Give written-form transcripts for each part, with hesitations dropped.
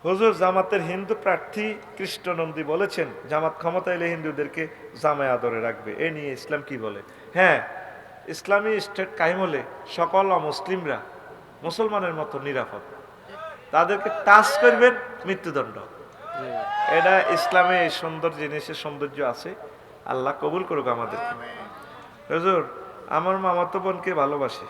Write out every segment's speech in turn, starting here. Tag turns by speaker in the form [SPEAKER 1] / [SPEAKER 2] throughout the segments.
[SPEAKER 1] হুজুর, জামাতের হিন্দু প্রার্থী কৃষ্ণনন্দী বলেছেন জামাত ক্ষমতা এলে হিন্দুদেরকে জামায় আদরে রাখবে। এ নিয়ে ইসলাম কি বলে? হ্যাঁ, ইসলামী স্টেট কায়েম হলে সকল অমুসলিমরা মুসলমানের মতো নিরাপদ। তাদেরকে টাচ করবেন, মৃত্যুদণ্ড। এটা ইসলামে এই সুন্দর জিনিসের সৌন্দর্য আছে। আল্লাহ কবুল করুক আমাদেরকে। হুজুর, আমার মামাতো বোনকে ভালোবাসি,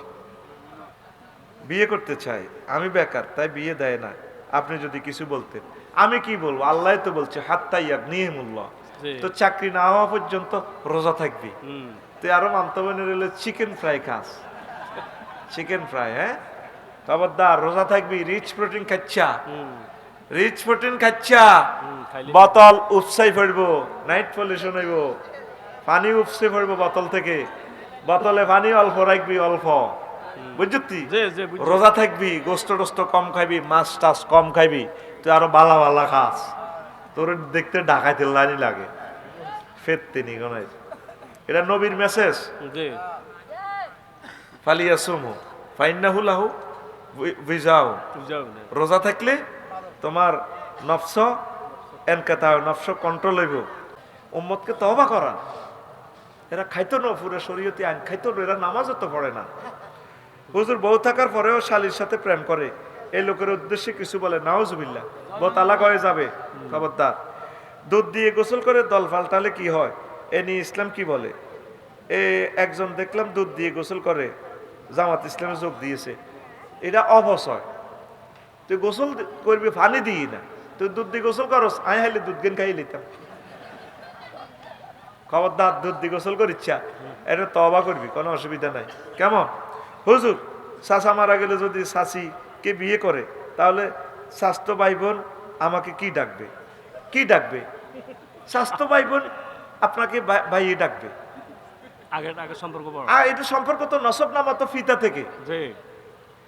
[SPEAKER 1] বিয়ে করতে চাই, আমি বেকার, তাই বিয়ে দেয় না। আপনি যদি কিছু বলতেন। আমি কি বলবো? আল্লাহ তো বলছে হাত্তাইয়াক নিহিমুল্লাহ, তো চাকরি না হওয়া পর্যন্ত রোজা থাকবি। তুই আরো মামতো বোনের এলে চিকেন ফ্রাই খাস, চিকেন ফ্রাই, হ্যাঁ খবরদার, রোজা থাকবি। রিচ প্রোটিন খাচ্ছা, রিচ প্রোটিন খাচ্ছা, বোতল উপসাই পড়বো, নাইট পলিউশন হইব, পানি উপসে পড়বো বোতল থেকে, বোতলে পানি অল্প রাখবি, অল্প, বুঝছি? রোজা থাকবি, গোস্ত টোস্ত কম খাইবি, মাছ টাছ কম খাইবি, তুই আরো বালা বালা খাস। তোর দেখতে ডাকাইতে লাইনি লাগে, ফেরতে নি গনাই। এটা নবীর মেসেজ। ফালিয়া সুমু ফাইন্নাহু লাহু বিজাও। রোজা থাকলে তোমার নফস এনকাতা, নফস কন্ট্রোল হইব। উম্মতকে তওবা করা। এরা খাইতো না, পুরো শরীয়তি আইন খাইতো না, এরা নামাজও তো পড়ে না। হুজুর, বউ থাকার পরেও শালীর সাথে প্রেম করে, এই লোকের উদ্দেশ্যে কিছু বলে, নাউজুবিল্লাহ, বউ তালাক হয়ে যাবে, খবরদার। দুধ দিয়ে গোসল করে দল পাল্টালে কি হয়, এ নিয়ে ইসলাম কি বলে? একজন দেখলাম দুধ দিয়ে গোসল করে, জামাত ইসলামে যোগ দিয়েছে। এটা অবসয়। তুই গোসল করবি, পানি দিই না, তুই দুধ দিয়ে গোসল করস, আই হাইলে দুধ গেন খাই লিতাম। খবরদার, দুধ দিয়ে গোসল করিচ্ছা, এটা তওবা করবি, কোনো অসুবিধা নাই। কেমন? হুজুর, চাচা মারা গেলে যদি চাচিকে বিয়ে করে, তাহলে স্বাস্থ্য ভাই বোন আমাকে কি ডাকবে? কি ডাকবে? স্বাস্থ্য ভাই বোন আপনাকে ভাইয়ে ডাকবে। এটা সম্পর্ক তো নসব নামা তো ফিতা থেকে,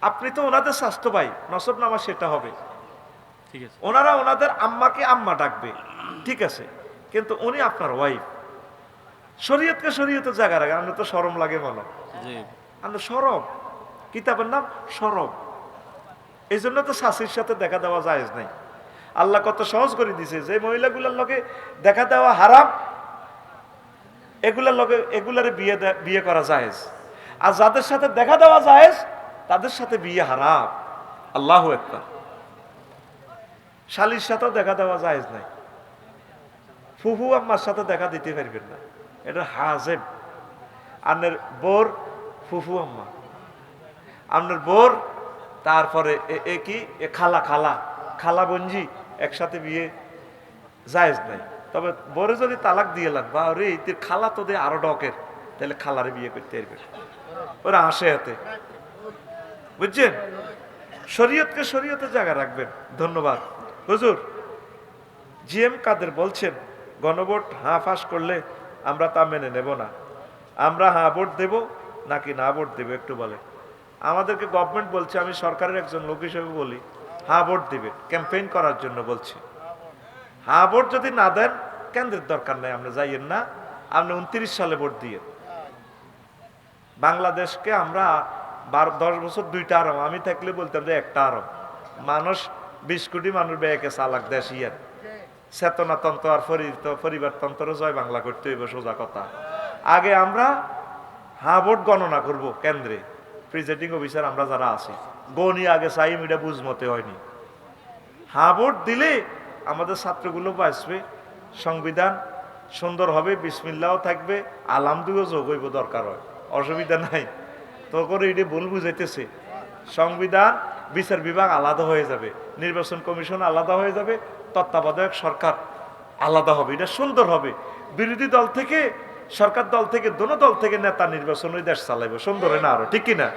[SPEAKER 1] আপনি তো ওনাদের স্বাস্থ্য ভাই, নসব নামা সেটা হবে। ওনারা ওনাদের আম্মাকে আম্মা ডাকবে, ঠিক আছে, কিন্তু উনি আপনার ওয়াইফ। শরীয়তকে শরীয়তের জায়গা রাখে। আমরা তো শরম লাগে মনে, আমরা সরব, কিতাবের নাম সরব। এই জন্য তো শাশির সাথে দেখা দেওয়া জায়েজ নাই। আল্লাহ কত সহজ করে দিছে, যে মহিলাগুলার লগে দেখা দেওয়া হারাম, এগুলার লগে এগুলারে বিয়ে করা জায়েজ। আর যাদের সাথে দেখা দেওয়া জায়েজ, তাদের সাথে বিয়ে হারাম। আল্লাহু আকবার। শালির সাথেও দেখা দেওয়া জায়েজ নাই। ফুফু আম্মার সাথে দেখা দিতে পারবেন না, এটা হাজেব। আপনার বোর ফুফু আম্মা, আপনার বোর, তারপরে কি খালা, খালা খালা বঞ্জি, একসাথে বিয়ে জায়েজ নাই। তবে বোরে যদি তালাক দিয়ে লাগ, বা রে তোর খালা তো দে আরো ডকের, তাহলে খালারে বিয়ে করতে পারবে, ওরা আসে হাতে, বুঝছেন? শরীয়তকে শরীয়তের জায়গা রাখবেন। ধন্যবাদ। হুজুর, জিএম কাদের বলছেন গণভোট হাঁ ফাঁস করলে আমরা তা মেনে নেব না, আমরা হাঁ ভোট দেব নাকি না ভোট দেব, একটু বলে। আমাদেরকে গভর্নমেন্ট বলছে, আমি সরকারের একজন লোক হিসেবে বলি, হাঁ ভোট দিবে, ক্যাম্পেইন করার জন্য বলছে। হাঁ ভোট যদি না দেন, কেন্দ্রের দরকার নাই, আপনি যাইয়েন না, আপনি 29 সালে ভোট দিয়ে। বাংলাদেশকে আমরা 10 বছর 2টা আরব, আমি থাকলে বলতাম যে 1টা আরব। মানুষ 20 কোটি মানুষ বেঁকে চালাক দেশ, ইয়ার চেতনাতন্ত্র আর পরিবারতন্ত্র জয় বাংলা করতে হইব, সোজা কথা। আগে আমরা হাঁ ভোট গণনা করব কেন্দ্রে, প্রিজাইডিং অফিসার আমরা যারা আছি, গণি আগে চাইম, এটা বুঝমতে হয়নি। হাঁ ভোট দিলে আমাদের ছাত্রগুলো বাঁচবে, সংবিধান সুন্দর হবে, বিসমিল্লাও থাকবে, আলহামদুলিল্লাহ যোগ হইব, দরকার হয়, অসুবিধা নাই। তো করে এটি ভুল বুঝাইতেছে। সংবিধান, বিচার বিভাগ আলাদা হয়ে যাবে, নির্বাচন কমিশন আলাদা হয়ে যাবে, তত্ত্বাবধায়ক সরকার আলাদা হবে, এটা সুন্দর হবে। বিরোধী দল থেকে, সরকার দল থেকে, দোনো দল থেকে নেতা নির্বাচন ওই দেশ চালাইবে, সুন্দর হয় না আরো, ঠিক কিনা?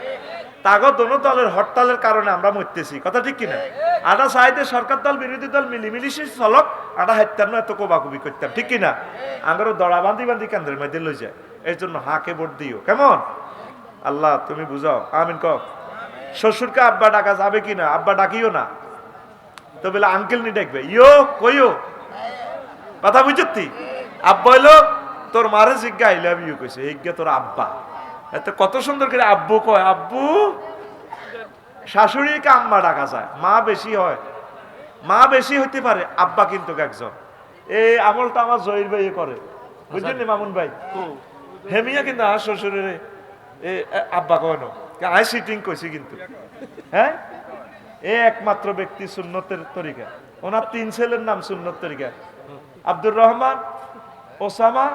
[SPEAKER 1] তাগো দোনো দলের হরতালের কারণে আমরা মরতেছি, কথা ঠিক কিনা? আটা চাইতে সরকার দল বিরোধী দল মিলিমিলিশি চলক, আটা হাইতাম না, এত কোবাকুবি করতাম, ঠিক কিনা? আমারও দড়া বান্ধি বান্ধি কেন্দ্রের মধ্যে লই যায়। এই জন্য হাঁকে ভোট দিও, কেমন? আল্লাহ তুমি বুঝাও, আমিন কও। শ্বশুরকে আব্বা ডাকা যাবে কিনা? আব্বা ডাকিও না, তো বলে আঙ্কেল নি ডাকবে, ইয়ো কইও, কথা বুঝতি? আব্বা হইলো তোর মারে জিজ্ঞা আই লাভ ইউ কইছে, এইজ্ঞা তোর আব্বা। এত কত সুন্দর করে আব্বু কয়, আব্বু। শাশুড়িকে আম্মা ডাকা যায়, মা বেশি হয়, মা বেশি হইতে পারে, আব্বা কিন্তু একজন। এই আমলটা আমার জহির ভাই করে, বুঝলেন মামুন ভাই। হেমিয়া কিন্তু আমার শ্বশুরের আব্বা কয় না, আই সিটিং কইছি কিন্তু। হ্যাঁ, এ একমাত্র ব্যক্তি সুন্নতের তরিকা। ওনার 3 ছেলের নাম সুন্নত তরিকা, আব্দুর রহমান, ওসামা,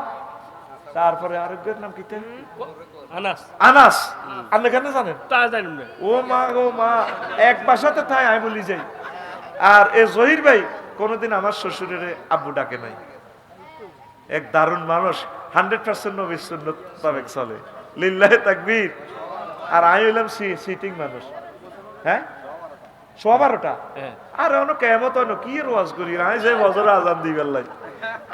[SPEAKER 1] তারপরে আরেকজনের নাম কি? আনাস। আনাস আপনি কেন জানেন? তা জানেন না। ও মা গো মা, এক বাসাতে তাই আমি বলি যাই। আর এ জহির ভাই কোনোদিন আমার শ্বশুরের আব্বু ডাকে নাই। এক দারুণ মানুষ, 100% নবীর সুন্নত তাবেক চলে, লিল্লাহে তাকবীর। আর আমি হইলাম সিটিং মানুষ। হ্যাঁ, 12:15 আর অন্য কেমত কি রোয়াজ করি আই যে বছর আজান দিবেন লাই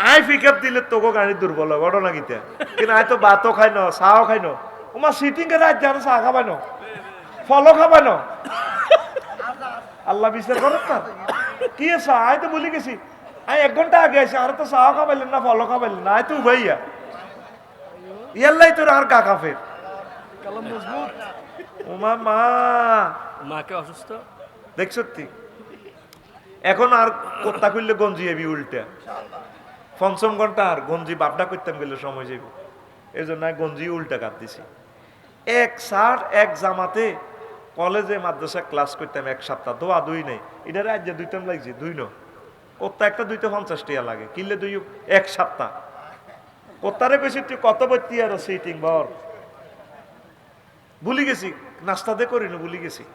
[SPEAKER 1] আই পিকআপ দিলে তোকে গাড়ি দুর্বল ঘটনা কিতা, কিন্তু আই তো ভাতও খাই ন, চাও খাই ন, ওমা সিটিং কে রাত জানো চা খাবাই ন, ফলও খাবাই ন। আল্লাহ বিচার করেন না কি চা, আই তো বলি গেছি আই 1 ঘন্টা আগে আইসি, আর তো চাও খাবাইলেন না, ফলও খাবাইলেন না, আই তো উভাইয়া ইয়াল্লাই তোর আর গা কাফের। ওমা মা,
[SPEAKER 2] মাকে অসুস্থ
[SPEAKER 1] দেখছ এখন আর কোত্তা খুললে গঞ্জি এবি উল্টা 5ম ঘন্টা আর গঞ্জি বাপডা করতাম গেলে সময় যাইব, এই জন্য গঞ্জি উল্টা কাট দিছি। এক সার এক জামাতে কলেজে মাদ্রাসা ক্লাস করতাম 1 সপ্তাহ, দোয়া 2 নেই, এটা রাজ্যে 2টাম লাগছে 2 ন, কোত্তা একটা 2তে 50 টাকা লাগে, কিনলে 2 1 সপ্তাহ। কোত্তারে কইছি তুই কত বত্তি আর সিটিং বর, ভুলি গেছি নাস্তাতে করি না, ভুলি গেছি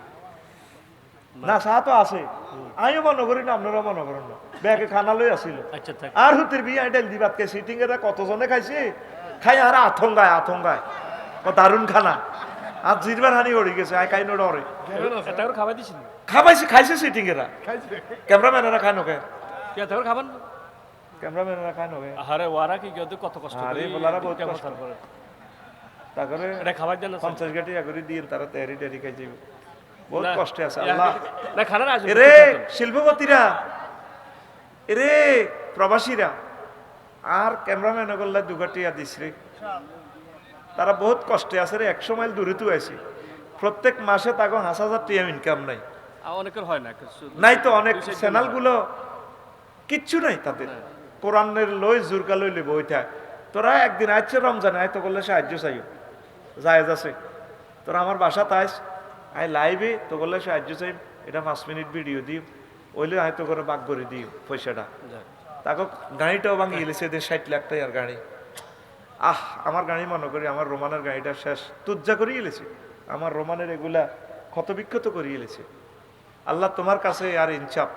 [SPEAKER 1] না, চা তো আছে, আমিও মনে করি না, আপনারা মনে করেন না, ব্যাগে খানা লই আসিল। আর হুতির বিয়ে ডাল দিবাত কে সিটিং এরা কতজনে খাইছে, খাই আর আথঙ্গায় আথঙ্গায়, দারুণ খানা, আর জিরবার হানি ওড়ি গেছে, আই খাই নড়ে
[SPEAKER 2] খাবার দিছিল,
[SPEAKER 1] খাবাইছি খাইছে সিটিং এরা, ক্যামেরাম্যানেরা খায় নকে,
[SPEAKER 2] খাবার
[SPEAKER 1] ক্যামেরাম্যানেরা খায় নকে,
[SPEAKER 2] আরে ওরা কি কত কষ্ট করে,
[SPEAKER 1] আরে বলারা বহুত কষ্ট করে, তারপরে
[SPEAKER 2] এটা খাবার দেন
[SPEAKER 1] 50 গাটি আগরি দিয়ে তারা তেরি টেরি খাই যাবে, বহুত কষ্টে আছে। আল্লাহ
[SPEAKER 2] না খানা না
[SPEAKER 1] এরে শিল্পপতিরা, এরে প্রবাসীরা আর ক্যামেরাম্যান গল্লা 2 গাটিয়া দিস রে, তারা বহুত কষ্টে আছে রে, 100 মাইল দূরে তো আছি, প্রত্যেক মাসে তাকে 5,000 টাকা ইনকাম নাই,
[SPEAKER 2] অনেকের হয় না,
[SPEAKER 1] নাই তো অনেক চ্যানেল গুলো কিচ্ছু নাই তাদের, কোরআনের লই জুরকা লইলে বইটা, তোরা একদিন আইছে রমজানে আয় তো করলে সাহায্য চাইও, জায়েজ আছে, তোরা আমার বাসা তাইস আই লাইভে তো বললে সাহায্য চাই, এটা 5 মিনিট ভিডিও দিও, ওইলে হয়তো করে বাক করে দিও পয়সাটা, তাকে গাড়িটাও ভাঙি গেলেছে 60 লাখ টাকার গাড়ি। আমার গাড়ি মনে করি আমার রোমানের গাড়িটা শেষ তুজ্জা করিয়ে গেছে, আমার রোমানের এগুলা ক্ষতবিক্ষত করিয়ে গেছে। আল্লাহ তোমার কাছে আর ইনসাফ,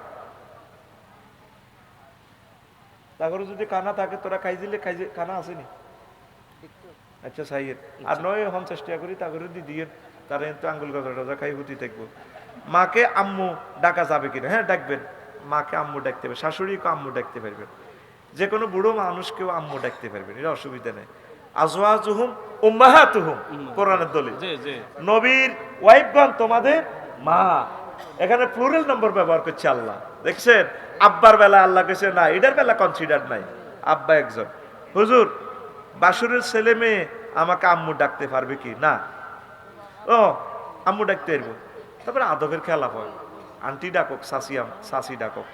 [SPEAKER 1] তারপরে যদি কানা থাকে তোরা খাই দিলে কানা আসেনি, আচ্ছা সাইয়ের আর নয় 50 টাকা করি তা করে দিয়ে তারা কিন্তু আঙ্গুল গজা খাই হুতি থাকবো। মাকে আম্মু ডাকা যাবে কিনা? হ্যাঁ ডাকবেন, মাকে আম্মু ডাকতে হবে, শাশুড়িকে আম্মু ডাকতে পারবেন, যে কোনো বুড়ো মানুষকেও আম্মু ডাকতে পারবেন, এটা অসুবিধা নেই। আজওয়াজুহুম উম্মাহাতুহুম কোরআনের দলিল, নবীর ওয়াইফগণ তোমাদের মা, এখানে প্লুরাল নম্বর ব্যবহার করছে আল্লাহ, দেখছেন? আব্বার বেলা আল্লাহ কেছে না, এটার বেলা কনসিডার নাই, আব্বা একজন। হুজুর বাসুরের ছেলে মেয়ে আমাকে আম্মু ডাকতে পারবে কি না? ও আম্মু ডাকতে পারবো, তারপরে আদবের খেলা হয়, আন্টি ডাকক, শাসি ডাকক,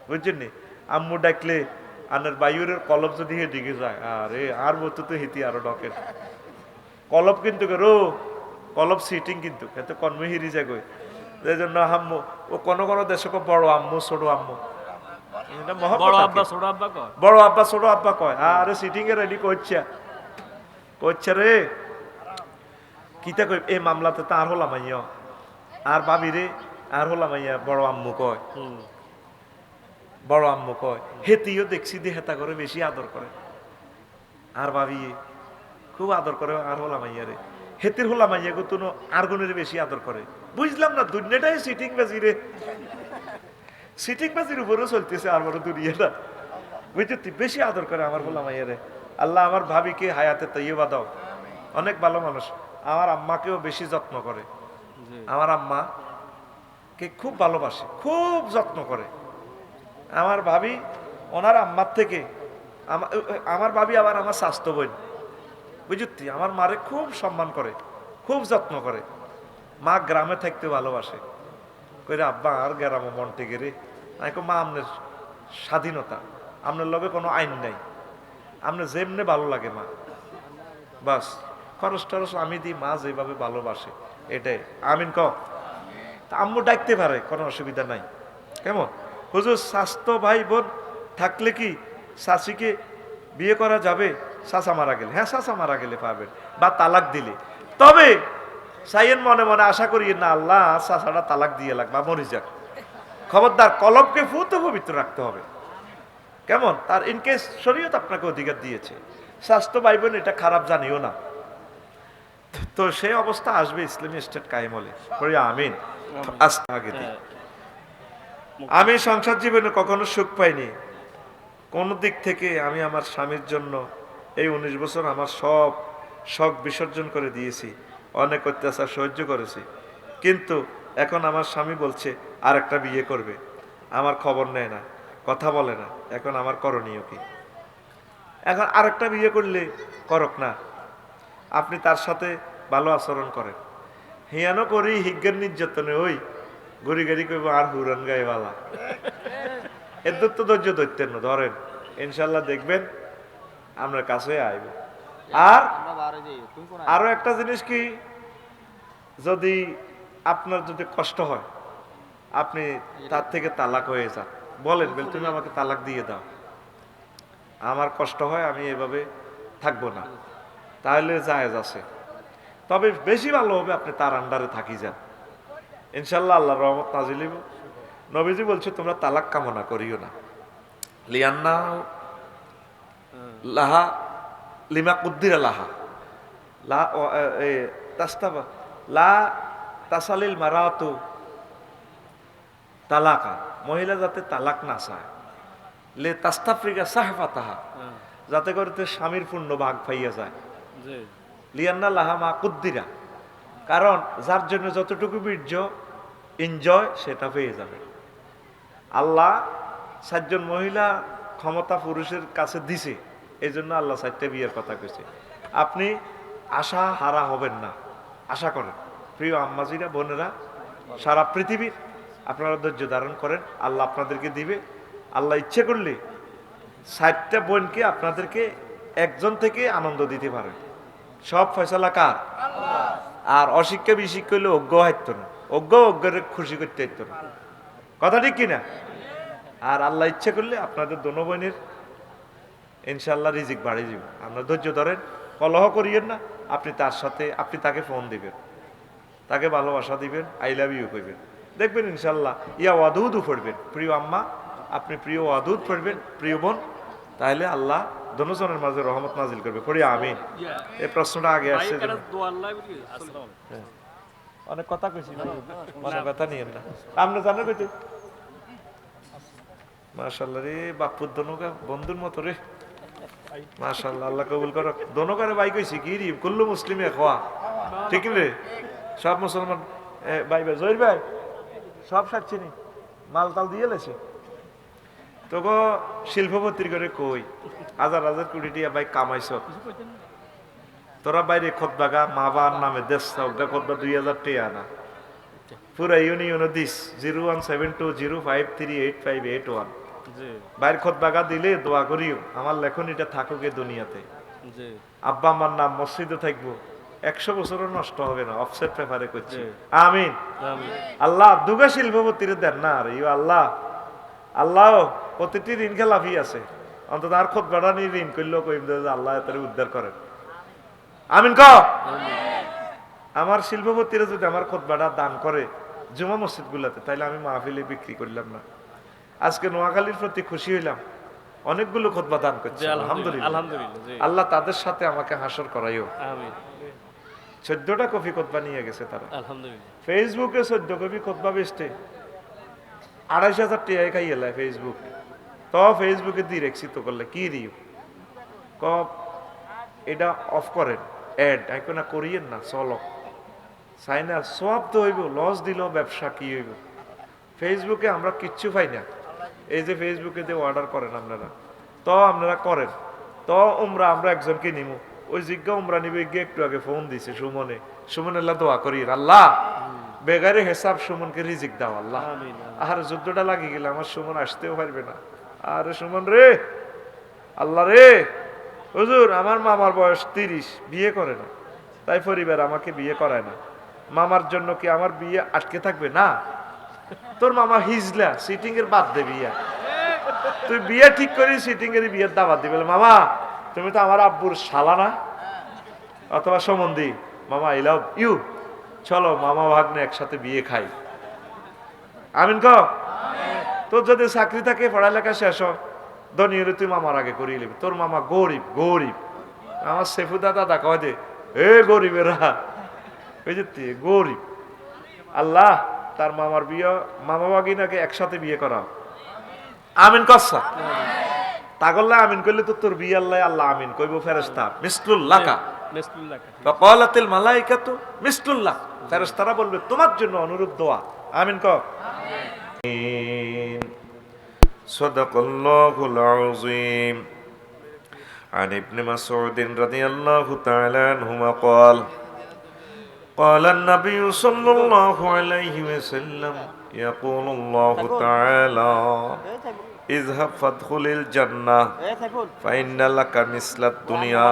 [SPEAKER 1] বুঝছেন নি? আম্মু ডাকলে আনার বায়ুরের কলব যদি দিকে যায়, আরে আর মতো তো হিতি আরো ডকের কলব কিন্তু রো কলব সিটিং কিন্তু এত কর্মে হিরি যায় গই, এই জন্য আম্মু ও কোন কোন দেশে বড় আম্মু ছোট আম্মু, বড় আব্বা ছোট আব্বা কয়, আরে সিটিং এ রেডি করছে রে কিতা কই, এই মামলাতে তো আর হলাম আইয়া, আর ভাবি রে আর হলাম আইয়া, বড় আম্মু কয়, বড় আম্মু কয়, হেতিও দেখছি দিয়ে হেতা করে বেশি আদর করে, আর ভাবি খুব আদর করে, আর হলাম আইয়া রে হেতির হলাম আইয়া গো তুনো আর গুণের বেশি আদর করে। বুঝলাম না দুনিয়াটাই সিটিং বাজি রে, সিটিং বাজির উপরেও চলতেছে আর বড় দুনিয়াটা, বুঝতে বেশি আদর করে আমার হলাম আইয়া রে। আল্লাহ আমার ভাবিকে হায়াতে তৈবা দাও, অনেক ভালো মানুষ, আমার আম্মাকেও বেশি যত্ন করে, আমার আম্মা কে খুব ভালোবাসে, খুব যত্ন করে। আমার ভাবি ওনার আম্মার থেকে, আমার ভাবি আবার আমার স্বাস্থ্য বোন, বুঝতি, আমার মারে খুব সম্মান করে, খুব যত্ন করে। মা গ্রামে থাকতে ভালোবাসে, কইরে আব্বা আর গ্রামে মন থেকে রে, আমি কই, মা আপনার স্বাধীনতা, আপনার লগে কোনো আইন নাই, আপনার যেমনে ভালো লাগে মা, বাস খরচ টরচ আমি দিই, মা যেভাবে ভালোবাসে এটাই। আমিন ক। তা আম্মু ডাকতে পারে, কোনো অসুবিধা নাই। কেমন হুজুর, স্বাস্থ্য ভাই বোন থাকলে কি শাশিকে বিয়ে করা যাবে? চাচা মারা গেলে? হ্যাঁ, চাচা মারা গেলে পাবেন, বা তালাক দিলে। তবে সাইয়েন মনে মনে আশা করি না আল্লাহ চাচাটা তালাক দিয়ে লাগ বা মরে যাক। খবরদার, কলবকে ফুত পবিত্র রাখতে হবে। কেমন, তার ইনকেস শরীয়ত আপনাকে অধিকার দিয়েছে। স্বাস্থ্য ভাই বোন এটা খারাপ জানিও না। তো সেই অবস্থা আসবে ইসলামী স্টেট কায়েম হলে। পড়ি আমিন। আগে দিই। আমি সংসার জীবনে কখনো সুখ পাইনি কোন দিক থেকে। আমি আমার স্বামীর জন্য এই 19 বছর আমার সব শখ বিসর্জন করে দিয়েছি, অনেক অত্যাচার সহ্য করেছি। কিন্তু এখন আমার স্বামী বলছে আর একটা বিয়ে করবে, আমার খবর নেয় না, কথা বলে না। এখন আমার করণীয় কি? এখন আরেকটা বিয়ে করলে করক না, আপনি তার সাথে ভালো আচরণ করেন। হিয়ানো করি হিজ্ঞের নির্যাতনে ওই গড়ি গাড়ি করবো আর হুরন গায়ে বালা, এদের তো ধৈর্য ধরতেন না। ধরেন, ইনশাল্লাহ দেখবেন আমরা কাছে আইব। আর আরো একটা জিনিস কি, যদি আপনার যদি কষ্ট হয়, আপনি তার থেকে তালাক হয়ে যান, বলেন বল তুমি আমাকে তালাক দিয়ে দাও, আমার কষ্ট হয়, আমি এভাবে থাকবো না, তাহলে জায়েজ আছে। তবে বেশি ভালো হবে আপনি তার আন্ডারে থাকি যান, ইনশাল্লাহ আল্লাহ রহমত নাজিল হইব। নবীজি বলছে তোমরা তালাক কামনা করিও না। লিয়ান্না লাহা লিমা কুদ্দিরা লাহা লা তাস্তাবা লা তাসালিল মারাতু তালাকা, মহিলা যাতে তালাক না চায়, লে তাস্তাফ্রিকা সাহফাতাহা, যাতে করে তো স্বামীর পূর্ণ ভাগ পাইয়া যায়। লিয়ান্না লাহা মা কুদ্দিরা, কারণ যার জন্য যতটুকু বীর্য এনজয় সেটা পেয়ে যাবে। আল্লাহ 7 জন মহিলা ক্ষমতা পুরুষের কাছে দিছে, এই জন্য আল্লাহ 4টা বিয়ের কথা কইছে। আপনি আশা হারা হবেন না, আশা করেন। প্রিয় আম্মাজিরা, বোনেরা, সারা পৃথিবীর আপনারা ধৈর্য ধারণ করেন, আল্লাহ আপনাদেরকে দিবে। আল্লাহ ইচ্ছে করলে 4টা বোনকে আপনাদেরকে একজন থেকে আনন্দ দিতে পারেন। সব ফয়সালা কার? আর অশিক্ষা বিশিক্ষা হইলে অজ্ঞ হাইত না, অজ্ঞের খুশি করতে হাইত না, কথা ঠিক কিনা? আর আল্লাহ ইচ্ছে করলে আপনাদের দোনো বোনের ইনশাল্লাহ রিজিক বাড়িয়ে যাবে। আপনার ধৈর্য ধরেন, কলহ করিয়েন না। আপনি তার সাথে, আপনি তাকে ফোন দিবেন, তাকে ভালোবাসা দিবেন, আই লাভ ইউ কইবেন, দেখবেন ইনশাল্লাহ ইয়া ওয়াদুদও পড়বেন। প্রিয় আম্মা আপনি প্রিয় ওয়াদুদ পড়বেন, প্রিয় বোন, তাহলে আল্লাহ দোনোজনের মাঝে রহমত নাজিল করবে। পড়ি আমিন। এই প্রশ্নটা আগে আসছে, অনেক কথা কইছি, মনে কথা নিয়েন না। আপনি জানেন কইতে মাশাআল্লাহ রে, বাপুর দোনোকা বন্ধুর মতো রে, মাশাআল্লাহ, আল্লাহ কবুল করো। দোনোকারে ভাই কইছি কি রে, কুল্লু মুসলিমে খোয়া, ঠিক রে? সব মুসলমান ভাই ভাই, জহির ভাই সব সাচ্ছি নি, মাল তাল দিয়ে লেছে তোকে শিল্পপতির করে কই হাজার হাজার কোটি টিয়া ভাই কামাইছ, তোরা বাইরে খোদবাগা মা বাবার নামে দেশ খোদবা 2000 টিয়া না, পুরা ইউনিয়ন দিস 01720538581 বাইর খোদবাগা দিলে দোয়া করিও আমার লেখনীটা থাকুক এ দুনিয়াতে। আব্বা আমার নাম মসজিদে থাকবো, 100 বছরও নষ্ট হবে না, অফসেট পেপারে করছি আমিন। আল্লাহ দুগা শিল্পপতিরে দেন না আর ইউ আল্লাহ, আল্লাহ প্রতিটি ঋণ খেলাফি আছে, অন্তত আর খোদবাটা নিয়ে ঋণ করলেও কইম যে আল্লাহ এত উদ্ধার করেন, আমিন ক। আমার শিল্পপতিরা যদি আমার খোদবাটা দান করে জুমা মসজিদ গুলাতে, তাইলে আমি মাহফিলে বিক্রি করলাম না। আজকে নোয়াখালীর প্রতি খুশি হইলাম, অনেকগুলো খোদবা দান করছে, আলহামদুলিল্লাহ। আল্লাহ তাদের সাথে আমাকে হাসর করাইও। 14টা কপি খোদবা নিয়ে গেছে তারা, ফেসবুকে 14 কপি খোদবা বেচতে 2,500 টাকা খাইয়ে লাই ফেসবুক। তো ফেসবুকে দিয়ে রেখছি তো করলে কি দিও ক, এটা অফ করেন অ্যাড এখন না করিয়েন না, চলো সাইনা সব তো হইব, লস দিল ব্যবসা কি হইব। ফেসবুকে আমরা কিচ্ছু পাই না, এই যে ফেসবুকে যে অর্ডার করেন আপনারা, তো আপনারা করেন তো উমরা আমরা একজনকে নিমু, ওই জিজ্ঞা উমরা নিবে গিয়ে একটু আগে ফোন দিছে সুমনে, সুমন আল্লাহ দোয়া করি আল্লাহ বেগারে হেসাব সুমনকে রিজিক দাও আল্লাহ।
[SPEAKER 2] আমিন।
[SPEAKER 1] আর যুদ্ধটা লাগিয়ে গেলে আমার সুমন আসতেও পারবে না। আর সুমন রে, আল্লাহ রে, হুজুর আমার মামার বয়স 30, বিয়ে করে না, তাই পরিবার আমাকে বিয়ে করায় না। মামার জন্য কি আমার বিয়ে আটকে থাকবে? না, তোর মামা হিজলা, সিটিং এর বাদ দে বিয়ে। তুই বিয়ে ঠিক করি সিটিং এর বিয়ের দাবাত দিবে। মামা তুমি তো আমার আব্বুর শালা না, অথবা সম্বন্ধী, মামা আই লাভ ইউ, চলো মামা ভাগ্নে একসাথে বিয়ে খাই। আমিন ক। তোর যদি চাকরি থাকে, পড়ালেখা শেষ হয়, ধনী হলে তুই মামার আগে করিয়ে নিবি। তোর মামা গরিব, গরিব। আমার সেফু দাদা কয় দে, এ গরিবেরা, ওই যে গরিব। আল্লাহ তার মামার বিয়ে, মামা ভাগিনাকে একসাথে বিয়ে করা। আমিন কসা। তাগল্লা আমিন কইলে তো তোর বিয়ে আল্লাহ আল্লাহ আমিন কইব। ফেরেশতা মিসলুল্লাকা ওয়াকালাতিল মালাইকাতু মিসলুল্লাহ, ফেরেশতারা বলবে তোমার জন্য অনুরূপ দোয়া। আমিন ক। সাদাকাল্লাহুল আযীম। عن ابن مسعود رضي الله تعالى عنهما قال قال النبي صلى الله عليه وسلم يقول الله تعالى اذهب فادخل الجنة فإن لك مثل الدنيا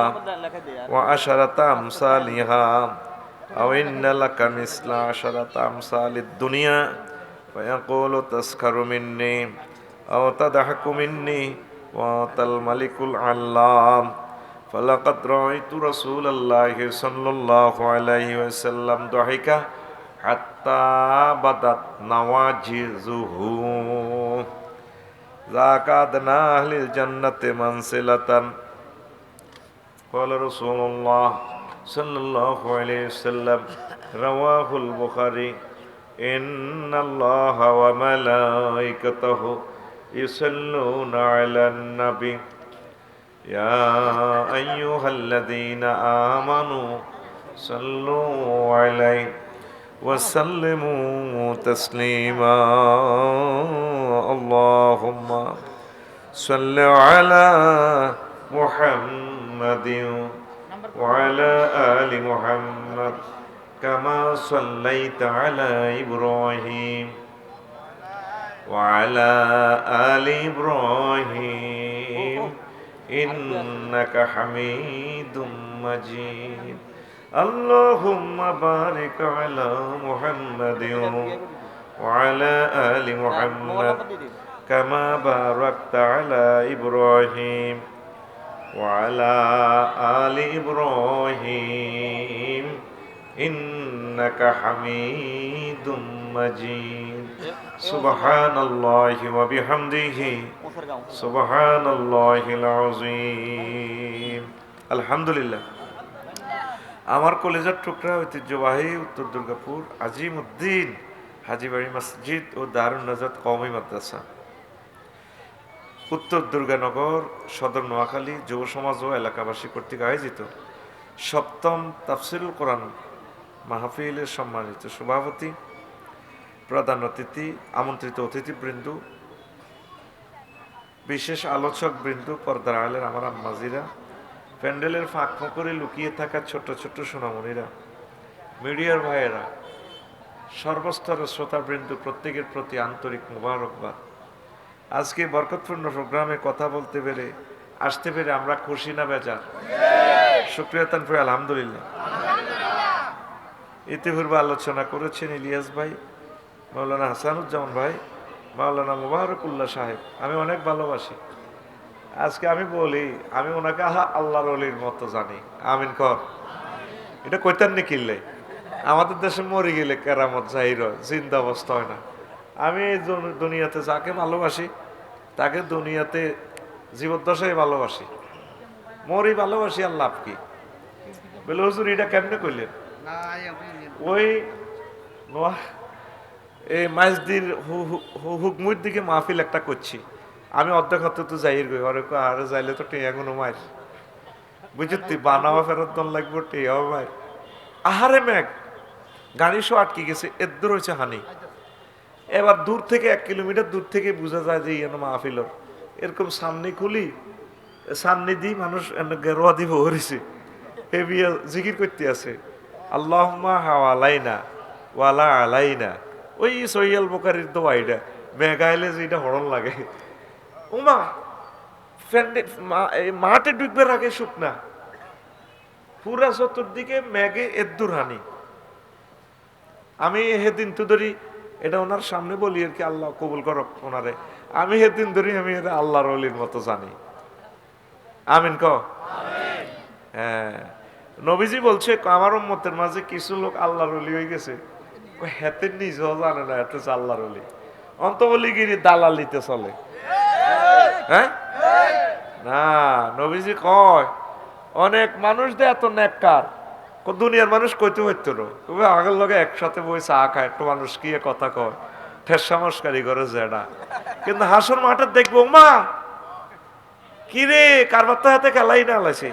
[SPEAKER 1] وعشرة أمثالها أو إن لك مثل 10 أمثال الدنيا فيقول تسخر مني أو تضحك مني وأنت الملك العلام فلقد رأيت رسول الله صلى الله عليه وسلم ضحك حتى بدت نواجذه ذاك أدنى أهل الجنة منزلة قال رسول الله صلى الله عليه وسلم رواه البخاري إن الله وملائكته يصلون على النبي يا أيها الذين آمنوا صلوا عليه وسلموا تسليما اللهم صل على محمد وعلى آل محمد كما صليت على إبراهيم وعلى آل إبراهيم إنك حميد مجيد اللهم بارك على محمد وعلى آل محمد كما باركت على إبراهيم وعلى آل إبراهيم إنك حميد مجيد سبحان الله وبحمده سبحان الله العظيم الحمد لله আমার কলেজের টুকরা ঐতিহ্যবাহী উত্তর দুর্গাপুর আজিমউদ্দিন হাজীবাড়ি মসজিদ ও দারুন নাজাত কওমি মাদ্রাসা, উত্তর দুর্গানগর, সদর নোয়াখালী যুব সমাজ ও এলাকাবাসী কর্তৃক আয়োজিত 7ম তাফসিরুল কোরআন মাহফিলের সম্মানিত সভাপতি, প্রধান অতিথি, আমন্ত্রিত অতিথিবৃন্দ, বিশেষ আলোচক বৃন্দ, পর্দার আড়ালের আমার আম্মাজিরা, প্যান্ডেলের ফাঁক ফোকরে লুকিয়ে থাকা ছোট ছোট সোনামণিরা, মিডিয়ার ভাইয়েরা, সর্বস্তরের শ্রোতাবৃন্দ, প্রত্যেকের প্রতি আন্তরিক মোবারকবাদ। আজকে বরকতপূর্ণ প্রোগ্রামে কথা বলতে পেরে, আসতে পেরে আমরা খুশি না বেজার? শুকরিয়া তানপুর আলহামদুলিল্লাহ। ইতিপূর্বে আলোচনা করেছেন ইলিয়াস ভাই, মাওলানা হাসানুজ্জামান ভাই, মাওলানা মুবারকুল্লাহ সাহেব, আমি অনেক ভালোবাসি। আজকে আমি বলি, আমি ওনাকে আল্লাহর ওলির মতো জানি। আমিন কর। এটা কইতেন নি কিনলে আমাদের দেশে মরে গেলে কেরামত জাহির হয়, জিন্দা অবস্থা হয় না। আমি এই দুনিয়াতে যাকে ভালোবাসি তাকে দুনিয়াতে জীবদ্দশায় ভালোবাসি, মরি ভালোবাসি। আর লাভ কি? বলে হুজুর এটা কেমনে কইলেন? ওই এই মাইজদির হুকমুর দিকে মাহফিল একটা করছি, আমি অর্ধেক হতে তো যাই গই, আরে যাইলে তো টেয়া কোনো মায়ের বুঝতি বানাওয়া ফেরত দন লাগবো, টেয়াও মায়ের। আহারে মেঘ, গাড়ি সব আটকে গেছে, এদ্দুর হয়েছে হানি। এবার দূর থেকে 1 কিলোমিটার দূর থেকে বোঝা যায় যে ইয়ে মাহফিলর এরকম সামনে খুলি, সামনে দিই মানুষ গেরোয়া দিব হরিছে, এ বিয়ে জিকির করতে আছে, আল্লাহুম্মা হাওয়ালাইনা ওয়ালা আলাইনা, ওই সহিয়াল বুখারীর দোয়াইটা মেঘাইলে যেটা হরণ লাগে, ওমা মাঠে ডুববে আগে শুকনা, পুরা চতুর্দিকে মেঘে এদ্দুর হানি। আমি হেদিন তো ধরি এটা ওনার সামনে বলি আর কি, আল্লাহ কবুল করক ওনারে, আমি হেদিন ধরি আমি এটা আল্লাহর ওলির মতো জানি। আমিন ক। হ্যাঁ, নবীজি বলছে আমার উম্মতের মাঝে কিছু লোক আল্লাহর ওলি হয়ে গেছে, ও হেতে নিজেও জানে না এত আল্লাহর ওলি, অন্ত বলিগিরি দালালিতে চলে। হ্যাঁ না, নবীজি কয় অনেক মানুষ দে এত নেককার, দুনিয়ার মানুষ কইতে হইতো না, তবে আগের লগে একসাথে বই চা খায়, একটু মানুষ কি কথা কয়, ঠেসা মস্কারি করে জেডা, কিন্তু হাসর মাঠে দেখবো মা কি রে কারবার তো হাতে খেলাই না লাগছে।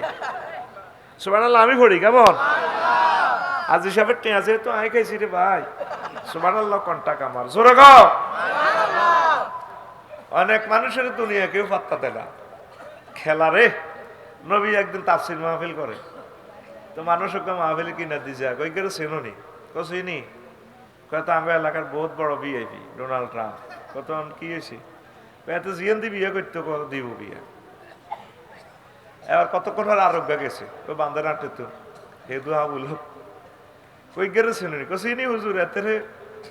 [SPEAKER 1] সুবহানাল্লাহ, আমি পড়ি কেমন আজ হিসাবে টেয়া যেহেতু আই খাইছি রে ভাই, সুবহানাল্লাহ কন্টাক আমার জোরে গাও। অনেক মানুষের দুনিয়া কেউ পাত্তা দেয় না, খেলা রে। নবী একদিন তাফসীর মাহফিল করে, তো মানুষ ওকে মাহফিল কিনা দিয়ে যায়, কই করে চেনি চিনি, কত আমার এলাকার বহুত বড় ভিআইপি ডোনাল্ড ট্রাম্প, কত কি হয়েছে এত জিয়ান দি বিয়ে করতে কত দিব বিয়ে, এবার কতক্ষণ আরোগ্য গেছে তো বান্দার আটে তো হে দুহা বলল কই গেলে চিনি চিনি হুজুর, এতে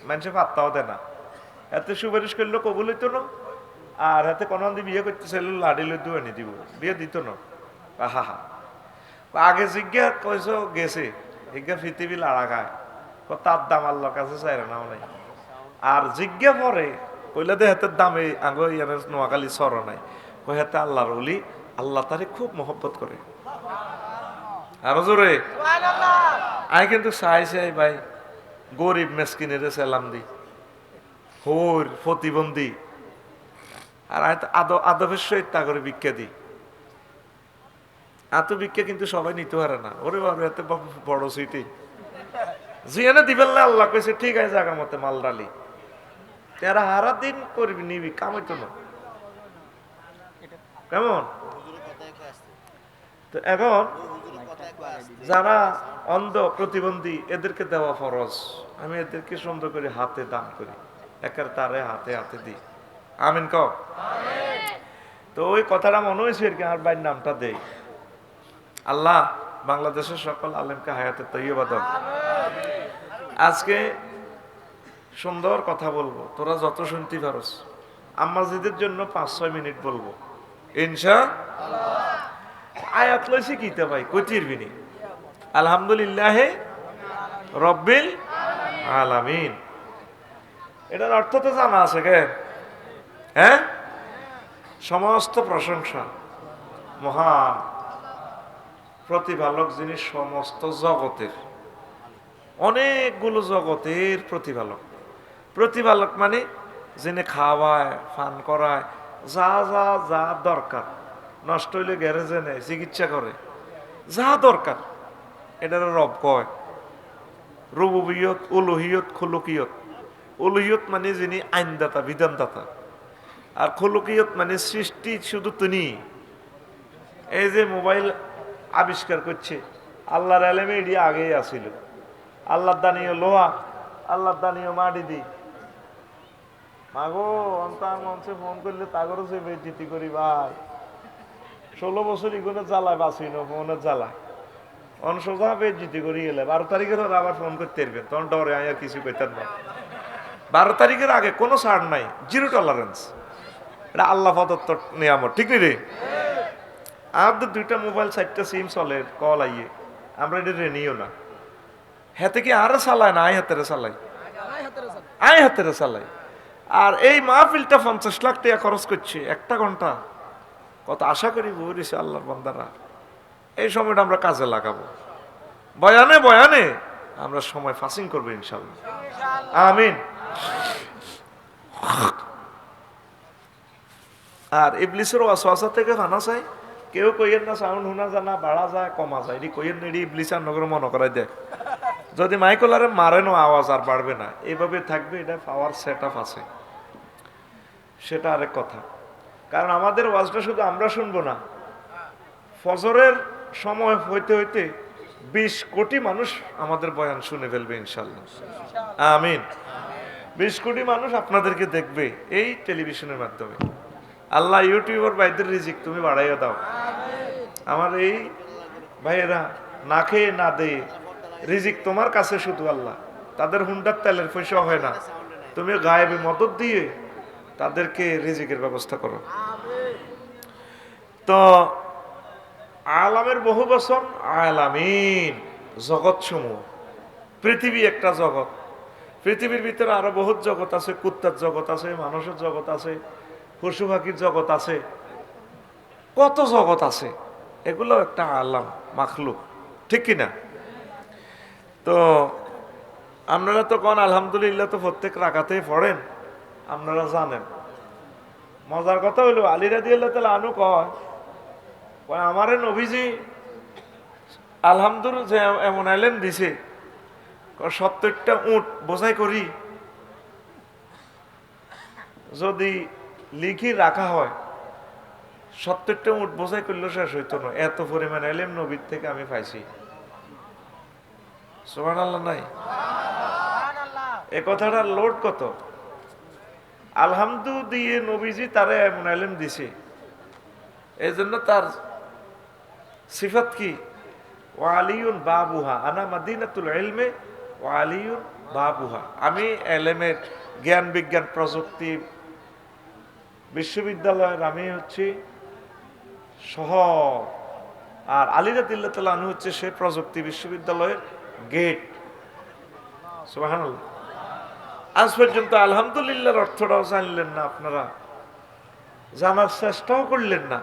[SPEAKER 1] মানুষে পাত্তাও দেয় না, এতে সুপারিশ করলো কবুল হইতো না, আর হাতে কোন বিয়ে করতে চাইল লাডিলে দুয়ানি দিব, বিয়ে দিত না। হা হা, আগে জিজ্ঞা কইস গেছে জিজ্ঞা পৃথিবী লাড়া খায়, তার দাম আল্লাহর কাছে চাইরে নাও নাই, আর জিজ্ঞা পরে কইলে দে হাতের দামে আগে নোয়াখালী সর নাই, কই হাতে আল্লাহর ওলি, আল্লাহ তারে খুব মহব্বত করে। আরো জোরে আমি কিন্তু চাই ভাই গরিব মেসকিনের সালাম দি, হোর প্রতিবন্ধী, আর আদবের সহিত তা করে ভিক্ষা দিই, এত ভিক্ষা কিন্তু সবাই নিতে পারে না। ওরে বাবা এত বড় সিটি জিয়ানে দিবেন না, আল্লাহ কইছে ঠিক আছে জায়গার মতে মাল ডালি, তারা হারা দিন করবি নিবি কামাইতো না কেমন। তো এখন যারা অন্ধ প্রতিবন্ধী এদেরকে দেওয়া ফরজ, আমি এদেরকে সুন্দর করে হাতে দান করি, একের তারে হাতে হাতে দিই। আমিন ক। তো ওই কথাটা মনে হয়েছে আর কি, আর ভাইয়ের নামটা দেই। আল্লাহ বাংলাদেশের সকল আলেমকে হায়াতে তৈয়বা দাও। আজকে সুন্দর কথা বলবো, তোরা যত শুনতে পারস, আম্মাজিদের জন্য 5-6 মিনিট বলবো ইনশা আয়াত লইছি কিতে ভাই কইতির বিনি আলহামদুলিল্লাহ রব্বিল আলামিন, এটার অর্থ তো জানা আছে কে? হ্যাঁ, সমস্ত প্রশংসা মহান প্রতিপালক যিনি সমস্ত জগতের, অনেকগুলো জগতের প্রতিপালক। প্রতিপালক মানে যিনি খাওয়ায় পান করায়, যা যা যা দরকার, নষ্ট হইলে গ্যারেজে নেয়, চিকিৎসা করে, যা দরকার এটার রব কয়। রুবুবিয়ত, উলুহিয়ত, খুলুকিয়ত। উলুহিয়ত মানে যিনি আইনদাতা বিধানদাতা, আর খুলুকিয়ত মানে সৃষ্টি শুধু তিনি। এই যে মোবাইল আবিষ্কার করছে, আল্লাহর আলেমে এটি আগেই আসিল। আল্লাহর দানীয় লোহা, আল্লাহর দানীয় মাটি দি মাগো অন্তার মঞ্চে ফোন করলে তাগরও সে বেজিতি করি ভাই, 16 বছর ইগুনে জ্বালায় বাঁচি না ফোনের জ্বালায়, অনসোজা বেজিতি করি গেলে 12 তারিখের আবার ফোন করতে পারবেন, তখন ডরে আর কিছু কইতেন না। 12 তারিখের আগে কোনো ছাড় নাই, 0 টলারেন্স। এটা আল্লাহ প্রদত্ত নিয়ামত, ঠিক নি রে? আমাদের 2টা মোবাইল 4টা সিম চলে, কল আইয়ে, আমরা এটা রেনিও না। হাতে কি আরো চালায় না, আই হাতেরে চালাই, আই হাতেরে চালাই। আর এই মাহফিলটা 50 লাখ টাকা খরচ করছে, 1টা ঘন্টা। কত আশা করি বলিস আল্লাহর বান্দারা, এই সময়টা আমরা কাজে লাগাবো, বয়ানে বয়ানে আমরা সময় ফাসিং করবো ইনশাল্লাহ। আমিন। আর ইবলিসের ওয়াসওয়াসা থেকে ফানা চাই, কেউ কইয়েন না সাউন্ড শোনা জানা বাড়া যায় কমা যায়, এটি কইয়েন এটি ইবলিস আর নগর মনে করাই দেয়। যদি মাইকলারে মারেনও আওয়াজ আর বাড়বে না, এইভাবে থাকবে, এটা পাওয়ার সেট আপ আছে, সেটা আরেক কথা। কারণ আমাদের ওয়াজটা শুধু আমরা শুনবো না, ফজরের সময় হইতে হইতে 20 কোটি মানুষ আমাদের বয়ান শুনে ফেলবে ইনশাল্লাহ, আমিন। 20 কোটি মানুষ আপনাদেরকে দেখবে এই টেলিভিশনের মাধ্যমে। আল্লাহ ইউটিউবার ভাইদের রিজিক তুমি বাড়াইয়া দাও। আমার এই ভাইয়েরা না খেয়ে না দেয়ে রিজিক তোমার কাছে শুধু আল্লাহ, তাদের হুন্ডার তেলের পয়সা হয় না, তুমি গায়েবে মদত দিয়ে তাদেরকে রিজিকের ব্যবস্থা করো। তো আলামের বহু বচন আলামিন, জগৎ সমূহ। পৃথিবী একটা জগৎ, পৃথিবীর ভিতরে আরো বহুত জগৎ আছে, কুত্তার জগৎ আছে, মানুষের জগৎ আছে, পশু পাখির জগৎ আছে, কত জগৎ আছে। এগুলো একটা আলাম, মাখলুক, ঠিক কিনা? তো আপনারা তো কোন আলহামদুলিল্লাহ তো প্রত্যেক রাকাতেই পড়েন, আপনারা জানেন। মজার কথা হইলো আলী রাদিয়াল্লাহু তাআলা আনহু কয় আমারে নবীজি আলহামদুলিল্লাহ যে এমন এলেন দিছে, 70টা উট বোঝাই করি যদি লিখি রাখা হয়, 70টা উট বোঝাই করলেও শেষ হইতো না, এত পরিমাণ এলেম নবীর থেকে আমি পাইছি। সুবহানাল্লাহ নাই? এ কথাটার লোড কত? আলহামদু দিয়ে নবীজি তারে এমন এলেম দিছে, এই জন্য তার সিফাত কি? ওয়ালিউন বাবুহা, আনা মাদিনাতুল ইলমে ওয়ালিউন বাবুহা। আমি এলেমের জ্ঞান বিজ্ঞান প্রযুক্তি বিশ্ববিদ্যালয়ের আমি হচ্ছি শহর, আর আলী রাদিয়াল্লাহু তাআলা আনহু হচ্ছে সে প্রযুক্তি বিশ্ববিদ্যালয়ের গেট। সুবহানাল্লাহ। আজ পর্যন্ত আলহামদুলিল্লাহর অর্থটাও জানলেন না আপনারা, জানার চেষ্টাও করলেন না।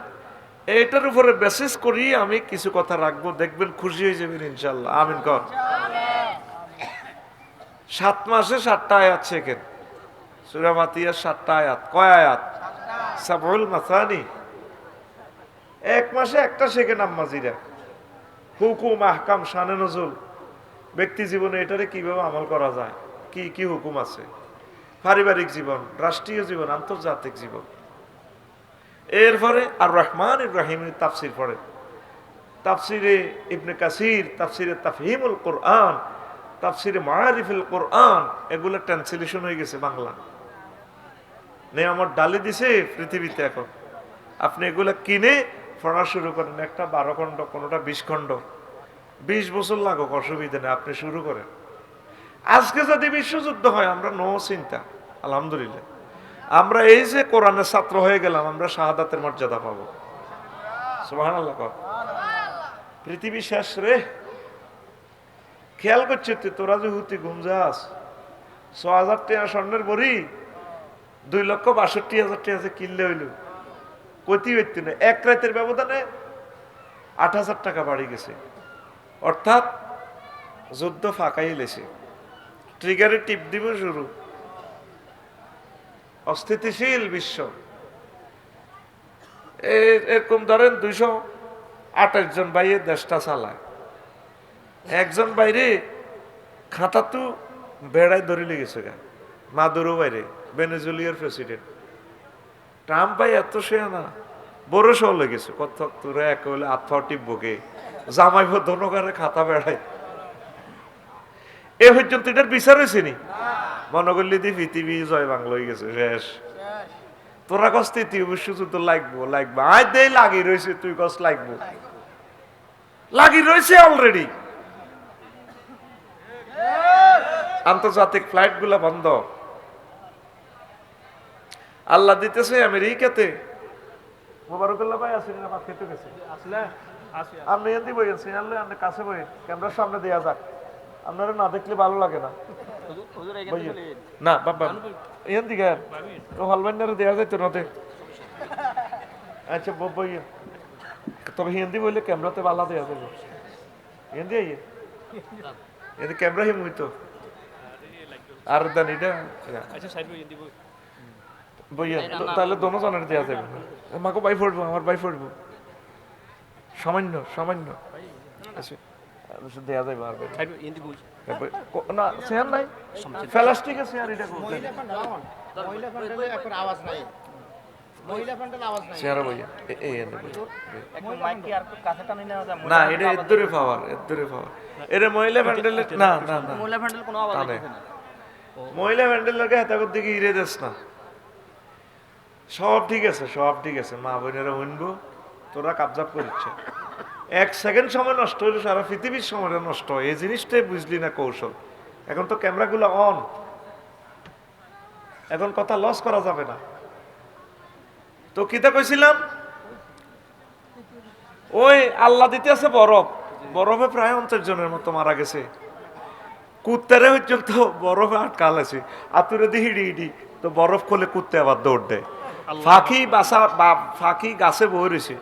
[SPEAKER 1] এইটার উপরে বেসিস করি আমি কিছু কথা রাখবো, দেখবেন খুশি হয়ে যাবেন ইনশাল্লাহ, আমিন কর। 7 মাসে 7টা আয়াত শেখেন, সূরা ফাতিহার 7টা আয়াত। কয় আয়াত? সাবউল মাসানি। 1 মাসে একটা শেখেন আম্মাজিরা। হুকুম, আহকাম, শানে নজুল, ব্যক্তি জীবনে এটারে কিভাবে আমল করা যায়, কি কি হুকুম আছে, পারিবারিক জীবন, রাষ্ট্রীয় জীবন, আন্তর্জাতিক জীবন। এরপরে আর রহমান ইব্রাহিমের তাফসির পড়ে, তাফসিরে ইবনে কাসির, তাফসিরে তাফহিমুল কোরআন, তাফসিরে মাআরিফুল কোরআন, এগুলো ট্রান্সলেশন হয়ে গেছে বাংলা। নেয়ামত ডালি দিছে পৃথিবীতে। এখন আপনি এগুলো কিনে পড়া শুরু করেন, একটা 12 খণ্ড, কোনোটা 20 খণ্ড, 20 বছর লাগুক, অসুবিধা নেই, আপনি শুরু করেন। আজকে যদি বিশ্বযুদ্ধ হয় আমরা নো চিন্তা, আলহামদুলিল্লাহ। আমরা এই যে কোরআনের ছাত্র হয়ে গেলাম, আমরা শাহাদাতের মর্যাদা পাবো। সুবহানাল্লাহ। পৃথিবী শেষ রে। খেয়াল করছে তোরা যে হুতি ঘুমজাস 6,000 টাকা স্বর্ণের বড়ি 2,62,000 টাকা যে কিনলে হইল, কতি হইতে না, এক রাতের ব্যবধানে 8,000 টাকা বাড়ি গেছে। অর্থাৎ যুদ্ধ ফাঁকাই লেছে, ট্রিগারে টিপ দিব শুরু। অস্থিতিশীল বিশ্ব। এরকম ধরেন 228 জন বাইরে দেশটা চালায়। একজন বাইরে খাতা তো বেড়ায় ধরে লেগেছে গা, মাদুরো বাইরে, ভেনেজুয়েলার প্রেসিডেন্ট। ট্রাম্প ভাই এত সে না, বড় সহ লেগেছে, কত তোরা এক হলে আত্মা টিপবকে জামাইব ধনকারে খাতা বেড়ায়। এ পর্যন্ত এটার বিচার হয়েছে নি? মনে করলি দি পৃথিবী জয় বাংলা হয়ে গেছে, শেষ। তোরা কস তৃতীয় বিশ্বযুদ্ধ লাগবো লাগবো, আজ দেই লাগি রয়েছে, তুই কস লাগবো, লাগি রয়েছে অলরেডি। আন্তর্জাতিক ফ্লাইট গুলা বন্ধ। আল্লাহ দিতেছে আমেরিকাতে। মোবারকুল্লাহ ভাই আছেন না? খেতে গেছে আসলে আপনি এদি বইয়েছেন, আনলে আপনি কাছে বই, ক্যামেরার সামনে দেয়া যাক, আপনারা না দেখলে ভালো লাগে না। না বাবা এখান দিকে হলবাইনারে দেওয়া যাইতো না। আচ্ছা বই, তবে হিন্দি বললে ক্যামেরাতে ভালো দেওয়া যাবে। হিন্দি আইয়ে এদি ক্যামেরা হিম হইতো আর দেন এটা বইয়া, তাহলে দোনো জনের দেওয়া যাবে। মাকে বাই পড়বো, আমার বাই পড়বো, সামান্য সামান্য আচ্ছা দেওয়া যাবে। আর না চেয়ার নাই, প্লাস্টিকের চেয়ার, এটা চেহারা বইয়া এই এনে বইয়া।
[SPEAKER 3] একটু মাইক কি আর একটু কাছে টানি নেওয়া যায়?
[SPEAKER 1] না এটা এদ্দুরে পাওয়ার এটা মহিলা প্যান্ডেল না না না
[SPEAKER 3] মহিলা প্যান্ডেল কোনো আওয়াজ
[SPEAKER 1] টানে।
[SPEAKER 3] হইতেছে না।
[SPEAKER 1] মহিলা প্যান্ডেল লাগে হেতাকর দিকে ইরে দেস না। সব ঠিক আছে মা বোনেরা হইনবো, তোরা কাবজাব করিচ্ছে। 1 সেকেন্ড সময় নষ্ট হইলে সারা পৃথিবীর সময়টা নষ্ট হয়। এই জিনিসটাই বুঝলি না কৌশল। এখন তো ক্যামেরাগুলো অন, এখন কথা লস করা যাবে না। তো কিতা কইছিলাম, ওই আল্লাহ দিতে আছে বরফে প্রায় 50 জনের মতো মারা গেছে। কুত্তারে পর্যন্ত বরফে আটকাল আছে, আতুরে দিয়ে হিড়ি তো বরফ খোলে কুত্তে আবার দৌড় দেয়। ফাঁকি গাছে বয়ে রয়েছে,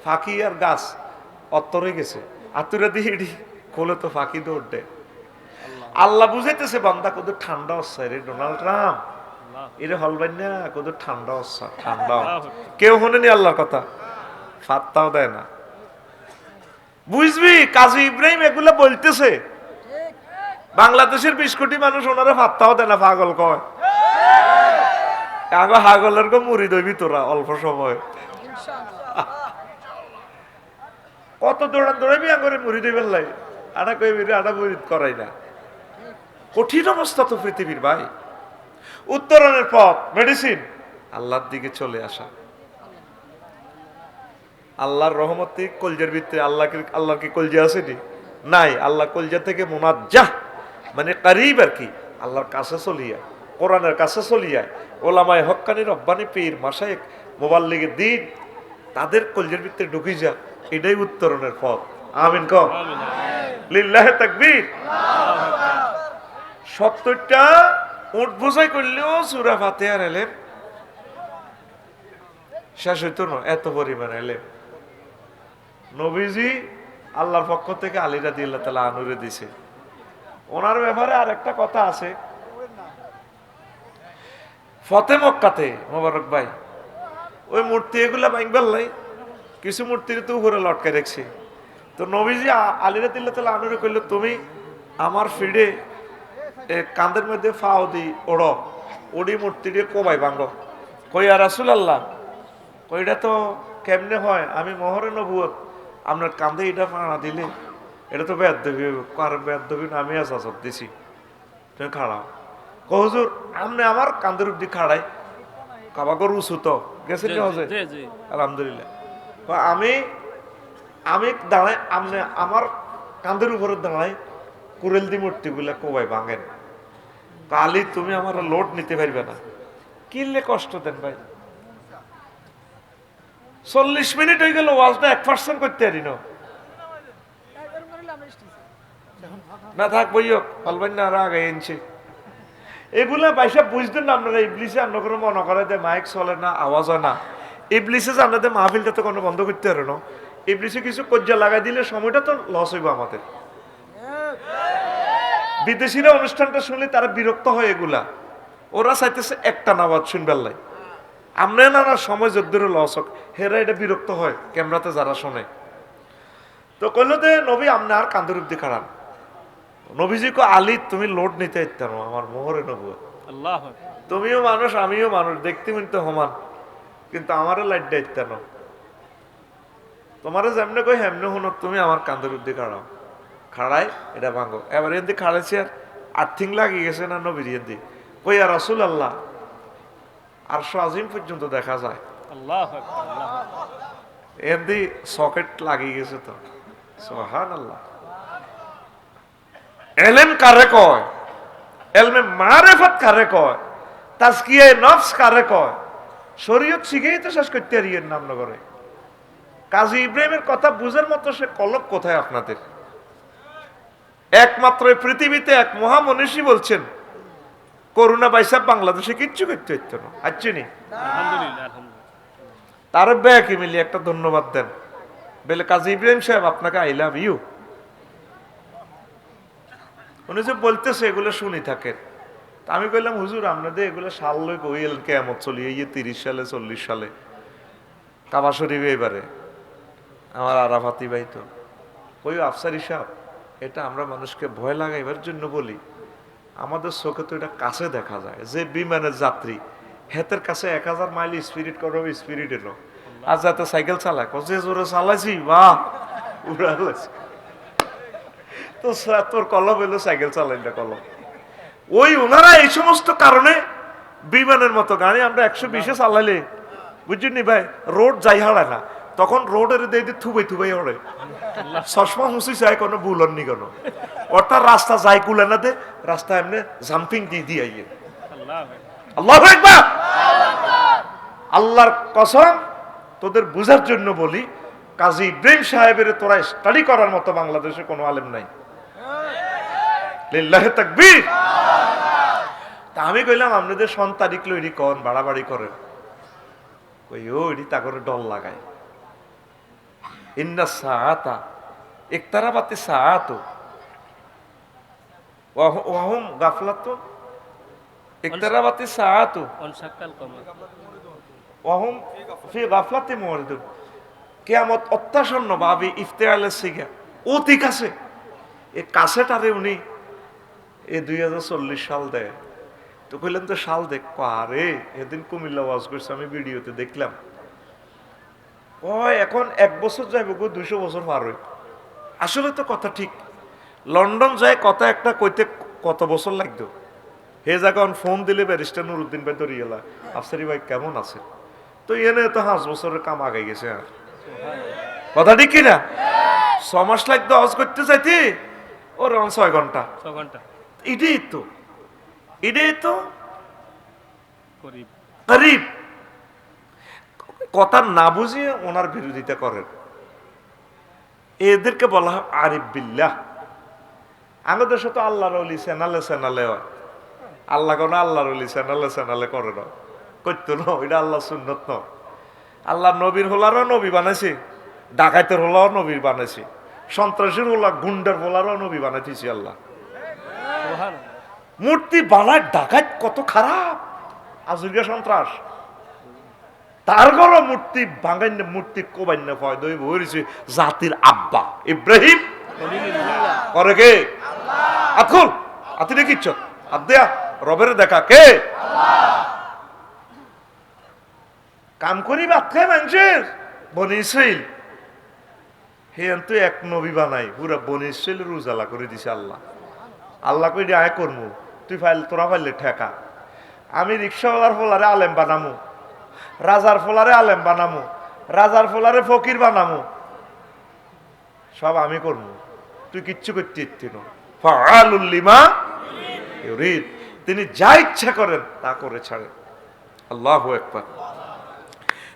[SPEAKER 1] ফাঁকি আর গাছ অত্তরে গেছে, আতুরে দিয়ে হিড়ি খোলে তো ফাঁকি দৌড় দেয়। আল্লাহ বুঝাইতেছে বান্দা কত ঠান্ডা হচ্ছে রে ডোনাল্ড ট্রাম্প, এরে হলবেন না কত ঠান্ডা হচ্ছে, ঠান্ডা। কেউ শোনেনি আল্লাহর কথা, ফাত্তাও দেয় না। বুঝবি কাজী ইব্রাহিম এগুলা বলতেছে, বাংলাদেশের 20 কোটি মানুষ ওনারা ফাত্তাও দেয় না, পাগল কয়। আগে হাগলের গো মুড়ি দইবি তোরা অল্প সময়, কত দৌড়াবি আগে মুড়ি দইবেন লাই, আটা কইবি আটা মুড়ি করাই না। কঠিন অবস্থা তো পৃথিবীর ভাই। উত্তরণের পথ মেডিসিন, আল্লাহর দিকে চলে আসা। আল্লাহর রহমতে কলজের ভিতরে আল্লাহর কি কলজা আসেনি? নাই। আল্লাহ কলজা থেকে মুনাজ্জাহ মানে করিব আর কি, আল্লাহর কাছে চলিয়া, কোরআনের কাছে চলিয়া, ওলামায়ে হক্কানি রব্বানি পীর মাশায়েখ মুবাল্লিগের দিন তাদের কলজের ভিতরে ঢুকি যা, এটাই উত্তরণের পথ। আমিন কও লিল্লাহি তাকবীর। 70টা উট বোঝাই করলেও সূরা ফাতিহার এলেম শেষ হইতো না, এত পরিমাণ এলেম। নবীজি আল্লাহর পক্ষ থেকে আলী রাদিয়াল্লাহু তাআলা আনহুরে দিছে। ওনার ব্যাপারে আর একটা কথা আছে, ফতে মক্কাতে মোবারক ভাই ওই মূর্তি এগুলা ভাঙবার লাই, কিছু মূর্তির তো উপরে লটকাই রাখছে। তো নবীজি আলী রাদিয়াল্লাহু তাআলা আনহুরে কইল, তুমি আমার ফিডে কাঁধের মধ্যে ফাও দি ওড়ো, ওডি মূর্তি দিয়ে কোবাই ভাঙো। কই আর রাসূলুল্লাহ, কইটা তো কেমনে হয়, আমি মোহরে নবুয়ত, আপনার কাঁধে এটা ফাড়া দিলে এটা তো বেয়াদবি, কারণ বেয়াদবি না, আমি আজাজত দিছি, তুমি খাড়াও। হুজুর আপনি আমার কাঁধের উপর দিয়ে খাড়াই, কাবাগর উঁচু তো গেছেন আলহামদুলিল্লাহ। আমি দাঁড়াই, আপনি আমার কাঁধের উপরে দাঁড়াই, কুরেল দি মূর্তিগুলা কোবাই ভাঙেন। কালি তুমি আমার লোড নিতে পারবে না। কিনলে কষ্ট দেন ভাই। 40 মিনিট হয়ে গেল, ওয়াজটা 1% করতে পারি না থাক বইও বলবেন না, আর আগে এনেছে এগুলা পয়সা বুঝতেন না আপনারা। ইবলিসে অন্য কোনো মনে করে যে মাইক চলে না, আওয়াজ হয় না। ইবলিসে জানাতে মাহফিলটা তো কোনো বন্ধ করতে পারে না। ইবলিসে কিছু কজ্জা লাগাই দিলে সময়টা তো লস হইব আমাদের। বিদেশিরা অনুষ্ঠানটা শুনলে তারা বিরক্ত হয়, এগুলা ওরা চাইতেছে একটা নামাজ শুনবার লাই, আমরা না সময় যদ্দুর লস হোক, হেরা এটা বিরক্ত হয় ক্যামেরাতে যারা শোনে। তো কইলো যে নবী আপনি আর কান্দের উপদি খাড়ান। নবীজি কো আলী তুমি লোড নিতে ইত্যান, আমার মোহরে নবুয়ত, তুমিও মানুষ আমিও মানুষ, দেখতে মিনতে সমান, কিন্তু আমারও লাইট দেয় ইত্যান, তোমার যেমনে কই হেমনে শুনো, তুমি আমার কান্দের উপদি খাড়াও। খাড়াই এটা ভাঙো। এবার এদি খাড়াইছি আর আর্থিং লাগিয়ে গেছে না নবীর এদি, কই আর রাসূলুল্লাহ আরশ আজিম পর্যন্ত দেখা যায়। এদি সকেট লাগিয়ে গেছে তো, সুবহানাল্লাহ। এলেম কারে কয়, এলমে মারিফাত কারে কয়, তাজকিয়ে নফস কারে কয়, শরীয়ত শিখেই তো শেষ করতে আর নাম নগরে। কাজী ইব্রাহিমের কথা বুঝার মতো সে কলক কোথায় আপনাদের? একমাত্র এই পৃথিবীতে এক মহামনীষী বলছেন করোনা বাইসাব বাংলাদেশে কিচ্ছু করতে হইতো না, আচ্ছিনি তার ব্যাকে মিলিয়ে একটা ধন্যবাদ দেন, বলে কাজী ইব্রাহিম সাহেব আপনাকে আই লাভ ইউ। উনি যে বলতেছে এগুলো শুনি থাকেন। আমি কইলাম হুজুর আপনাদের এগুলো সাল লই কইলেন কেমন চলি, এই 30 সালে 40 সালে কাবা শরীফে এবারে আমার আরাফাতি ভাই তো কই আফসারি সাহেব, এটা আমরা মানুষকে ভয় লাগাইবার জন্য বলি, আমাদের চোখে তো এটা কাছে দেখা যায়। যে বিমানের যাত্রী হেতের কাছে 1000 মাইল স্পিরিট করো স্পিরিট এলো আর যাতে সাইকেল চালায় যে জোরে চালাইছি বাহ উড়ালাইছি তো তোর কলম এলো সাইকেল চালাই না কলম ওই ওনারা এই সমস্ত কারণে বিমানের মতো গাড়ি আমরা 120-এ চালাইলে বুঝলি ভাই রোড যাই হারায় না তখন রোডের দিয়ে থুবাই থুবাই হরে চশমা হুঁচি চাই কোনো ভুলন নি কোনো অর্থাৎ রাস্তা যাই কুলে না দে রাস্তা এমনি জাম্পিং দিয়ে দিয়ে আইয়ে আল্লাহু আকবার আল্লাহর কসম তোদের বুঝার জন্য বলি কাজী ইব্রাহিম সাহেবের তোরা স্টাডি করার মতো বাংলাদেশে কোনো আলেম নাই লিল্লাহি তাকবীর তা আমি কইলাম আপনাদের সন্তানিক লইরি কোন বাড়াবাড়ি করেন কই ওইডি তা করে ডল লাগায় ইন্না সাআতা ইকতারাবাতি সাআতু ওয়াহুম গাফলাতুন ইকতারাবাতি সাআতু
[SPEAKER 2] অনসাকাল কমা
[SPEAKER 1] ওয়াহুম ফি গাফলাতি মুরিদুন কিয়ামত অত্যাসন্ন ভাবে ইফতিআলের সিগা অতি কাছে এই কাছেটারে উনি এই 2040 সাল দেয় তো কইলেন তো সাল দেখ আরে এদিন কুমিল্লা ওয়াজ করছে আমি ভিডিওতে দেখলাম ওই এখন 1 বছর যাইব গো 200 বছর পার হই আসলে তো কথা ঠিক লন্ডন যায় কথা একটা কইতে কত বছর লাগতো হে জায়গা ফোন দিলে ব্যারিস্টার নুরুদ্দিন ভাই দরিয়ালা আফসারি ভাই কেমন আছে তো এনে তো 5 বছরের কাম আগে গেছে আর কথা ঠিক কিনা 6 মাস লাগতো হজ করতে চাইতে ওর 6 ঘন্টা
[SPEAKER 2] 6 ঘন্টা
[SPEAKER 1] এটাই তো
[SPEAKER 2] করিব
[SPEAKER 1] গরিব কথা না বুঝিয়ে ওনার বিরোধিতা করেন এদেরকে বলা হয় আরিফ বিল্লাহ আমাদের দেশে তো আল্লাহর ওলি চ্যানেলে চ্যানেলে হয় আল্লাহ কোন আল্লাহর ওলি চ্যানেলে চ্যানেলে করে না করতো না এটা আল্লাহ সুন্নত ন আল্লাহ নবীর হোলারও নবী বানাইছে ডাকাইতের হোলাও নবী বানাইছে সন্ত্রাসীর হোলা গুন্ডার হোলারও নবী বানাইতেছি আল্লাহ
[SPEAKER 2] সুবহানাল্লাহ
[SPEAKER 1] মূর্তি বানায় ডাকাত কত খারাপ আজুরিয়া সন্ত্রাস তার ঘরও মূর্তি ভাঙাইন্য মূর্তি কোবাইন্য ভয় দই বইছে জাতির আব্বা ইব্রাহিম করে কে আতুল আতি দেখিচ্ছ আদেয়া রবের দেখা কে কাম করি ভাত খায় মানুষের বনি ইসরাইল হে তো এক নবী বানাই পুরা বনি ইসরাইলের উজালা করে দিছে আল্লাহ আল্লাহ কই আয় করমু তুই ফাইল তোরা ফাইলে ঠেকা আমি রিক্সাওয়ালার ফোলারে আলেম বানামু রাজার ফোলারে আলেম বানামু রাজার ফোলারে ফকির বানামু সব আমি করবো তুই কিচ্ছু করতে ইচ্ছি না ফাআলুল লিমা ইউরিদ তিনি যা ইচ্ছা করেন তা করে ছাড়েন আল্লাহু আকবার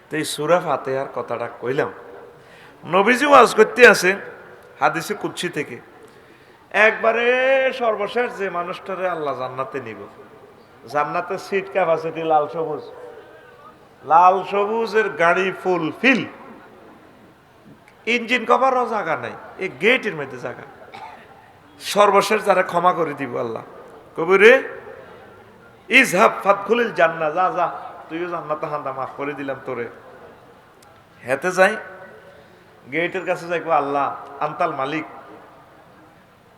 [SPEAKER 1] তো এই সূরা ফাতিহার কথাটা কইলাম নবীজি ওয়াজ করতে আছে হাদিসে কুদসি থেকে একবারে সর্বশেষ যে মানুষটারে আল্লাহ জান্নাতে নিব জান্নাতের সিট ক্যাপাসিটি লাল সবুজের গাড়ি ফুল ফিল ইঞ্জিন কভারও জায়গা নাই এই গেটের মধ্যে জায়গা সর্বশেষ যারা ক্ষমা করে দিব আল্লাহ কবিরে ইজহাব ফাদখুলিল জান্নাহ যা যা তুইও জান্নাতে হান্দা মাফ করে দিলাম তোরে হেতে যাই গেটের কাছে যাইবো আল্লাহ আন্তাল মালিক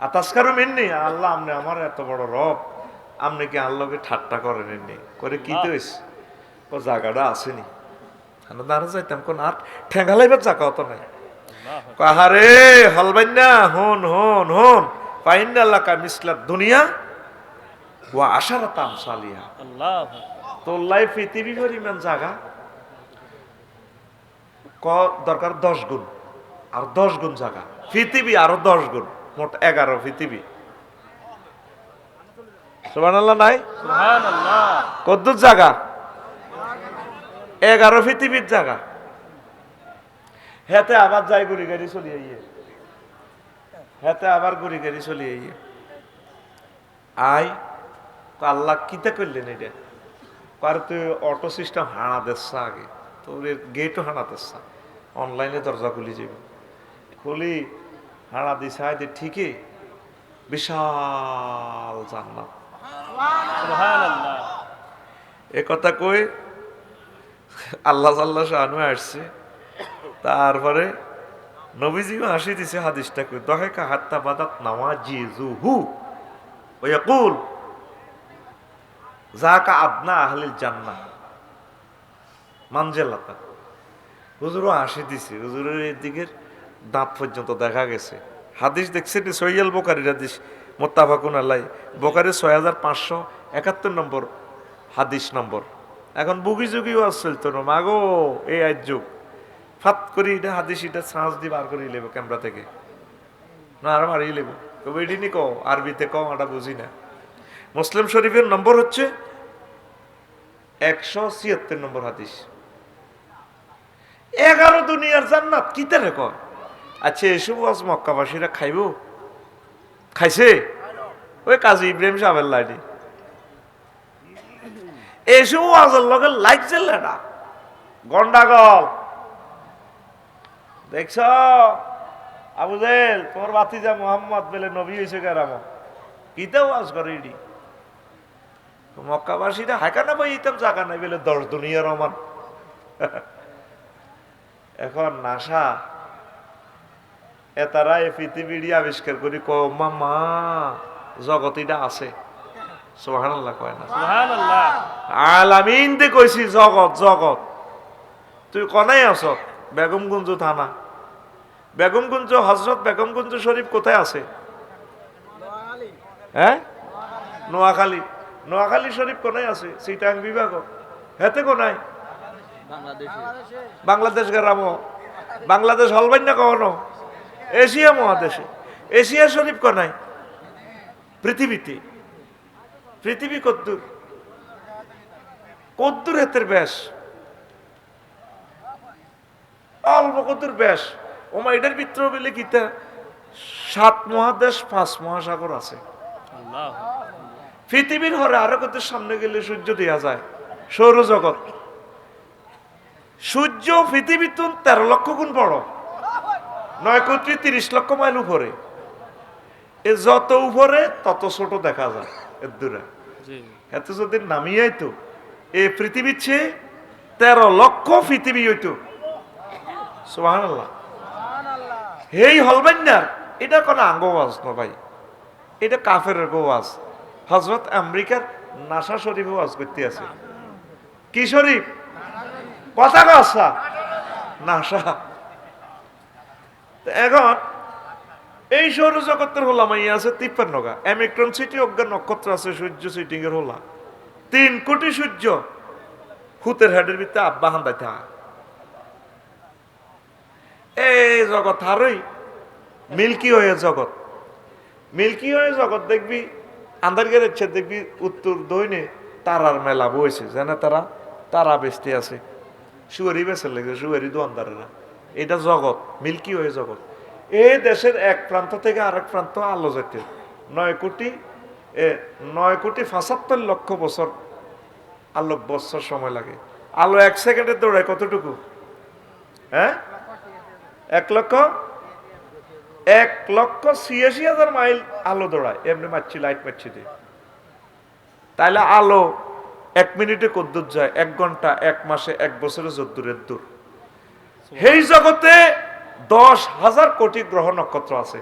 [SPEAKER 1] আতাসকারু মিন্নি আল্লাহ আপনি আমার এত বড় রব আপনি কি আল্লাহকে ঠাট্টা করেন এমনি করে কি তৈস ও জায়গাটা আসেনি দাঁড়া যাইতাম কোন আর ঠেঙ্গা লাইবার জায়গা অত নাই কাহারে হলবাই না হন হন হন পাইন আল্লাহ কা মিসলা দুনিয়া ওয়া আশারাত আমসালিহা
[SPEAKER 2] আল্লাহ
[SPEAKER 1] তোর লাইফ পৃথিবী পরিমাণ জায়গা ক দরকার 10 গুণ আর 10 গুণ জায়গা পৃথিবী আরো 10 গুণ মোট 11 পৃথিবী সুবহানাল্লাহ নাই
[SPEAKER 2] সুবহানাল্লাহ
[SPEAKER 1] কদ্দুর জায়গা 11 পৃথিবীর জায়গা হেতে আবার যাই গুড়ি গাড়ি চলি আইয়ে হেতে আবার গুড়ি গাড়ি চলি আইয়ে আই তো আল্লাহ কিতা করলেন এটা কার তুই অটো সিস্টেম হানা দেশা আগে তোর গেটও হানা দেশা অনলাইনে দরজা খুলি যাবে খুলি হানা দিশা ঠিকই বিশাল জান্নাত
[SPEAKER 2] সুবহানাল্লাহ
[SPEAKER 1] এ কথা কই আল্লাহ সাল্লাহ শাহানু আসছে তারপরে নবীজিও হাসি দিছে হাদিসটা কই দহেকা হাত্তা বাদাত নাওয়াজিজুহু ওয়া ইয়াকুল যাকা আদনা আহলিল জান্নাহ মানজেলাতা। হুজুরও হাসি দিছে, হুজুরের এই দিকের দাঁত পর্যন্ত দেখা গেছে। হাদিস দেখছেন সহিয়াল বোখারির হাদিস, মোত্তাফাকুন আলাইহি, বোখারি 6571 নম্বর হাদিস নম্বর। এখন বুগি যুগিও চলতো না, মাগো এই আজ যুগ ফাত করি এটা হাদিস এটা সাঁজ দিয়ে বার করে লেবো ক্যামেরা থেকে, না আর মারিয়ে লেবো তবে এটি নি কও আরবিতে কম এটা বুঝি না। মুসলিম শরীফের নম্বর হচ্ছে 176 নম্বর হাদিস। 11 দুনিয়ার জান্নাত কিতে রে কয়? আচ্ছা এসব আজ মক্কাবাসীরা খাইব? খাইছে ওই কাজী ইব্রাহিম সাহেবের লাইনে এসব আজের লগে লাগছে না গন্ডাগল। দেখছ আবু জেল তোর বাতিজা মোহাম্মদ বেলে নবী হয়েছে কেরাম কিতে ওয়াজ করে ইডি মক্কাবাসীরা হাইকানা বই ইতাম জায়গা নাই বেলে 10 দুনিয়ার রমান। এখন নাসা এতারা এই পৃথিবীর আবিষ্কার করি মামা জগতিটা আছে। সুবহানাল্লাহ কয় না?
[SPEAKER 2] সুবহানাল্লাহ।
[SPEAKER 1] আলামিন দে কইছি জগৎ জগৎ। তুই কোনায় আছ? বেগমগঞ্জ থানা। বেগমগঞ্জ হযরত বেগমগঞ্জ শরীফ কোথায় আছে? হ্যাঁ নোয়াখালী। নোয়াখালী শরীফ কোনায় আছে? চিটাং বিভাগ। হেতে কোনায়? বাংলাদেশ গ্রাম। বাংলাদেশ হলবাই না কখনো? এশিয়া মহাদেশে। এশিয়া শরীফ কোনায়? পৃথিবীতে। পৃথিবী কদ্দুর? কদ্দুর হেতের ব্যাস? অল্প কদ্দুর ব্যাস। ওমা এটার ভিতরে বলে কিতা 7 মহাদেশ 5 মহাসাগর আছে।
[SPEAKER 2] আল্লাহ।
[SPEAKER 1] পৃথিবীর হরে আরো কত সামনে গেলে সূর্য দেয়া যায়। সৌরজগৎ। সূর্য পৃথিবীর 13 লক্ষ গুণ বড়। 9 কোটি 30 লক্ষ মাইল উপরে। এ যত উপরে তত ছোট দেখা যায় এর দূরে।
[SPEAKER 2] জি।
[SPEAKER 1] এত যদি নামিয়ে তো এই পৃথিবীর চেয়ে 13 লক্ষ পৃথিবী হইতো। সুবহানাল্লাহ। এই হলবান্যার এটা কোনো আঙ্গওয়াজ না ভাই, এটা কাফেরের গোয়াজ। হযরত আমেরিকার নাসা শরীফে ওয়াজ করতে আছে। কি শরীফ? কথা কথা নাসা। এখন এই সৌরজগতের হোলা মাইয়া আছে 53 অ্যামিক্রন সিটি অজ্ঞান নক্ষত্র আছে সূর্য সিটিং এর হোলা 3 কোটি সূর্য হুতের হেডের ভিতরে আব্বা হান্দাইতে হয়। এই জগৎ হারই মিল্কি ওয়ে জগৎ। মিল্কি ওয়ে জগৎ দেখবি আন্ধার গেছে দেখবি উত্তর দইনে তারার মেলা বইছে জানা তারা বেচতে আছে। সুয়ারি বেচের লেগে সুয়ারি দোয়ানদারেরা। এটা জগৎ মিল্কি ওয়ে জগৎ। এই দেশের এক প্রান্ত থেকে আরেক প্রান্ত আলো যেতে 9 কোটি 75 লক্ষ বছর আলোক বছর সময় লাগে। আলো 1 সেকেন্ডে দৌড়ায় কতটুকু? হ্যাঁ 1,86,000 মাইল আলো দৌড়ায়। এমনি মারছি লাইট মারছি দিয়ে। তাইলে আলো 1 মিনিটে কদ্দূর যায়? 1 ঘন্টা 1 মাসে 1 বছরে যদ্দূরের দূর। এই জগতে 10,000 কোটি গ্রহ নক্ষত্র আছে।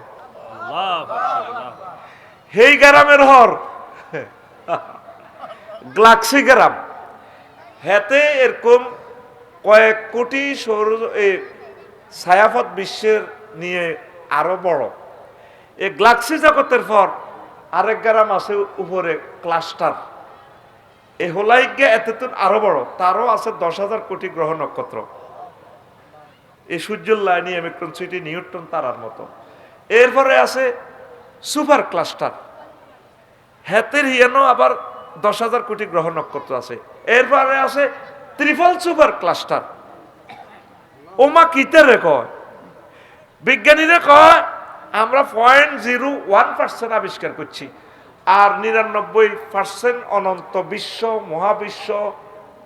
[SPEAKER 1] এই গ্রামের হর গ্যালাক্সি গ্রাম হেতে এরকম কয়েক কোটি সৌর ছায়াপথ বিশ্বের নিয়ে আরো বড়। এই গ্যালাক্সি জগতের পর আরেক গ্রাম আছে উপরে ক্লাস্টার। এই হোলাইকে এতটুকু আরো বড়, তারও আছে 10,000 কোটি গ্রহ নক্ষত্র। এই সূর্যের লাইনে অ্যামিক্রন সিটি নিউটন তারার মতো। এরপরে আছে সুপার ক্লাস্টার। হেতের হিয়ানো আবার 10,000 কোটি গ্রহ নক্ষত্র আছে। এরপরে আছে ট্রিপল সুপার ক্লাস্টার। ওমা কিতে রে কয়? বিজ্ঞানীরা কয় আমরা 0.01% আবিষ্কার করছি, আর 99% অনন্ত বিশ্ব মহাবিশ্ব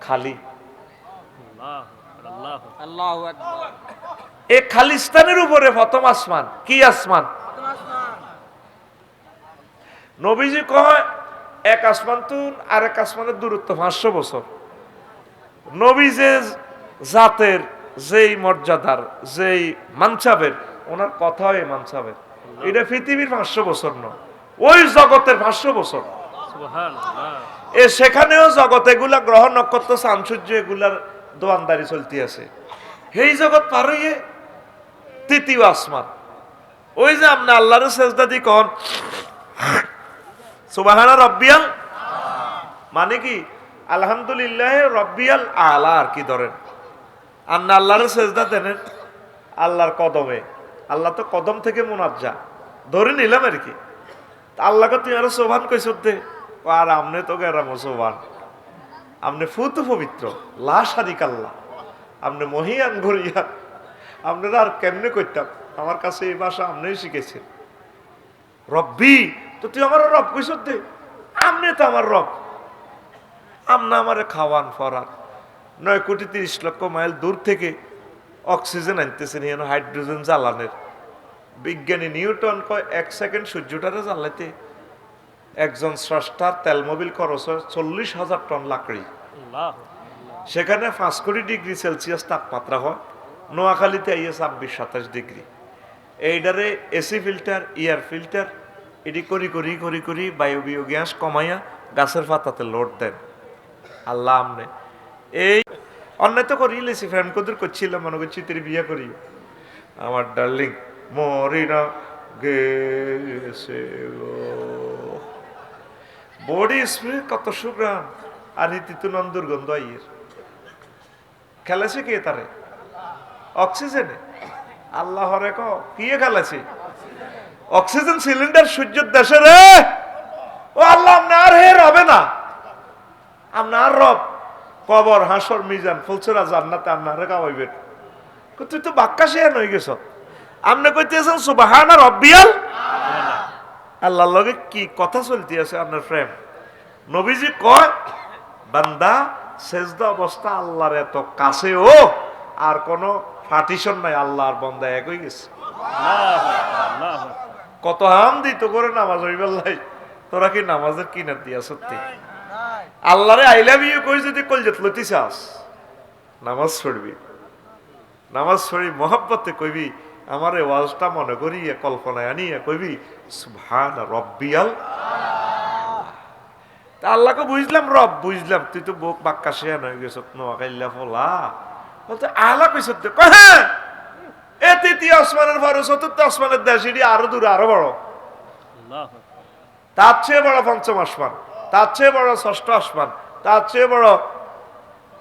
[SPEAKER 1] খালি। এই খালিস্তানের উপরে প্রথম আসমান। কি আসমান? নবীজি কয় এক আসমান তুন আরেক আসমানের দূরত্ব 500 বছর। নবী যে জাতের, যেই মর্যাদার, যেই মানসাবের, ওনার কথা এই মানসাবের। এটা পৃথিবীর 500 বছর নয়, ওই জগতের 500 বছর। সেখানেও জগৎ এগুলা গ্রহ নক্ষত্র চাঁদ সূর্য এগুলার দোয়ানদারি চলতে আছে। এই জগৎ পার হইয়ে তৃতীয় আসমান, ওই যে আপনি আল্লাহর সেজদা দি কন সুবহানা রব্বিয়াল, মানে কি আলহামদুলিল্লাহ রব্বিয়াল আলা আর কি ধরেন, আপনি আল্লাহর সেজদা দেন আল্লাহর কদমে, আল্লাহ তো কদম থেকে মুনাজ্জা ধরে নিলাম আর কি। আল্লাহকে তুই আরো সোভান কইস দে, আর আমনে তো গেরাম সোভান, আপনি ফুত পবিত্র লাশাদিক আল্লাহ, আপনি মহিয়ান ঘুরিয়া, আপনারা আর কেমনে করতাম, আমার কাছে এই ভাষা আপনিই শিখেছেন। রব্বি, তো তুই আমার রব কইস দে, আপনি তো আমার রব, আপনি আমারে খাওয়ান ফরান, 9,30,00,000 মাইল দূর থেকে অক্সিজেন আনতেছেন এখানে হাইড্রোজেন জ্বালানের। বিজ্ঞানী নিউটন কয় 1 সেকেন্ড সূর্যটারে জ্বালাইতে একজন স্রষ্টার তেল মোবিল খরচ হয় 40,000 টন লাকড়ি।
[SPEAKER 2] আল্লাহ,
[SPEAKER 1] সেখানে 5 ডিগ্রি সেলসিয়াস তাপমাত্রা হয়, নোয়াখালীতে আইয়ে 26-27 ডিগ্রি। এইটারে এসি ফিল্টার, এয়ার ফিল্টার এটি করি করি করি করি বায়বীয় গ্যাস কমাইয়া গাছের পাতাতে লোড দেন। আল্লাহ আমনে এই অন্যায় তো করি লেছি, ফ্রেম কদুর করছিলাম, মনে করছি তুই বিয়ে করি, আমার ডার্লিং মরি না গেছে বডি স্প্রে কত সুগ্রাম, আর হিতিতু নন দুর্গন্ধ আইয়ের খেলেছে কে তারে অক্সিজেনে, আল্লাহ হরে কি খেলেছে অক্সিজেন সিলিন্ডার সূর্যের দেশে রে, ও আল্লাহ আপনি আর হে রবে না, আপনার রব কবর হাসর মিজান ফুলছরা জান্নাতে আপনারে খাওয়াইবেন। তুই তো বাক্কা শেয়ার হয়ে গেছ, আপনি কইতেছেন সুবহানা রব্বিয়াল, আল্লাহর লগে কি কথা চলতে আছে আপনার ফ্রেম। নবীজি কয় বান্দা সেজদা অবস্থা আল্লাহর এত কাছে, ও আর কোনো পার্টিশন নাই, আল্লাহর বান্দা এক হয়ে গেছে।
[SPEAKER 2] আল্লাহ,
[SPEAKER 1] কত হাম দিত করে নামাজ হইবার লাই, তোরা কি নামাজের কিনার দিয়া সত্যি আল্লাহরে আই লাভ ইউ কই যদি কলজত লতি চাস নামাজ ছড়বি, নামাজ ছড়ি মহব্বতে কইবি, আমার এই ওয়াজটা মনে করি কল্পনায় আনিয়া কইবি সুবহান রব্বিয়াল। তা আল্লাহকে বুঝলাম রব বুঝলাম, তুই তো বুক বাক্কা শেয়ান হয়ে গেছ নোয়াখাইল্লা ফলা বলতে আলা কইস হ্যাঁ এ তৃতীয় আসমানের পরে চতুর্থ আসমানের দেশ, এটি আরো দূরে আরো বড়,
[SPEAKER 2] আল্লাহ,
[SPEAKER 1] তার চেয়ে বড় পঞ্চম আসমান, তার চেয়ে বড় ষষ্ঠ আসমান, তার চেয়ে বড়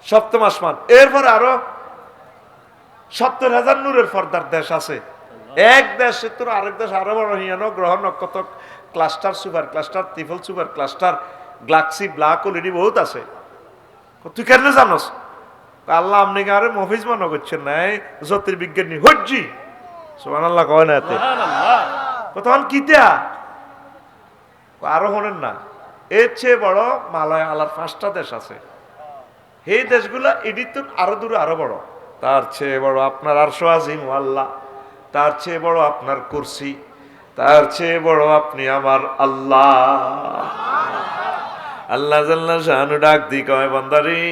[SPEAKER 1] সপ্তম আসমান, এরপর আরো 70,000 নূরের পর্দার দেশ আছে। এক দেশ তোর আরেক দেশ আরো বড়, হিয়ানো গ্রহ নক্ষত্র cluster super cluster triple super cluster Galaxy black hole এটি বহুত আছে। তুই কেন জানোস? আল্লাহ আপনি আরে মফিজ মনে করছেন না, জ্যোতির্বিজ্ঞানী হজ্জি সুবহানাল্লাহ কয় না এতে তখন কিতা আরো হলেন না, এর চেয়ে বড় মালয় আলার 5টা দেশ আছে, এই দেশগুলা এটি তো আরো দূরে আরো বড়, তার চেয়ে বড় আপনার আরশে আজিম আল্লাহ, তার চেয়ে বড় আপনার কুরসি, তার চেয়ে বড় আপনি আমার আল্লাহ। আল্লাহ জাল্লা শানু ডাক দি কয় বান্দারি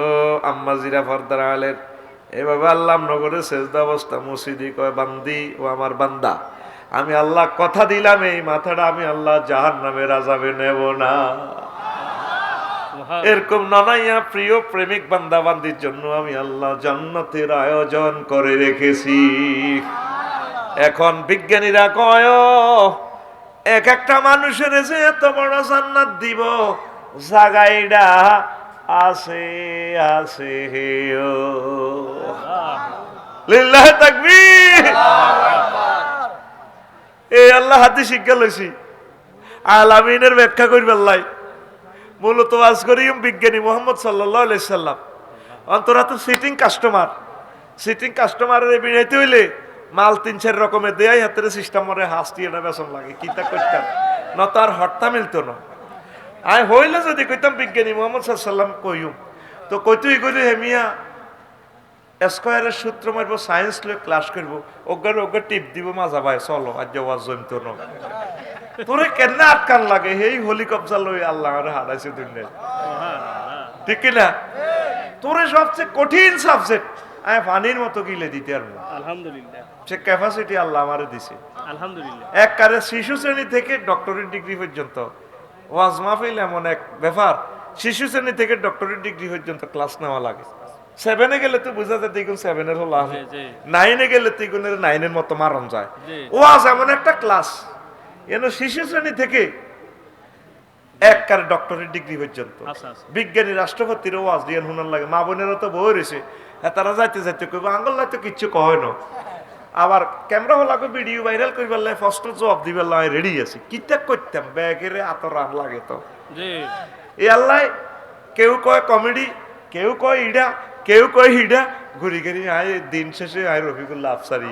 [SPEAKER 1] ও আম্মা জিরা ফরদার আলের এভাবে আল্লাহ নগরে সেজদা অবস্থা মসজিদি কয় বান্দি ও আমার বান্দা, আমি আল্লাহ কথা দিলাম এই মাথাটা আমি আল্লাহ জাহান্নামের আযাবে নেব না। এরকম নানাইয়া প্রিয় প্রেমিক বান্দা বান্দির জন্য আমি আল্লাহ জান্নাতের আয়োজন করে রেখেছি। এখন বিজ্ঞানীরা কয় এক একটা মানুষের যে এত বড় জান্নাত দিব জাগাইডা আছে আছে হে ও লিল্লাহ তাকবীর। এই আল্লাহ হাতে শিক্ষা লইছি আলামিনের ব্যাখ্যা করবার লাই মূলত আজ করিম বিজ্ঞানী মোহাম্মদ সাল্লাল্লাহু আলাইহি সাল্লাম। অন্তরা তো সিটিং কাস্টমার, সিটিং কাস্টমারের বিনাইতে হইলে মাল 3-4 রকমের দেয় হাতের সিস্টেম মরে হাসতি এটা বেসন লাগে কিতা করতাম না, তার হট্টা মিলতো না। আয় হইলে যদি কইতাম বিজ্ঞানী মোহাম্মদ সাল্লাম কইম তো কইতুই কইলে হেমিয়া স্কয়ারের সূত্র মারব সায়েন্স লয়ে ক্লাস করব ওগার ওগার টিপ দিব মাজা ভাই চলো আজ ওয়াজ জমতো না। তোরে কেন আটকান লাগে এই হলি কবজা লই আল্লাহ আমারে হারাইছে দুনিয়ায়, ঠিক কি না? তোরে সবচেয়ে কঠিন সাবজেক্ট আমি পানির মতো গিলে দিতে পারবো,
[SPEAKER 2] আলহামদুলিল্লাহ
[SPEAKER 1] সে ক্যাপাসিটি আল্লাহ আমারে দিছে।
[SPEAKER 2] আলহামদুলিল্লাহ
[SPEAKER 1] এক কারে শিশু শ্রেণী থেকে ডক্টরেট ডিগ্রি পর্যন্ত ওয়াজ মাহফিল এমন এক ব্যাপার, শিশু শ্রেণী থেকে ডক্টরেট ডিগ্রি পর্যন্ত ক্লাস নেওয়া লাগে। 7-এ গেলে তো বুঝা যায় দ্বিগুণ 7-এর হলো
[SPEAKER 2] জি, জি।
[SPEAKER 1] 9-এ গেলে দ্বিগুণের 9-এর মতো মারণ যায়।
[SPEAKER 2] জি।
[SPEAKER 1] ওয়াজ এমন একটা ক্লাস শিশু শ্রেণী থেকে একবারে ডক্টরেট ডিগ্রি পর্যন্ত
[SPEAKER 2] আচ্ছা, আচ্ছা।
[SPEAKER 1] বিজ্ঞানী রাষ্ট্রপতির ওয়াজ দিয়ে হুনার লাগে, মা বোনেরও তো বই রয়েছে, তারা যাইতে যাইতে কইব আঙ্গল তো কিচ্ছু কয় না, আবার ক্যামেরা হলাকে ভিডিও ভাইরাল করবার লাগে ফার্স্ট জবাব দিবার লাগে রেডি আছি, কিতা করতাম ব্যাগের আতর রাম লাগে তো
[SPEAKER 2] জি
[SPEAKER 1] এই আল্লাহ। কেউ কয় কমেডি, কেউ কয় ইডা, কেউ কয় হিডা, ঘুরি ঘুরি আয় দিন শেষে আয় রফিকুল্লাহ আফসারি।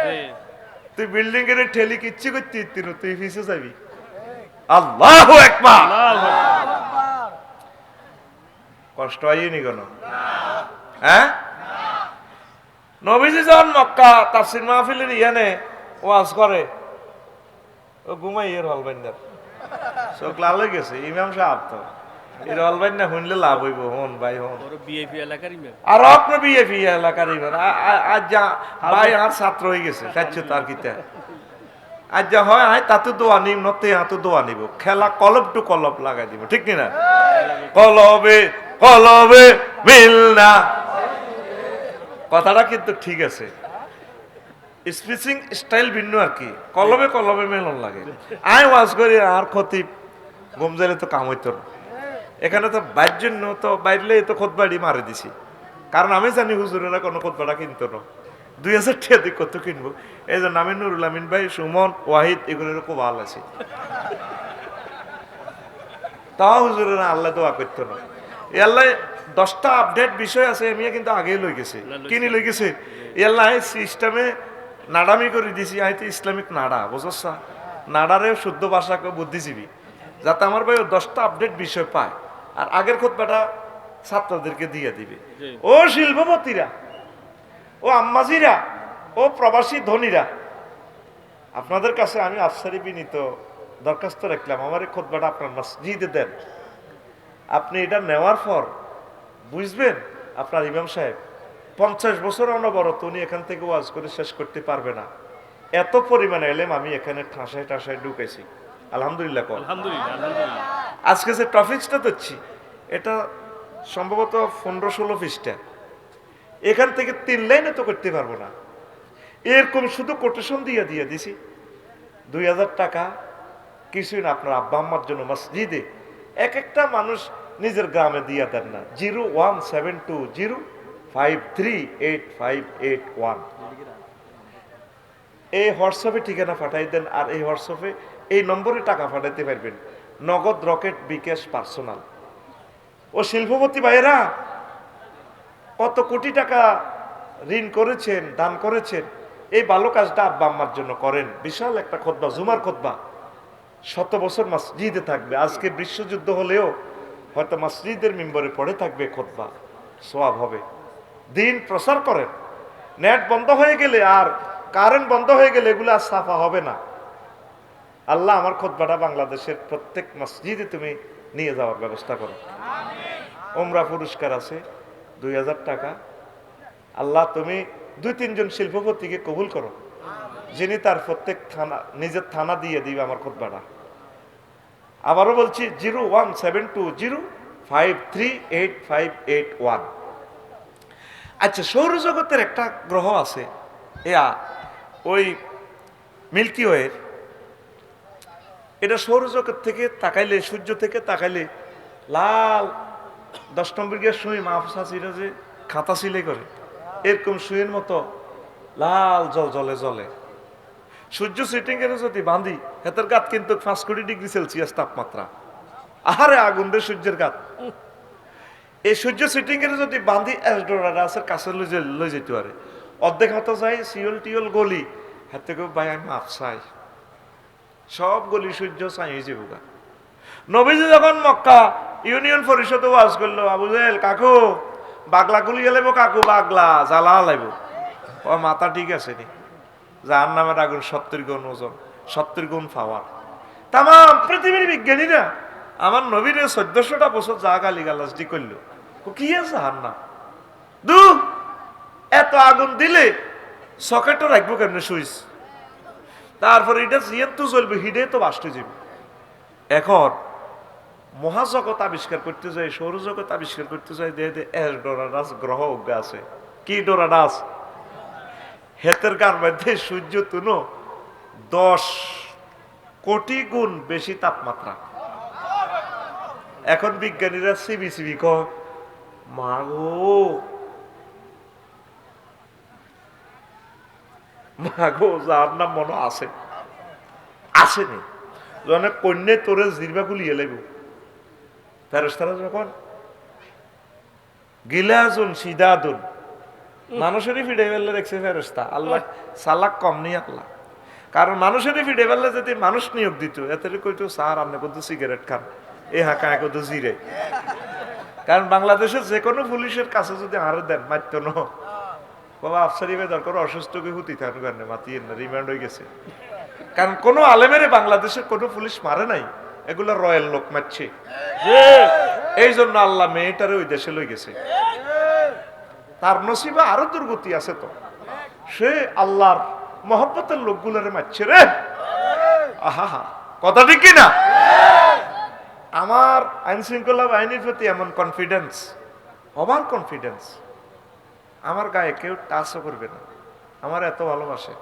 [SPEAKER 2] জি
[SPEAKER 1] তুই বিল্ডিং এর ঠেলি কিচ্ছু করতে ইত্তি না, তুই পিছে যাবি। আল্লাহু আকবার।
[SPEAKER 2] আল্লাহু আকবার।
[SPEAKER 1] কষ্ট হয়নি কেন? হ্যাঁ, নবীজি যখন মক্কা তাফসীর মাহফিলের ইয়ানে ওয়াজ করে, ও ঘুমাই এর হলবাইন্দার চোখ লাল হয়ে গেছে। ইমাম সাহেব তো এর হলবাইন্দা শুনলে লাভ হইব, হন ভাই হন।
[SPEAKER 2] ওর বিএপি এলাকার ইমাম।
[SPEAKER 1] আর আপনার বিএপি এলাকার ইমাম আজ যা ভাই আর ছাত্র হয়ে গেছে চাইছো তার কিতা আজ যা হয় আয় তাতে দোয়া নিব নতে হাতে দোয়া নিব, খেলা কলব টু কলব লাগাই দিব, ঠিক না? কলবে কলবে মিল না, কথাটা কিন্তু ঠিক আছে, স্পিচিং স্টাইল ভিন্ন আর কি, কলবে কলবে মেলন লাগে। আয় ওয়াজ করি আর খতিব ঘুম যাইলে তো কাম হইতো না, এখানে তো বাইর জন্য তো বাইরলে তো খোদবাড়ি মারে দিছি, কারণ আমি জানি হুজুরেরা কোনো খোদবাড়া কিনতো না, 2000 টাকা দিয়ে কত কিনবো। এই জন্য আমি নুরুল আমিন ভাই, সুমন, ওয়াহিদ এগুলোর খুব ভালো আছে, তাও হুজুরেরা আল্লাহ দোয়া করতো না। এ আল্লাহ 10টা আপডেট বিষয় আছে, আমি কিন্তু আগেই লই গেছি, কিনি লই গেছে। এ আল্লাহ সিস্টেমে নাডামি করে দিছি, আইতে ইসলামিক নাডা বুঝছা, নাডারে শুদ্ধ ভাষা বুদ্ধিজীবী, যাতে আমার ভাই 10টা আপডেট বিষয় পায়, আর আগের খুতবাটা ছাত্রদেরকে দিয়ে দিবে। ও শিল্পপতিরা, ও আম্মাজিরা, ও প্রবাসী ধনীরা, আপনাদের কাছে আমি আফসারি বিনীত দরখাস্ত রাখলাম, আমার এই খুতবাটা আপনার মসজিদে দেন। আপনি এটা নেওয়ার পর বুঝবেন আপনার ইমাম সাহেব 50 বছর অনবরত উনি এখান থেকে ওয়াজ করে শেষ করতে পারবে না, এত পরিমাণে এলেম আমি এখানে ঠাসায় ঠাসায় ঢুকেছি। আলহামদুলিল্লাহ কর।
[SPEAKER 2] আলহামদুলিল্লাহ আলহামদুলিল্লাহ।
[SPEAKER 1] আজকে যে টপিকসটা দিচ্ছি এটা সম্ভবত 15-16 পৃষ্ঠা, এখান থেকে 3 লাইনে তো করতে পারবো না, এরকম শুধু কোটেশন দিয়ে দিয়ে দিছি। 2000 টাকা কিছুই না, আপনার আব্বা আম্মার জন্য মসজিদে এক একটা মানুষ নিজের গ্রামে দিয়ে দেন না, 01720538581 এই হোয়াটসঅ্যাপে ঠিকানা পাঠাই দেন, আর এই হোয়াটসঅ্যাপে এই নম্বরে টাকা পাঠাইতে পারবেন, নগদ, রকেট, বিকাশ, পার্সোনাল। ও শিল্পপতি ভাইয়েরা কত কোটি টাকা ঋণ করেছেন, দান করেছেন, এই ভালো কাজটা আব্বা আম্মার জন্য করেন। বিশাল একটা খুতবা, জুমার খুতবা, 100 বছর মসজিদে থাকবে, আজকে বিশ্বযুদ্ধ হলেও হয়তো মসজিদের মিম্বরে পড়ে থাকবে খুতবা, সওয়াব হবে। দিন প্রচার করেন, নেট বন্ধ হয়ে গেলে আর কারেন্ট বন্ধ হয়ে গেলে এগুলো আর সাফা হবে না। আল্লাহ আমার খুতবাটা বাংলাদেশের প্রত্যেক মসজিদে তুমি নিয়ে যাওয়ার ব্যবস্থা করো। উমরা পুরস্কার আছে 2000 টাকা। আল্লাহ তুমি 2-3 জন শিল্পপতিকে কবুল করো, যিনি তার প্রত্যেক থানা নিজের থানা দিয়ে দিবে আমার খুতবাটা। আবারও বলছি 01720538581। আচ্ছা, সৌরজগতের একটা গ্রহ আছে ওই মিল্কি ওয়ের, এটা সৌরজগৎ থেকে তাকাইলে, সূর্য থেকে তাকাইলে লাল 10 নম্বর গিয়ে সুই মাহফুসাসিরা যে খাতা সিলে করে এরকম সুইয়ের মতো লাল জল জলে জলে। সূর্য সিটিং এর যদি বাঁধি হেতের গাত কিন্তু 5 কোটি ডিগ্রি সেলসিয়াস তাপমাত্রা, আহারে আগুন রে সূর্যের গাত। এই সূর্য সিটিং এর যদি বাঁধি অ্যাস্ট্রোনাটাসের কাছে লই যেতে পারে, অর্ধেক মতো যায় সিওল টিওল গলি, হাতে কেউ ভাই আমি মাফ চাই, সব গলি সূর্য চাই হয়ে যাবো গা। নবীজি যখন মক্কা ইউনিয়ন পরিষদে ওয়াজ করলো, আবু জাহেল কাকু বাগলা গুলি গেলেব, কাকু বাগলা জ্বালা লাইব, ও মাথা ঠিক আছে নি, যার নামের আগুন 70 গুণ ওজন, 70 গুণ পাওয়ার। তাম পৃথিবীর বিজ্ঞানীরা আমার নবীরে 1400টা বছর যা গালি গালাজ দি করলো, কি আছে হার না দু এত আগুন দিলে সকেটও রাখবো কেমনে সুইচ, তারপরে এটা জিয়ান তো চলবে, হিডে তো বাস্টে যাবে। এখন মহাজগৎ আবিষ্কার করতে যায়, সৌরজগৎ আবিষ্কার করতে যায়, ডোরাডাস গ্রহ উগ্গা আছে। কি ডোরাডাস? হেতের গার মধ্যে সূর্য তুনো 10 কোটি গুণ বেশি তাপমাত্রা। এখন বিজ্ঞানীরা সিবি সিবি কয় মাগো যার নাম মনে আছে আসেনি জনে কন্যে তোরে জিরবা গুলিয়ে লাগবে। ফেরেশতারা যখন গিলাজুন সিদাদুন মানুষেরই ফিডে ফেললে দেখছে ফেরেশতা। আল্লাহ সালাক কম নেই আল্লাহ, কারণ মানুষেরই ফিডে ফেললে যদি মানুষ নিয়োগ দিত এতে কইতো স্যার আপনি কত সিগারেট খান, এ হাঁকা কত জিরে। কারণ বাংলাদেশের যে কোনো পুলিশের কাছে যদি আরো দেন মারত ন বাবা আফসারি ভাই দরকার অসুস্থকে হুতি থাকুন কারণে মাতিয়ে না রিমান্ড হয়ে গেছে। কারণ কোনো আলেমেরে বাংলাদেশের কোনো পুলিশ মারে নাই, এগুলো রয়্যাল লোক মারছে। এই জন্য আল্লাহ মেয়েটারে ওই দেশে লই গেছে। তার নসিবে আরো দুর্গতি আছে, তো সে আল্লাহর মহব্বতের লোকগুলোরে মারছে রে। আহা কথা ঠিক কিনা? আমার আইন শৃঙ্খলা বাহিনীর প্রতি এমন কনফিডেন্স, ওভার কনফিডেন্স, আমার গায়ে কেউ টাচও করবে না। আমার এত ভালোবাসে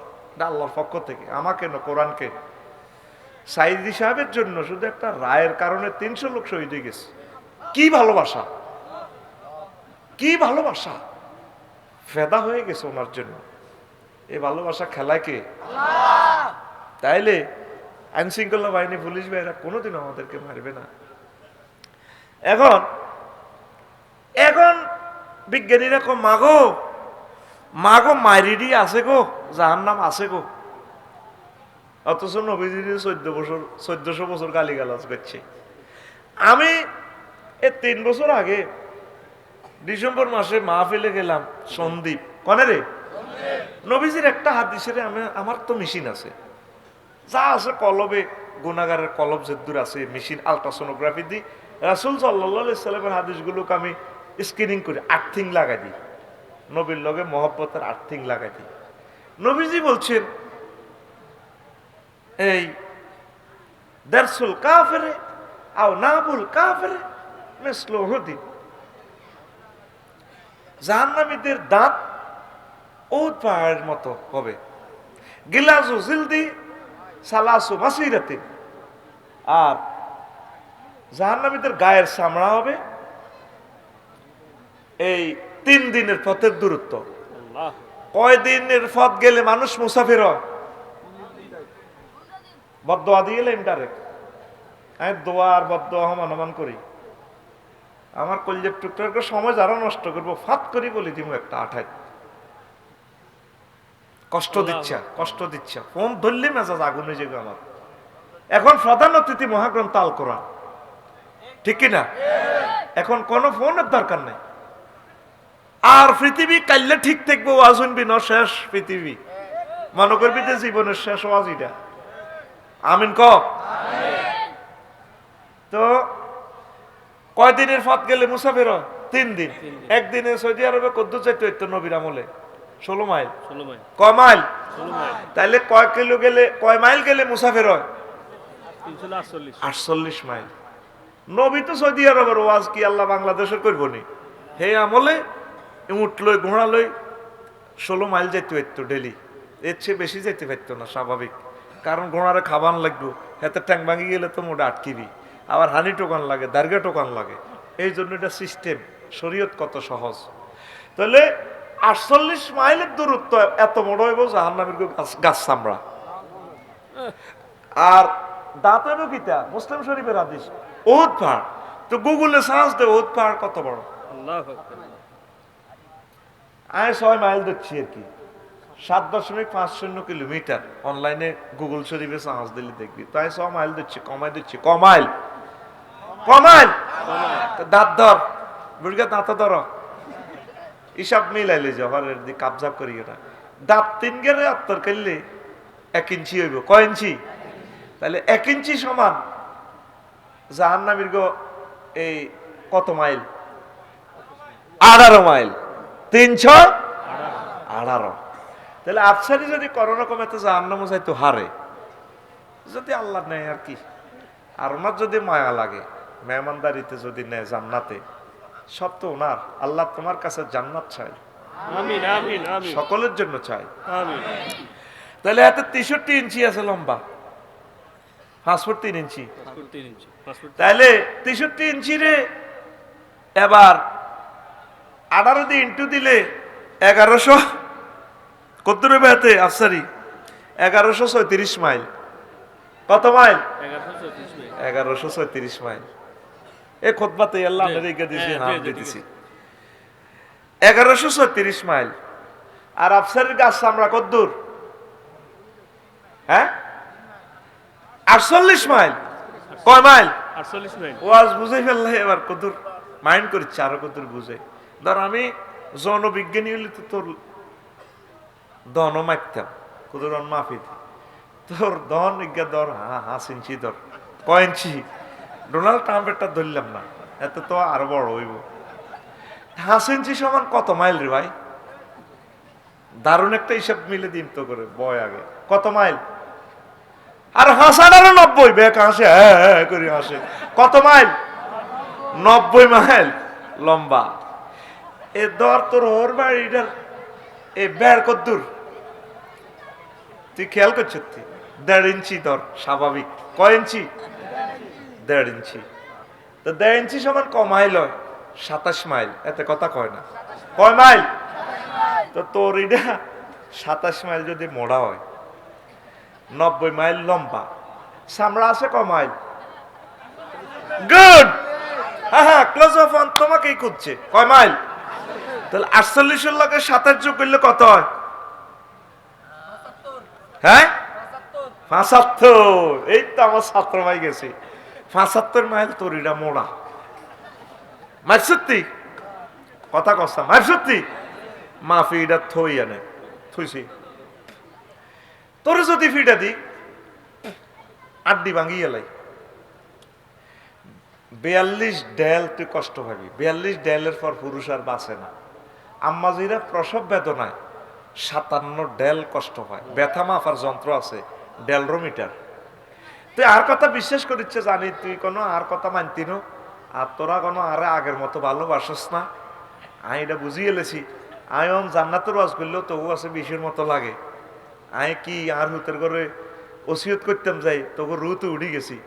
[SPEAKER 1] আল্লাহর পক্ষ থেকে, আমাকে না কোরআনকে। সাইদি সাহেবের জন্য শুধু একটা রায়ের কারণে 300 লোক শহীদ হয়ে গেছে। কি ভালোবাসা, কি ভালোবাসা, ফেদা হয়ে গেছে ওনার জন্য। এই ভালোবাসা খেলায় কে? তাইলে আইন শৃঙ্খলা বাহিনী পুলিশ ভাইরা কোনোদিন আমাদেরকে মারবে না। এখন এখন বিজ্ঞানীরা কো মাগো মাগো মাইরিডি আছে গো, জাহান্নাম আছে গো। অথচ নবীজি 1400 বছর গালিগালাজ করছে। আমি 3 বছর আগে ডিসেম্বর মাসে মাহফিলে গেলাম সন্দীপ কনে রে। নবীজির একটা হাদিসের আমার তো মেশিন আছে, যা আছে কলবে গুনাগারের কলব যেদূর আছে মেশিন আলট্রাসোনোগ্রাফি দিই। রাসূল সাল্লাল্লাহু আলাইহি সাল্লামের হাদিসগুলোকে আমি স্ক্রিনিং করে আর্থিং লাগাই দিই, নবীর লগে মহব্বতের আর্থিং লাগাই দিই। নবীজি বলছেন এই দারসুল কাফিরে আও নাবুল কাফিরে মিসলু হুদি। জাহান্নামীদের দাঁত উট পাহাড়ের মতো হবে। গিলাজু জিলদি সালাসু মাসিরাতিন, আর জাহান্নামীদের গায়ের চামড়া হবে এই 3 দিনের পথের দূরত্ব। কয় দিনের পথ গেলে মানুষ মুসাফির হয়? বদদোয়া দিয়ে এলাম ডাইরেক্ট। আমি দোয়া আর বদদোয়া সমান করি। আমার কলজের টুকটার সময় যারা নষ্ট করবো ফাত করি বলি দিব একটা 28 কষ্ট দিচ্ছা ফোন ধরলে মেজাজ আগুন হয়ে যাবে আমার। এখন প্রধান অতিথি মহাগ্রন্থ আল কোরআন, ঠিক কিনা? এখন কোন ফোনের দরকার নেই। আর পৃথিবী কাইলে ঠিক থাকবো, ওয়াজ শুনবি না শেষ পৃথিবী মনে করবি যে জীবনের শেষ ওয়াজ এটা। আমিন ক। তো কয়দিনের পথ গেলে মুসাফির 3 দিন। একদিনে সৌদি আরবে কদ্দু চাইতে হইতো নবীর আমলে 16 মাইল। কয় মাইল? তাইলে কয় মাইল গেলে মুসাফির হয়? 348 মাইল। নবী তো সৌদি আরবের ওয়াজ কি আল্লাহ বাংলাদেশের করবো নি? হে আমলে উঠ লই ঘোড়া লই 16 মাইল যাইতে পারতো ডেলি, এর চেয়ে বেশি যাইতে পারতো না স্বাভাবিক। কারণ ঘোড়ারে খাবান লাগবে, হাতে ট্যাং ভাঙি গেলে তো মোটা আটকিবি, আবার হানি টোকান লাগে, দার্গা টোকান লাগে। এই জন্য এটা সিস্টেম, শরীয়ত কত সহজ। তাহলে 48 মাইলের দূরত্ব এত বড় হইব জাহান্নামের গাছ চামড়া। আর দাঁত হইব কিতা? মুসলিম শরীফের হাদিস উহুদ পাহাড়। তো গুগলে সার্চ দে উহুদ পাহাড় কত বড়। আমি 6 মাইল দেখছি আর কি, 7.50 কিলোমিটার। অনলাইনে গুগল শরীফে সার্চ দিলে দেখবি। তাই 6 মাইল দিচ্ছি, কমাই দিচ্ছি, কমাইল দাঁত ধর বুড়িকে, দাঁত ধর হিসাব মিলাইলে জহরের দিকে কাবজা করি না। দাঁত 3 গেলে আত্তর করলে 1 ইঞ্চি হইব। কয় ইঞ্চি? তাহলে 1 ইঞ্চি সমান জাহান্নামীর গো এই কত মাইল? 18 মাইল। 318। তাহলে আফসারি যদি কোনো রকম এত জাহান্নাম চাইতো হারে, যদি আল্লাহ নেয় আর কি। আর ওনার যদি মায়া লাগে মেহমানদারিতে যদি নেয় জান্নাতে, সব তো ওনার। আল্লাহ তোমার কাছে জান্নাত চাই,
[SPEAKER 2] আমিন আমিন আমিন
[SPEAKER 1] সকলের জন্য চাই।
[SPEAKER 2] আমিন।
[SPEAKER 1] তাহলে এত 63 ইঞ্চি আছে লম্বা, 5 ফুট 3 ইঞ্চি।
[SPEAKER 2] পাসপোর্ট 3 ইঞ্চি, পাসপোর্ট
[SPEAKER 1] তাহলে 63 ইঞ্চি রে এবার 18 দিয়ে ইন্টু দিলে 1100 কত রে বেতে আফসারি 1136 মাইল। কত মাইল?
[SPEAKER 2] 1134 মিনিট।
[SPEAKER 1] 1136 মাইল। এ খুতবাতে আল্লাহ
[SPEAKER 2] জি।
[SPEAKER 1] রেখে দিয়েছি,
[SPEAKER 2] হ্যাঁ,
[SPEAKER 1] হাম
[SPEAKER 2] জি, জি,
[SPEAKER 1] দিতেছি 1136 মাইল। আর আফসারের গাছ আমরা কত দূর? হ্যাঁ 48 মাইল। কয় মাইল?
[SPEAKER 2] 48 মিনিট।
[SPEAKER 1] ওয়াজ বুঝে ফেললে এবার কদুর মাইন্ড করছে, আরো কদুর বুঝে। ধর আমি জনবিজ্ঞানী হলে তো তোর দনও মারতাম, কদুর মাফি তোর দন ইজ্ঞা ধর 5 ইঞ্চি ধর। কয় ইঞ্চি? ডোনাল্ড ট্রাম্পেরটা ধরলাম না, এত তো আরো বড় হইব। 5 ইঞ্চি সমান কত মাইল রে ভাই? দারুণ একটা হিসাব মিলে দিন তো করে বয় আগে। কত মাইল? আর হাসানারও 90 ব্যাক হাসে, হ্যাঁ করে হাসে। কত মাইল? 90 মাইল লম্বা। এ দর তোর ওর বাড়িটার এ বেড় কদ্দুর তুই খেয়াল করছিস? তুই 1.5 ইঞ্চি দর স্বাভাবিক। কয় ইঞ্চি? 1.5 ইঞ্চি। তো 1.5 ইঞ্চি সমান ক মাইল হয়? 27 মাইল। এতে কথা কয় না। কয় মাইল? তো তোর এটা 27 মাইল যদি মোড়া হয়, 90 মাইল লম্বা, চামড়া আছে ক মাইল? গুড। হ্যাঁ হ্যাঁ, ক্লোজ অফ অন তোমাকেই খুঁজছে। কয় মাইল? তাহলে 48 এর লগে 27 যোগ করলে কত হয়? হ্যাঁ 75। এই তো আমার ছাত্র ভাই গেছে 75 মাইল। তোর এটা মোড়া মাইল সত্যি কথা কস্তা মাইল সত্যি মাফি এটা থই আনে থইছি। তোর যদি ফিটা দি আড্ডি ভাঙি এলাই 42 ডেল তুই কষ্ট পাবি। 42 ডেলের পর পুরুষ আর বাঁচে না। আম্মাজিরা প্রসব বেদনায় 57 ডেল কষ্ট পায়। ব্যথা মাফার যন্ত্র আছে, ডেলরোমিটার। তুই আর কথা বিশ্বাস করিচ্ছে জানি, তুই কোনো আর কথা মানতি না, আর তোরা কোনো আরে আগের মতো ভালোবাসস না। আমি এটা বুঝিয়ে এলেছি। আমি জান্নাতের ওয়াজ করলেও তবু আছে 20-এর মতো লাগে। আমি কি আর হুতের করে ওসিয়ত করতাম যাই, তবু রুতে উঠি গেছি।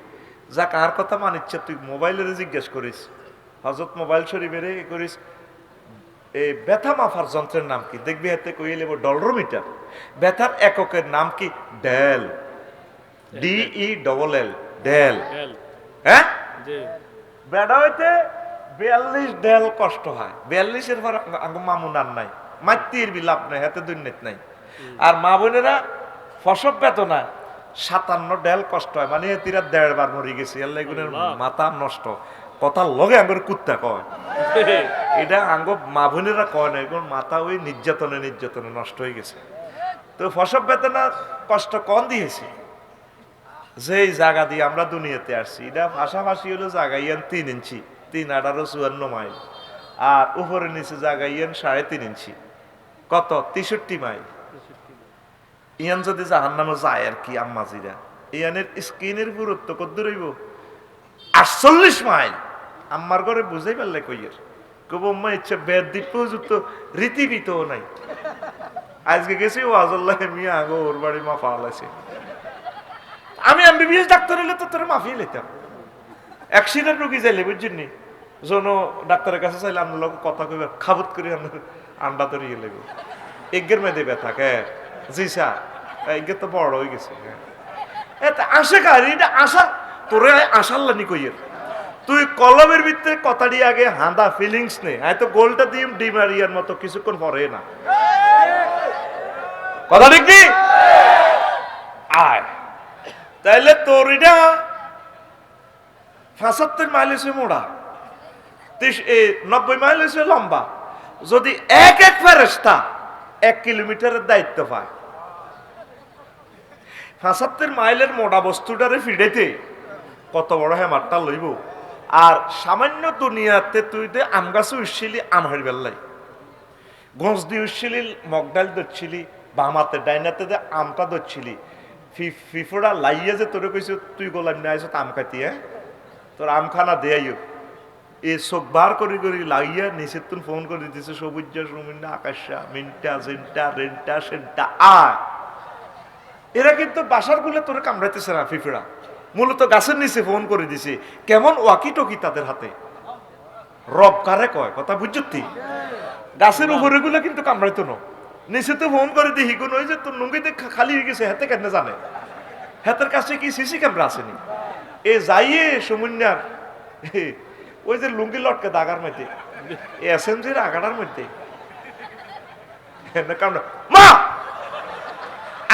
[SPEAKER 1] যাক আর কথা মানিচ্ছে, তুই মোবাইলের জিজ্ঞেস করিস, হজরত মোবাইল শরীফের করিস এই ব্যথা মাফার যন্ত্রের নাম কি, দেখবি হাতে কইয়ে নেব ডলরোমিটার। ব্যথার এককের নাম কি? ডেল। DELL del.
[SPEAKER 2] এল
[SPEAKER 1] হ্যাঁ
[SPEAKER 2] জি
[SPEAKER 1] বেড়া হইতে 42 ডেল কষ্ট হয়। 42 এর পর মামুন আর নাই, মাতৃর বিলাপ নাই, হাতে দুর্নীত নাই। আর মা বোনেরা ফসব বেতনা 57 ডেল কষ্ট হয়। মানে এতিরা 1.5 বার মরে গেছে। আল্লাহ এগুলোর মাথা নষ্ট। কথার লগে আঙ্গুর কুত্তা কয়, এটা আঙ্গ মা বোনেরা কয় না, এগুলোর মাথা ওই নির্যাতনে নির্যাতনে নষ্ট হয়ে গেছে। তো ফসব বেতনা কষ্ট কম দিয়েছে। যেই জায়গা দিয়ে আমরা দুনিয়াতে আসছি, এটা পাশাপাশি হলো জায়গা ইয়ান 3 ইঞ্চি, 3 18 54 মাইল। আর উপরে নিচে জায়গা ইয়ান 3.5 ইঞ্চি, কত? 63 মাইল। ইয়ান যদি জাহান্নামে যায় আর কি আম্মাজিরা, ইয়ানের স্কিনের পুরুত্ব কত দূর হইব? 48 মাইল। আম্মার ঘরে বুঝাই পারলে কইয়ের কব আম্মা ইচ্ছে বেদ দ্বীপ যুক্ত রীতিবিতও নাই। আজকে গেছি ওয়াজুল্লাহ মিয়া আগো ওর বাড়ি মা পাওয়ালাছে। আমি MBBS ডাক্তার হলে তো তোর মাফিয়ে লেতাম। অ্যাক্সিডেন্ট রুগী যাইলে বুঝছেন নি, জন ডাক্তারের কাছে চাইলে আপনার লোক কথা কইবার খাবত করে আন্ডা তরিয়ে লেগে এগের মেয়েদের ব্যথা কে জি স্যার এগের তো বড় হয়ে গেছে। আসে কার এটা আশা তোরে আশার লানি কইয়ের তুই কলমের ভিতরে কথাটি আগে হাঁদা ফিলিংস নেই। হয়তো গোলটা দিয়ে ডিমারিয়ার মতো কিছুক্ষণ পরে না কথা ঠিক নি আয়। তাইলে তোর এটা 75 মাইল হয়েছে মোড়া, 90 মাইল হয়েছে লম্বা। যদি এক এক ফেরেশতা 1 কিলোমিটারের দায়িত্ব পায়, 75 মাইলের মোড়া বস্তুটারে ফিডেতে কত বড় হেমারটা লইব। আর সামান্য দুনিয়াতে তুই দে আম গাছে উঠছিলি, আম হারিবার লাই গঞ্জ দিয়ে উঠছিলি, মগডাল ধরছিলি, বামাতে ডাইনাতে দে আমটা ধরছিলি, ফিফোড়া লাইয়া যে তোরে কইছে তুই গোলাম নিয়ে আইস আম খাইতি। হ্যাঁ তোর আমখানা দেয়াইও এই চোখ বার করে লাগিয়া নিচের তুন ফোন করে দিছে সবুজা সুমিন্না আকাশা মিনটা জিনটা রেনটা সেনটা আয়। এরা কিন্তু বাসার গুলো তোরে কামড়াইতেছে না ফিফড়া, মূলত গাছের নিচে ফোন করে দিছে। কেমন ওয়াকি টকি তাদের হাতে, রব কারে কয় কথা বুঝছি। গাছের উপরে গুলো কিন্তু কামড়াইতো না, নিচে তো ফোন করে দিই কোন ওই যে তোর লুঙ্গিতে খালি হয়ে গেছে হাতে কেন জানে, হাতের কাছে কি সিসি ক্যামেরা আসেনি। এ যাইয়ে সুমিন্যার ওই যে লুঙ্গি লটকে দাগার মধ্যে এসএমজির আগাটার মধ্যে মা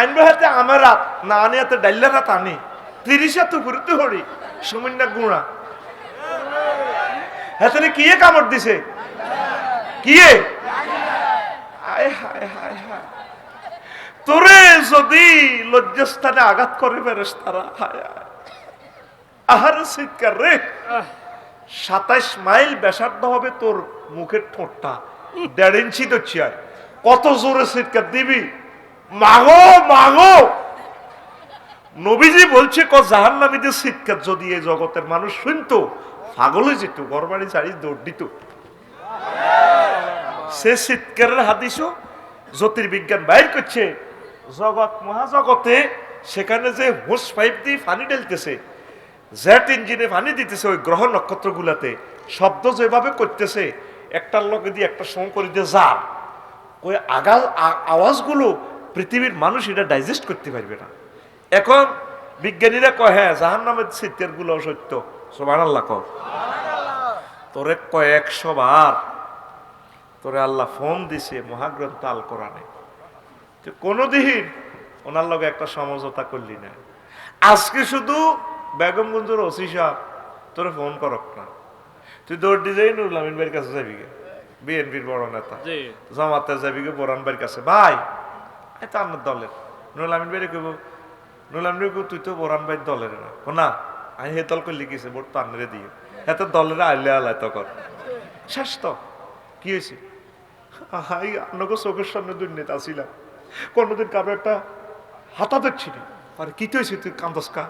[SPEAKER 1] আনবে হাতে আমার রাত না আনি হাতে ডাইলের রাত আনি 30 হাতে ঘুরতে হরি সুমিন্যা গুঁড়া হাতে কি কামড় দিছে কি হায় হায় হায় হায়। তোরে যদি লজ্জাস্থানে আঘাত করে ফেরেশতারা হায় হায় আহার চিৎকার রে। 27 মাইল ব্যাসার্ধ হবে তোর মুখের ঠোঁটটা, 1.5 ইঞ্চি তো চেয়ার, কত জোরে চিৎকার দিবি মাগো মাগো। নবীজি বলছে জাহান্নামীদের চিৎকার যদি এই জগতের মানুষ শুনতো পাগল হয়ে যেত, ঘরবাড়ি ছাড়ি দৌড় দিত। সে চিৎকারের হাদিসও জ্যোতির্বিজ্ঞান বাইর করছে জগৎ মহাজগতে, সেখানে যে হোস পাইপ দিয়ে পানি ঢেলতেছে, জেট ইঞ্জিনে পানি দিতেছে ওই গ্রহ নক্ষত্র গুলাতে, শব্দ যেভাবে করতেছে একটার লগে দিয়ে একটা সং করে দিয়ে যার ওই আগাল আওয়াজগুলো পৃথিবীর মানুষ এটা ডাইজেস্ট করতে পারবে না। এখন বিজ্ঞানীরা কয় হ্যাঁ জাহান্নামের চিৎকার গুলো সত্য, সুবহানাল্লাহ কও। তোরে কয়েকশো বার তোরে আল্লাহ ফোন দিছে মহাগ্রন্থ আল কোরআনে, তুই কোনোদিন ওনার লগে একটা সমঝোতা করলি না। আজকে শুধু বেগমগঞ্জের ওসি সাহেব তোরে ফোন করক না, তুই দৌড় দিয়ে যাই নুরুল আমিন ভাইয়ের কাছে যাবি গে, বিএনপির বড় নেতা, জামাতের যাবি গে বোরান ভাইয়ের কাছে, ভাই তো আপনার দলের নুরুল আমিন ভাইরে কইব, নুরুল আমিন ভাই তুই তো বোরান ভাইয়ের দলের না, আমি হে দল করলে গেছে ভোট তো আনরে দিয়ে এত দলের আইলে আলাই তখন শেষ। তো কি হয়েছে হাই আপনাকে চোখের সামনে দুর্নীতি আসিলাম, কোনোদিন কারো একটা হাতা দেখছি না, আরে কি হয়েছে তুই কান্দসকা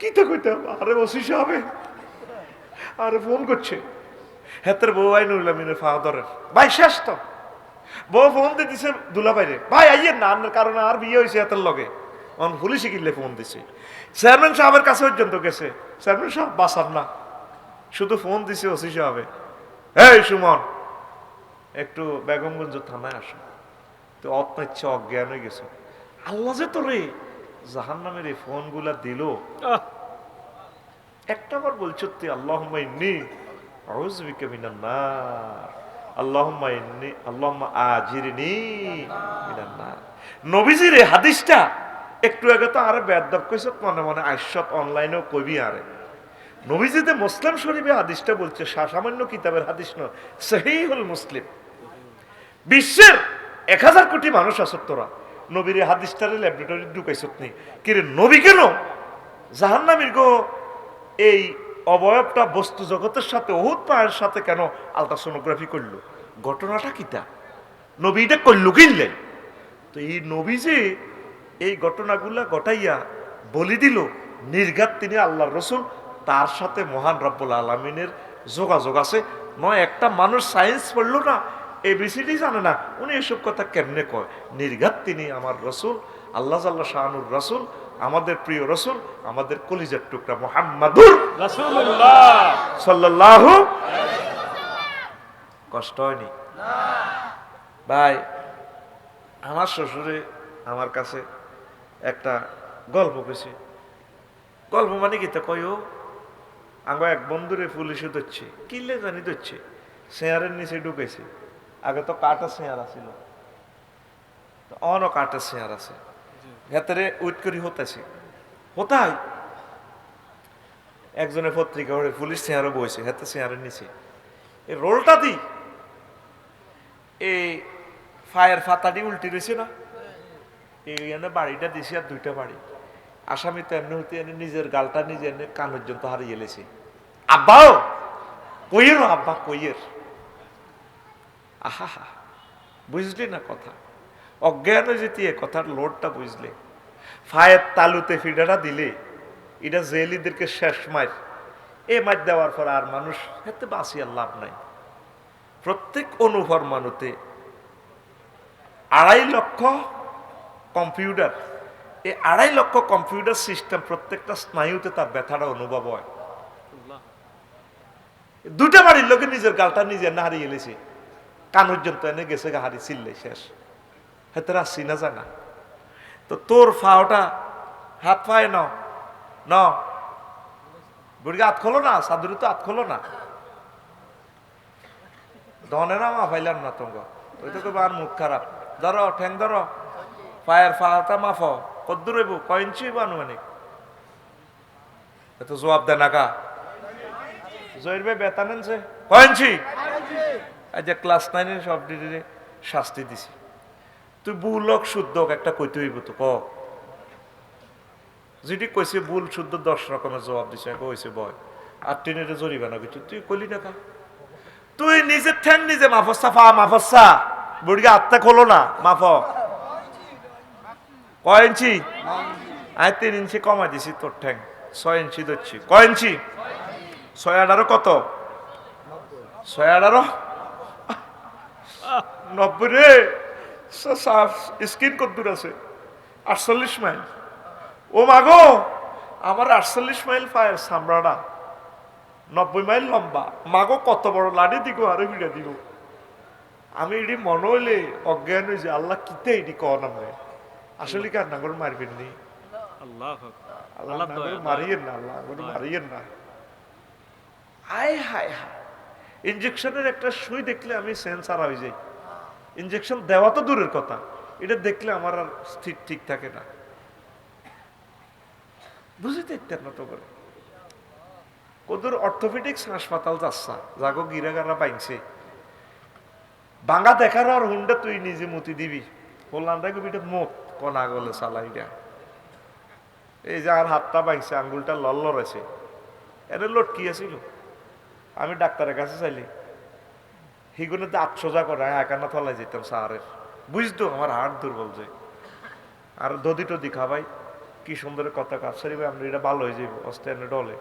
[SPEAKER 1] কি তো কইতে আরে ওসি সাহেব আরে ফোন করছে হেতের বউ আই নুরুল আমিনের ফাওয়া ধরেন ভাই শেষ। তো বউ ফোন দিয়ে দিছে দুলা বাইরে, ভাই আইয়ের না আপনার কারণে আর বিয়ে হয়েছে হাতের লগে, অন পুলিশে কিনলে ফোন দিছে। চেয়ারম্যান সাহেবের কাছে পর্যন্ত গেছে, চেয়ারম্যান সাহেব বাসার না, শুধু ফোন দিছে ওসি সাহেবে, এই সুমন একটু বেগমগঞ্জ থানায় আসো। তো অত্যাচ্ছা অজ্ঞান হয়ে গেছে। আল্লাহ যে তোরে জাহান্নামের এই ফোন গুলা দিল, একটা বার বলছো তুই আল্লাহুম্মা ইন্নী আউযু বিকা মিনান নার, আল্লাহুম্মা ইন্নী আল্লাহুম্মা আজিরনি মিনান নার। নবীজির এই হাদিসটা একটু আগে তো আরে বেয়াদব কইছত, মনে মনে আইসত অনলাইনেও কইবি আরে। নবীজিতে মুসলিম শরীফে হাদিসটা বলছে, সামান্য কিতাবের হাদিস নয়, সহিহুল মুসলিম। বিশ্বের 1000 কোটি মানুষ আছে, তোরা নবীর হাদিসটারে ল্যাবরেটরি ঢুকাইছত নি কিরে নবী কেন জাহান্নামীর গো এই অবয়বটা বস্তু জগতের সাথে ওহুদ পায়ের সাথে কেন আলট্রাসোনোগ্রাফি করলো, ঘটনাটা কিটা নবী এটা করলো কিনলেন। তো এই নবী যে এই ঘটনাগুলা ঘটাইয়া বলি দিল, নির্ঘাত তিনি আল্লাহর রসুল, তার সাথে মহান রব্বুল আলামিনের যোগাযোগ আছে। নয় একটা মানুষ সায়েন্স পড়লো না, এবিসিডি জানে না, উনি এসব কথা কেমনে কয়, নির্ঘাত তিনি আমার রসুল, আল্লাহ জাল্লাহ শাহানুর রসুল, আমাদের প্রিয় রসুল, আমাদের কলিজার টুকরা মুহাম্মাদুর রাসূলুল্লাহ সাল্লাল্লাহু। কষ্ট হয়নি ভাই? আমার শ্বশুরে আমার কাছে একটা গল্প কইছে, গল্প মানে কি তা কয়ও আমার এক বন্ধুরে পুলিশে ধরছে, কিনলে জানি ধরছে, শেয়ারের নিচে ঢুকেছে। আগে তো কাঠের শেয়ার আছিল, অনও কাঠের শেয়ার আছে, ভেতরে উইট করি হতেছে হতাই একজনের পত্রিকা ওরে পুলিশ শেয়ারও বইছে, হাতে শেয়ারের নিচে এই রোলটা দি এই ফায়ার ফাতাটি উল্টি রয়েছে না, এই বাড়িটা দিছে আর 2টা বাড়ি। আসামি তো এমনি হতে এনে নিজের গালটা নিজে এনে কান পর্যন্ত হারিয়ে এলেছে। আব্বাও কইয়ের, আব্বা কইয়ের, আহা হা বুঝলি না কথা, অজ্ঞান যেতে কথার লোডটা বুঝলে। ফায়ের তালুতে ফিডাটা দিলে এটা জেলিদেরকে শেষ মার, এ মাছ দেওয়ার পর আর মানুষ এতে বাঁচিয়ার লাভ নাই। প্রত্যেক অনুপরমাণুতে 2.5 লক্ষ কম্পিউটার, এই 2.5 লক্ষ কম্পিউটার সিস্টেম প্রত্যেকটা স্নায়ুতে তার ব্যথাটা অনুভব হয়।
[SPEAKER 2] আল্লাহ।
[SPEAKER 1] দুটা বাড়ির লোকে নিজের গালটা নিজে না হারিয়ে এলেছে, কান পর্যন্ত এনে গেছে গা হারি চিল্লে শেষ, হেতে আসছি না জানা। তো তোর ফাওটা হাত পায়ে ন বুড়িকে হাত খোলো না, সাধুরে তো হাত খোলো না, ধনে না মা ফাইলাম না তোমার ওই তো আর মুখ খারাপ। ধরো ঠ্যাং ধরো, পায়ের ফাটা মাফ কদ্দুর হইব, কয় ইঞ্চি হইব আনুমানিক? এত জবাব দেয় না কা জয়ের ভাই বেতা নেনছে কয় ইঞ্চি? এই যে ক্লাস 9 সব ডিগ্রি শাস্তি দিছি, তুই বুলক শুদ্ধ একটা কইতে হইব তো ক, যেটি কইছে ভুল শুদ্ধ 10 রকমের জবাব দিছে, কইছে বয় আর টিনের জরিমানা কিছু তুই কইলি না কা? তুই নিজের ঠ্যাং নিজে মাফসা ফা মাফসা বুড়িকে আত্মা খোলো না মাফ কয় ইঞ্চি? আমি 3 ইঞ্চি কমাই দিছি তোর ঠ্যাং, 6 ইঞ্চি ধরছি। কয় ইঞ্চি? 6 কত? 6 90 রে, স্কিন কত দূর আছে? 48 মাইল। ও মাগো, আমার 48 মাইল পায়ের চামড়াটা, 90 মাইল লম্বা। মাগো কত বড় লাঠি দিগো আরো ভিড়া দিব। আমি এটি মনে হইলে অজ্ঞান হয়ে যে আল্লাহ কিতে এটি কন আমরা আসলে কার নাগর মারবেন নি,
[SPEAKER 2] আল্লাহ
[SPEAKER 1] আল্লাহ নাগর মারিয়েন না, আল্লাহ নাগর মারিয়েন না। আয় হায় হায়, ইনজেকশনের একটা সুই দেখলে আমি সেন্সার হয়ে যাই। ইনজেকশন দেওয়া তো দূরের কথা, এটা দেখলে আমার আর স্থির ঠিক থাকে না, বুঝতে ইত্যার না তো করে। কদুর অর্থোপেডিক্স হাসপাতাল যাচ্ছা, জাগো গিরাগারা পাইছে বাঙ্গা দেখার আর হুন্ডা তুই নিজে মতি দিবি, বললাম দেখো বিটা মত কনা গলে চালাইটা। এই যে আর হাতটা পাইছে, আঙ্গুলটা লল্লর আছে, এর লোট কি আছিল? আমি ডাক্তারের কাছে চাইলি হিগুনে দাঁত সোজা করে একানা থলাই যেতাম সাহারের, বুঝতো আমার হাড় দুর্বল যে। আর দদি টদি খাবাই কি সুন্দর কথা, আফসারি ভাই আমরা এটা ভালো হয়ে যাবো অস্তে এনে ডলে।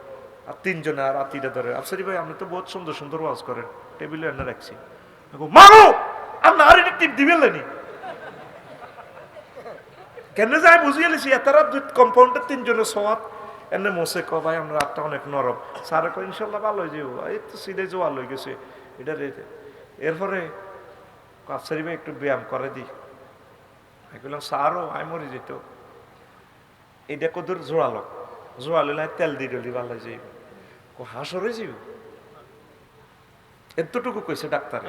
[SPEAKER 1] আর 3 জনে আর আতিটা ধরে, আফসারি ভাই আপনি তো বহুত সুন্দর সুন্দর ওয়াজ করেন, টেবিলে এনে রাখছি। মাগো আপনি আর এটা টিপ দিবেন নি কেন যায় বুঝিয়ে লিছি, এতারা কম্পাউন্ডার 3 জনের সওয়াত এনে মোসে ক ভাই আমরা রাতটা অনেক নরম, স্যারে কয় ইনশাল্লাহ ভালো হয়ে যাবো, এই তো সিধে জোয়াল হয়ে গেছে এটা রেটে। এরপরে আফসারি ভাই একটু ব্যায়াম করে দিই, আমি বললাম স্যারও আমি মরে যেত, এটা কদূর জোড়ালো জোড়ালে তেল দিয়ে ডলি ভালো হয়ে যাইব, হাসরে যাইব এতটুকু কইছে ডাক্তার।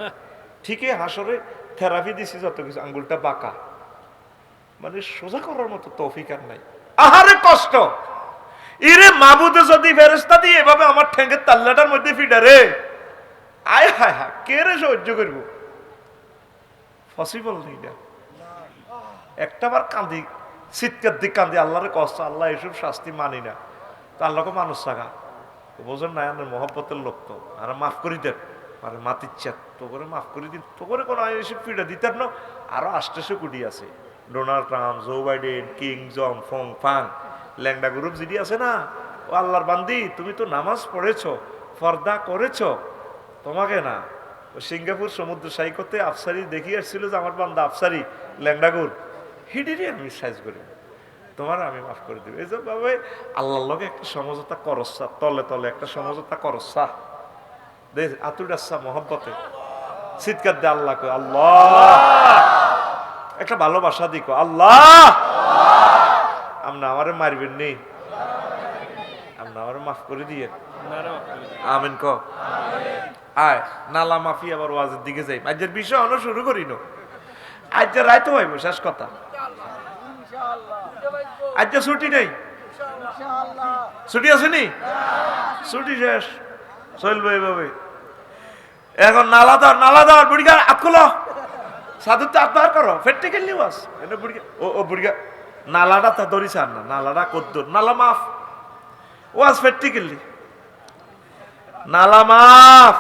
[SPEAKER 1] ঠিকই হাসরে থেরাপি দিছি যত কিছু, আঙ্গুলটা বাঁকা, মানে সোজা করার মতো তৌফিক আর নাই। আহারে কষ্ট, ইরে মাবুদে যদি ফেরেশতা দিয়ে এভাবে আমার ঠ্যাঙ্গের তাল্লাটার মধ্যে ফিডারে, আয় হায় হায় কে রে সহ্য করব? পসিবল নেই না। একটাবার কান্দি, চিৎকার দিক কান্দি আল্লাহরে কষ্ট, আল্লাহ এসব শাস্তি মানি না, তো আল্লাহকে মানুষ থাকা বোঝেন না, মহব্বতের লোক তো আর মাফ করি দেন, আর মাতিচ্ছা তো করে মাফ করে দিন, তো করে কোনো এসব ফিডা দিতেন না। আরো 800 কোটি আছে, Donald Trump, Joe Biden, Kim Jong ফং ফাং, ল্যাংডা গ্রুপ যেটি আছে না, ও আল্লাহর বান্দি তুমি তো নামাজ পড়েছো, ফর্দা করেছো, তোমাকে না ও সিঙ্গাপুর সমুদ্র সৈকতে আফসারি দেখিয়ে আসছিল যে আমার বান্দা আফসারি ল্যাংডাগুর হিডিরই আমি সাইজ করি, তোমার আমি মাফ করে দেবো। এই যে ভাবে আল্লাহর লগে একটা সমঝোতা করসা, তলে তলে একটা সমঝোতা করসা দে, আতুডাসা মহব্বতে চিৎকার দে আল্লাহকে, আল্লাহ একটা ভালোবাসা দিকো, আল্লাহ আপনি আমারে মারবেন নি, আপনি আমারে মাফ করে দিয়ে আমিন ক। আয় নালা মাফি আবার ওয়াজের দিকে যাই, আজকের বিষয় অন্য শুরু করি না, আজকে রাইতে হইব শেষ কথা, আজকে ছুটি নেই, ছুটি আসেনি, ছুটি শেষ চলবে এইভাবে। এখন নালা ধর বুড়িগা আকুলো সাধুতে আত্মার করো প্র্যাকটিক্যাল নিউজ এনে বুড়িগা ও বুড়িগা নালাটা তা ধরিস আর না, নালাটা কদ্দুর, নালা মাফ ওয়াজ প্র্যাকটিক্যালি, নালা মাফ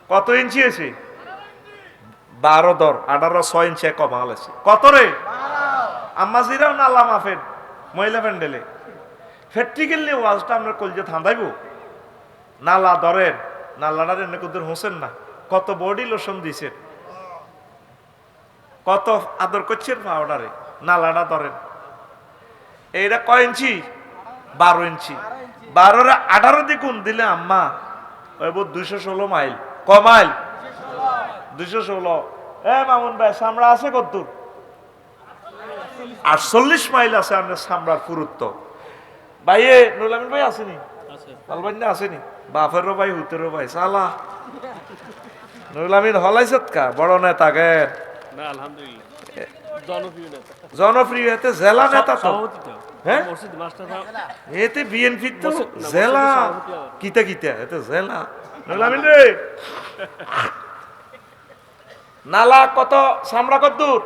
[SPEAKER 1] কত ইঞ্চি আছে? 12 ধর 18 6 ইঞ্চি কমাল আছে, কত রে আম্মাজিরাও নালা মাফেন মহিলা প্যান্ডেলে, প্র্যাকটিক্যালি ওয়াজটা আমরা কলজে থান্দাইব। নালা ধরেন, নালাটার এনে কুদের হোসেন না, কত বডি লোশন দিছে, কত আদর করছেন পাউডারে, নালাটা ধরেন। এইটা কয় ইঞ্চি? 12 ইঞ্চি। 12 18 দিয়ে গুণ দিলে আম্মা ওই 216 মাইল। ক মাইল? 216। মামুন ভাই সামরা আছে কত? 48 মাইল আছে আপনার সামরার পুরুত্ব। ভাই নুরুল আমিন ভাই আসেনি?
[SPEAKER 2] আছে
[SPEAKER 1] আলবান্না আসেনি? বাপেরও ভাই হুতেরও ভাই সালা নুরুল আমিন হলাইছত কা বড় নেতা গে
[SPEAKER 2] না আলহামদুলিল্লাহ জনপ্রিয় নেতা
[SPEAKER 1] জনপ্রিয় এতে জেলা নেতা তো।
[SPEAKER 2] সভাপতি তো
[SPEAKER 1] হ্যাঁ
[SPEAKER 2] মসজিদ মাস্টার সাহেব
[SPEAKER 1] এতে বিএনপি তো
[SPEAKER 2] মসজিদ- না,
[SPEAKER 1] জেলা
[SPEAKER 2] মসজিদের সভাপতি আবার।
[SPEAKER 1] কিতা কিতা এতে জেলা। নুরুল আমিন রে নালা কত সামরা কত দূর?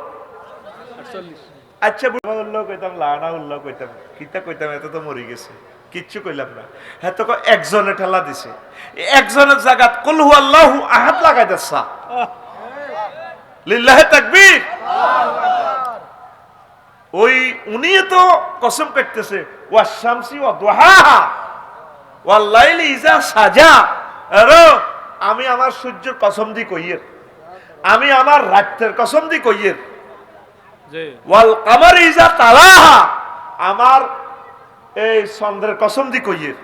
[SPEAKER 2] 48
[SPEAKER 1] আচ্ছা উল্লেখ কইতাম, লানা উল্লেখ কইতাম, কিতা কইতাম, এত তো মরি গেছে, কিচ্ছু কইলাম না। হ্যাঁ তো একজনে ঠেলা দিছে, একজনের জায়গাত কুল হু আল্লাহু আহাদ লাগাই দিছা। লিল্লাহি তাকবীর। ওই উনি তো কসম কাটতেছে ওয়া শামসি ওয়া দুহাহা ওয়াল লাইলি ইজা সাজা। আরে আমি আমার সূর্যের কসম দি কইয়ের, আমি আমার রাতের কসম দি কইয়ের,
[SPEAKER 2] জি
[SPEAKER 1] ওয়াল কামার ইজা তালাহা আমার এই চন্দ্রের কসম দি কইয়ের,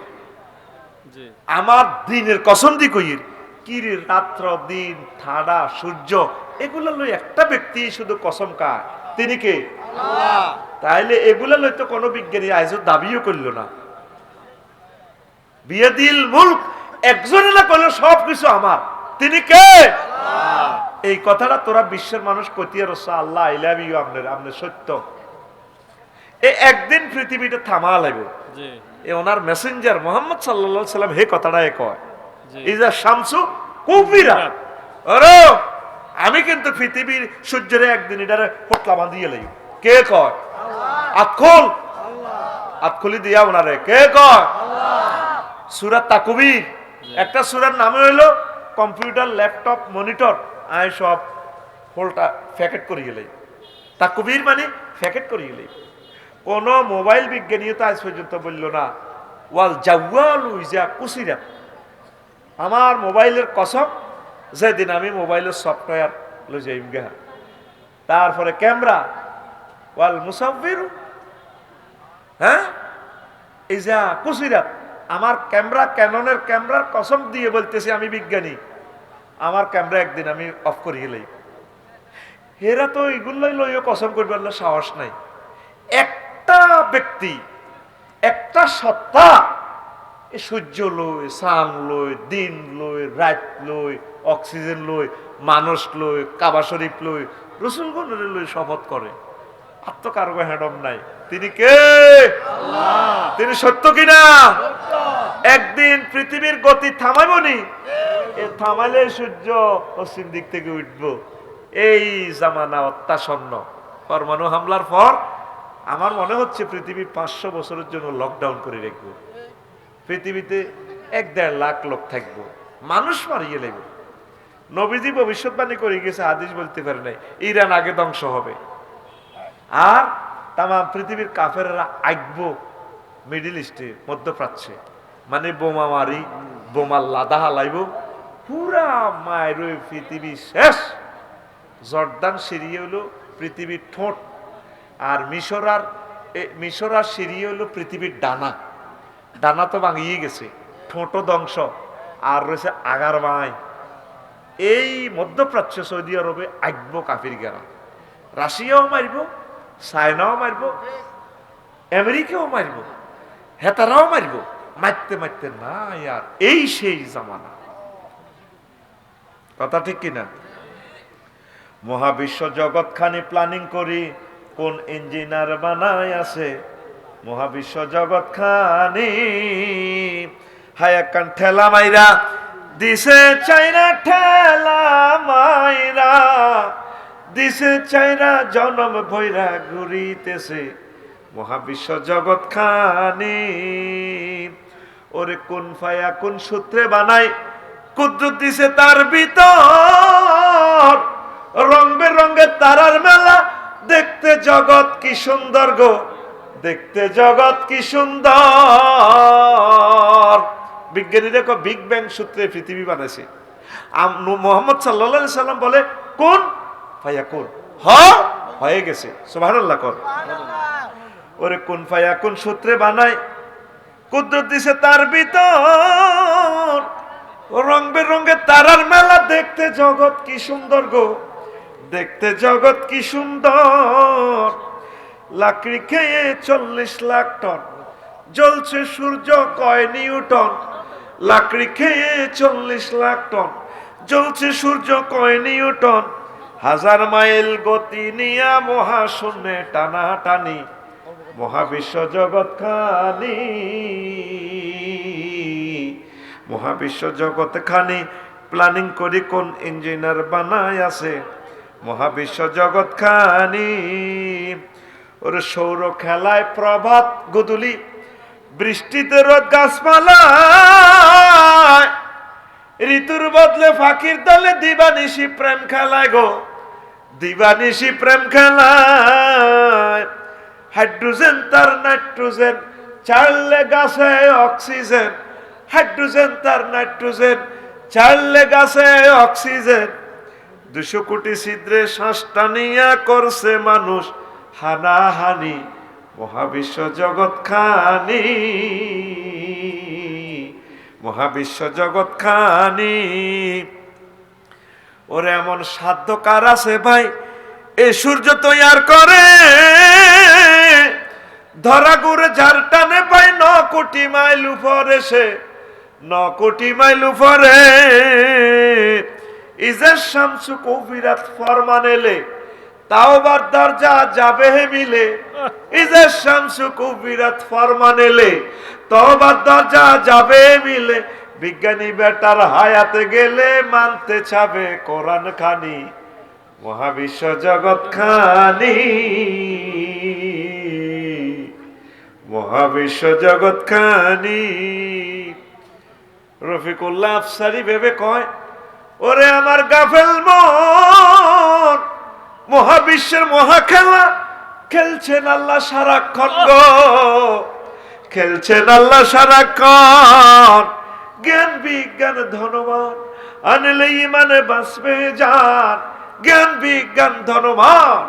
[SPEAKER 2] জি
[SPEAKER 1] আমার দিনের কসম দি কইয়ের। কি রে রাত্র দিন ঠাডা সূর্য এগুলো লই একটা ব্যক্তি শুধু কসম খায়, তিনি কে? আল্লাহ। তাইলে এগুলা লই তো কোনো বিজ্ঞানী আজও দাবিও করল না। বিয়াদিল মুলক একজনে না করলো সবকিছু আমার, তিনি কে? আল্লাহ। এই কথাটা তোরা বিশ্বের মানুষ কতিয়া রসা আল্লাহ আই লাভ ইউ আপনার আপনার সত্য। এই একদিন পৃথিবীটা থামা লাগবে।
[SPEAKER 2] জি
[SPEAKER 1] এ ওনার মেসেঞ্জার মোহাম্মদ সাল্লাল্লাহু আলাইহি সাল্লাম হে কথাটা কয়
[SPEAKER 2] জি
[SPEAKER 1] ইজা শামসু কুবিরা। আরে আমি কিন্তু পৃথিবীর সূর্যের একদিন এটারে পটলা বাঁধিয়ে লই। কে কয়? আল্লাহ। আতখুল আল্লাহ, আতখুলি দিয়া ওনারে কে কয়? আল্লাহ। সূরা তাকবীর একটা সূরার নাম হইলো কম্পিউটার ল্যাপটপ মনিটর আই সব ফোল্টা প্যাকেট করে গেলে। তাকবীর মানে প্যাকেট করে গেলে। কোন মোবাইল বিজ্ঞানীও তো আজ পর্যন্ত বলল না ওয়াল জাওয়ালু ইজা কুসিরাত। আমার মোবাইলের কসম যেদিন আমি মোবাইলের সফটওয়্যার লই যাইম গা, তারপরে ক্যামেরা ওয়াল মুসাফির, হ্যাঁ ইজা কুসিরাত। আমার ক্যামেরা ক্যাননের ক্যামেরার কসম দিয়ে বলতেছি আমি বিজ্ঞানী, আমার ক্যামেরা একদিন আমি অফ করে গেলেই। এরা তো এগুলোই লইও কসম করবে আল্লাহ সাহস নাই। একটা ব্যক্তি একটা সত্তা এ সূর্য লই, চাঁদ লই, দিন লই, রাত লই, অক্সিজেন লই, মানুষ লই, কাবা শরীফ লই, রসুলগণের লই শপথ করে। আত্মকারগো হ্যাডম নাই, তিনি কে? আল্লাহ। তিনি সত্য কিনা? একদিন পৃথিবীর গতি থামাইবনি, এ থামাইলে সূর্য পশ্চিম দিক থেকে উঠবো। এই জামানা অত্যাসন্ন। পরমাণু হামলার পর আমার মনে হচ্ছে পৃথিবী 500 বছরের জন্য লকডাউন করে রাখবো। পৃথিবীতে 1-1.5 লাখ লোক থাকবো, মানুষ মারিয়ে লাগবে। নবীজি ভবিষ্যৎবাণী করে গেছে, হাদিস বলতে পারে নাই, ইরান আগে ধ্বংস হবে আর তাম পৃথিবীর কাফেররা আসবো মিডিল ইস্টে, মধ্যপ্রাচ্যে, মানে বোমা মারি বোমা লাদা হালাইব, পুরা মায়ের পৃথিবী শেষ। জর্দান সিরিয়ে হলো পৃথিবীর ঠোঁট, আর মিশরার সিরিয়ে হলো পৃথিবীর ডানা। ডানা তো ভাঙিয়ে গেছে, ঠোঁটও ধ্বংস, আর রয়েছে আগার মাই। এই মধ্যপ্রাচ্য সৌদি আরবে আসবো কাফির গেরা, রাশিয়াও মারব, চায়নাও মারব, আমেরিকাও মারব, হেতারাও মারব, মারতে মারতে না আর এই সেই জামানা। কথা ঠিক কিনা? মহাবিশ্ব জগৎ খানি প্ল্যানিং করি, কোন ইঞ্জিনিয়ার বানায় আছে মহাবিশ্ব জগৎ খানি। হায়াকান ঠেলা মাইরা দিছে চাইনা, ঠেলা মাইরা দিছে চাইরা, জনম ভৈরা ঘুরিতেছে মহাবিশ্ব জগৎ খানি। ওরে কোন ফায়া কোন সূত্রে বানাই, কুদ্দুত দিছে তার ভিতর, রং বেরঙের তারার মেলা, দেখতে জগৎ কি সুন্দর গো, দেখতে জগৎ কি সুন্দর। বিজ্ঞানীরা বিগ ব্যাং সূত্রে পৃথিবী বানাইছে। মোহাম্মদ সাল্লাল্লাহু আলাইহি সাল্লাম বলে কোন ফায়াকুন, হয়ে গেছে। সুবহানাল্লাহ কর। ওরে কোন ফায়াকুন সূত্রে বানায়, কুদরত দিছে তার ভিতর, রং বেরঙের তারার মেলা। দেখতে জগৎ কি সুন্দর গো, দেখতে জগৎ কি সুন্দর। লাকড়ি খেয়ে 40 লাখ টন, জ্বলছে সূর্য কয় নিউটন। লাকড়ি খেয়ে 40 লাখ টন, জ্বলছে সূর্য কয় নিউটন। 1000 মাইল গতি নিয়া মহাশূন্যে টানাটানি, মহাবিশ্ব জগৎ খানি, মহাবিশ্ব জগৎ খানি। প্ল্যানিং করি কোন ইঞ্জিনিয়ার বানায় আছে, মহাবিশ্ব জগৎ খানি। ওর সৌর খেলায় প্রভাত গধূলি, বৃষ্টিতে রোদ গাছপালা, ঋতুর বদলে ফাঁকির দলে দিবানিশি প্রেম খেলায় গো, দিবানিশি প্রেম খেলায়। হাইড্রোজেন তার নাইট্রোজেন, ছাড়লে গাছে অক্সিজেন। হাইড্রোজেন তার নাইট্রোজেন, ছাড়লে গাছে অক্সিজেন। 200 কোটি ছিদ্রে শ্বাস টানিয়া করছে মানুষ হানাহানি, মহাবিশ্ব জগৎ খানি, মহাবিশ্ব জগৎ খানি। ওরে এমন সাধ্য কার আছে ভাই, এ সূর্য তৈয়ার করে, ধরা গুড়ে ঝাড় টানে ভাই 9 কোটি মাইল উপরে সে, 9 কোটি মাইল উপরে। ইজের শামসু কবিরাত ফরমান এলে, তাওবার দরজা যাবে হে মিলে। ইজের শামসু কবিরাত ফরমান এলে, তাওবার দরজা যাবে মিলে। বিজ্ঞানী বেটার হায়াতে গেলে মানতে চাবে কোরআন খানি, মহাবিশ্ব জগৎ খানি, মহাবিশ্ব জগৎ খানি। রফিকুল্লাহ আফসারি ভেবে কয়, ওরে আমার গাফেল মন, মহাবিশ্বের মহাখেলা খেলছেন আল্লাহ সারাক্ষণ গো, খেলছেন আল্লাহ সারাক্ষণ। জ্ঞান বিজ্ঞান ধনবান, আনলে ইমানে বাঁচবে জান। জ্ঞান বিজ্ঞান ধনবান,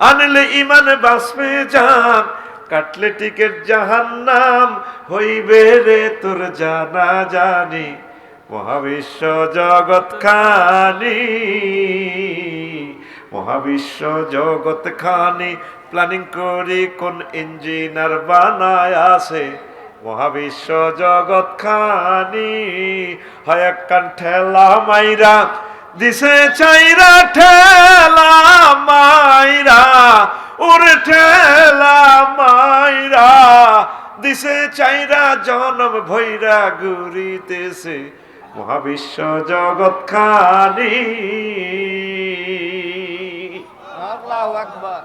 [SPEAKER 1] আনলে ইমানে বাঁচবে জান। কাটলে টিকেট জাহান্নাম, হইবে রে তোর জানা জানি, মহাবিশ্ব জগৎ খানি, মহাবিশ্ব জগৎ খানি। প্ল্যানিং করি কোন ইঞ্জিনিয়ার বানায় আছে, মহাবিশ্ব জগৎ খানি। হয় একখান ঠেলা মাইরা দিছে চাইরা, ঠেলা মাইরা, ওরে ঠেলা মাইরা দিছে চাইরা। জনম ভৈরা ঘুরিতেছে, মহাবিশ্ব জগৎ খানি।
[SPEAKER 3] আল্লাহু আকবার।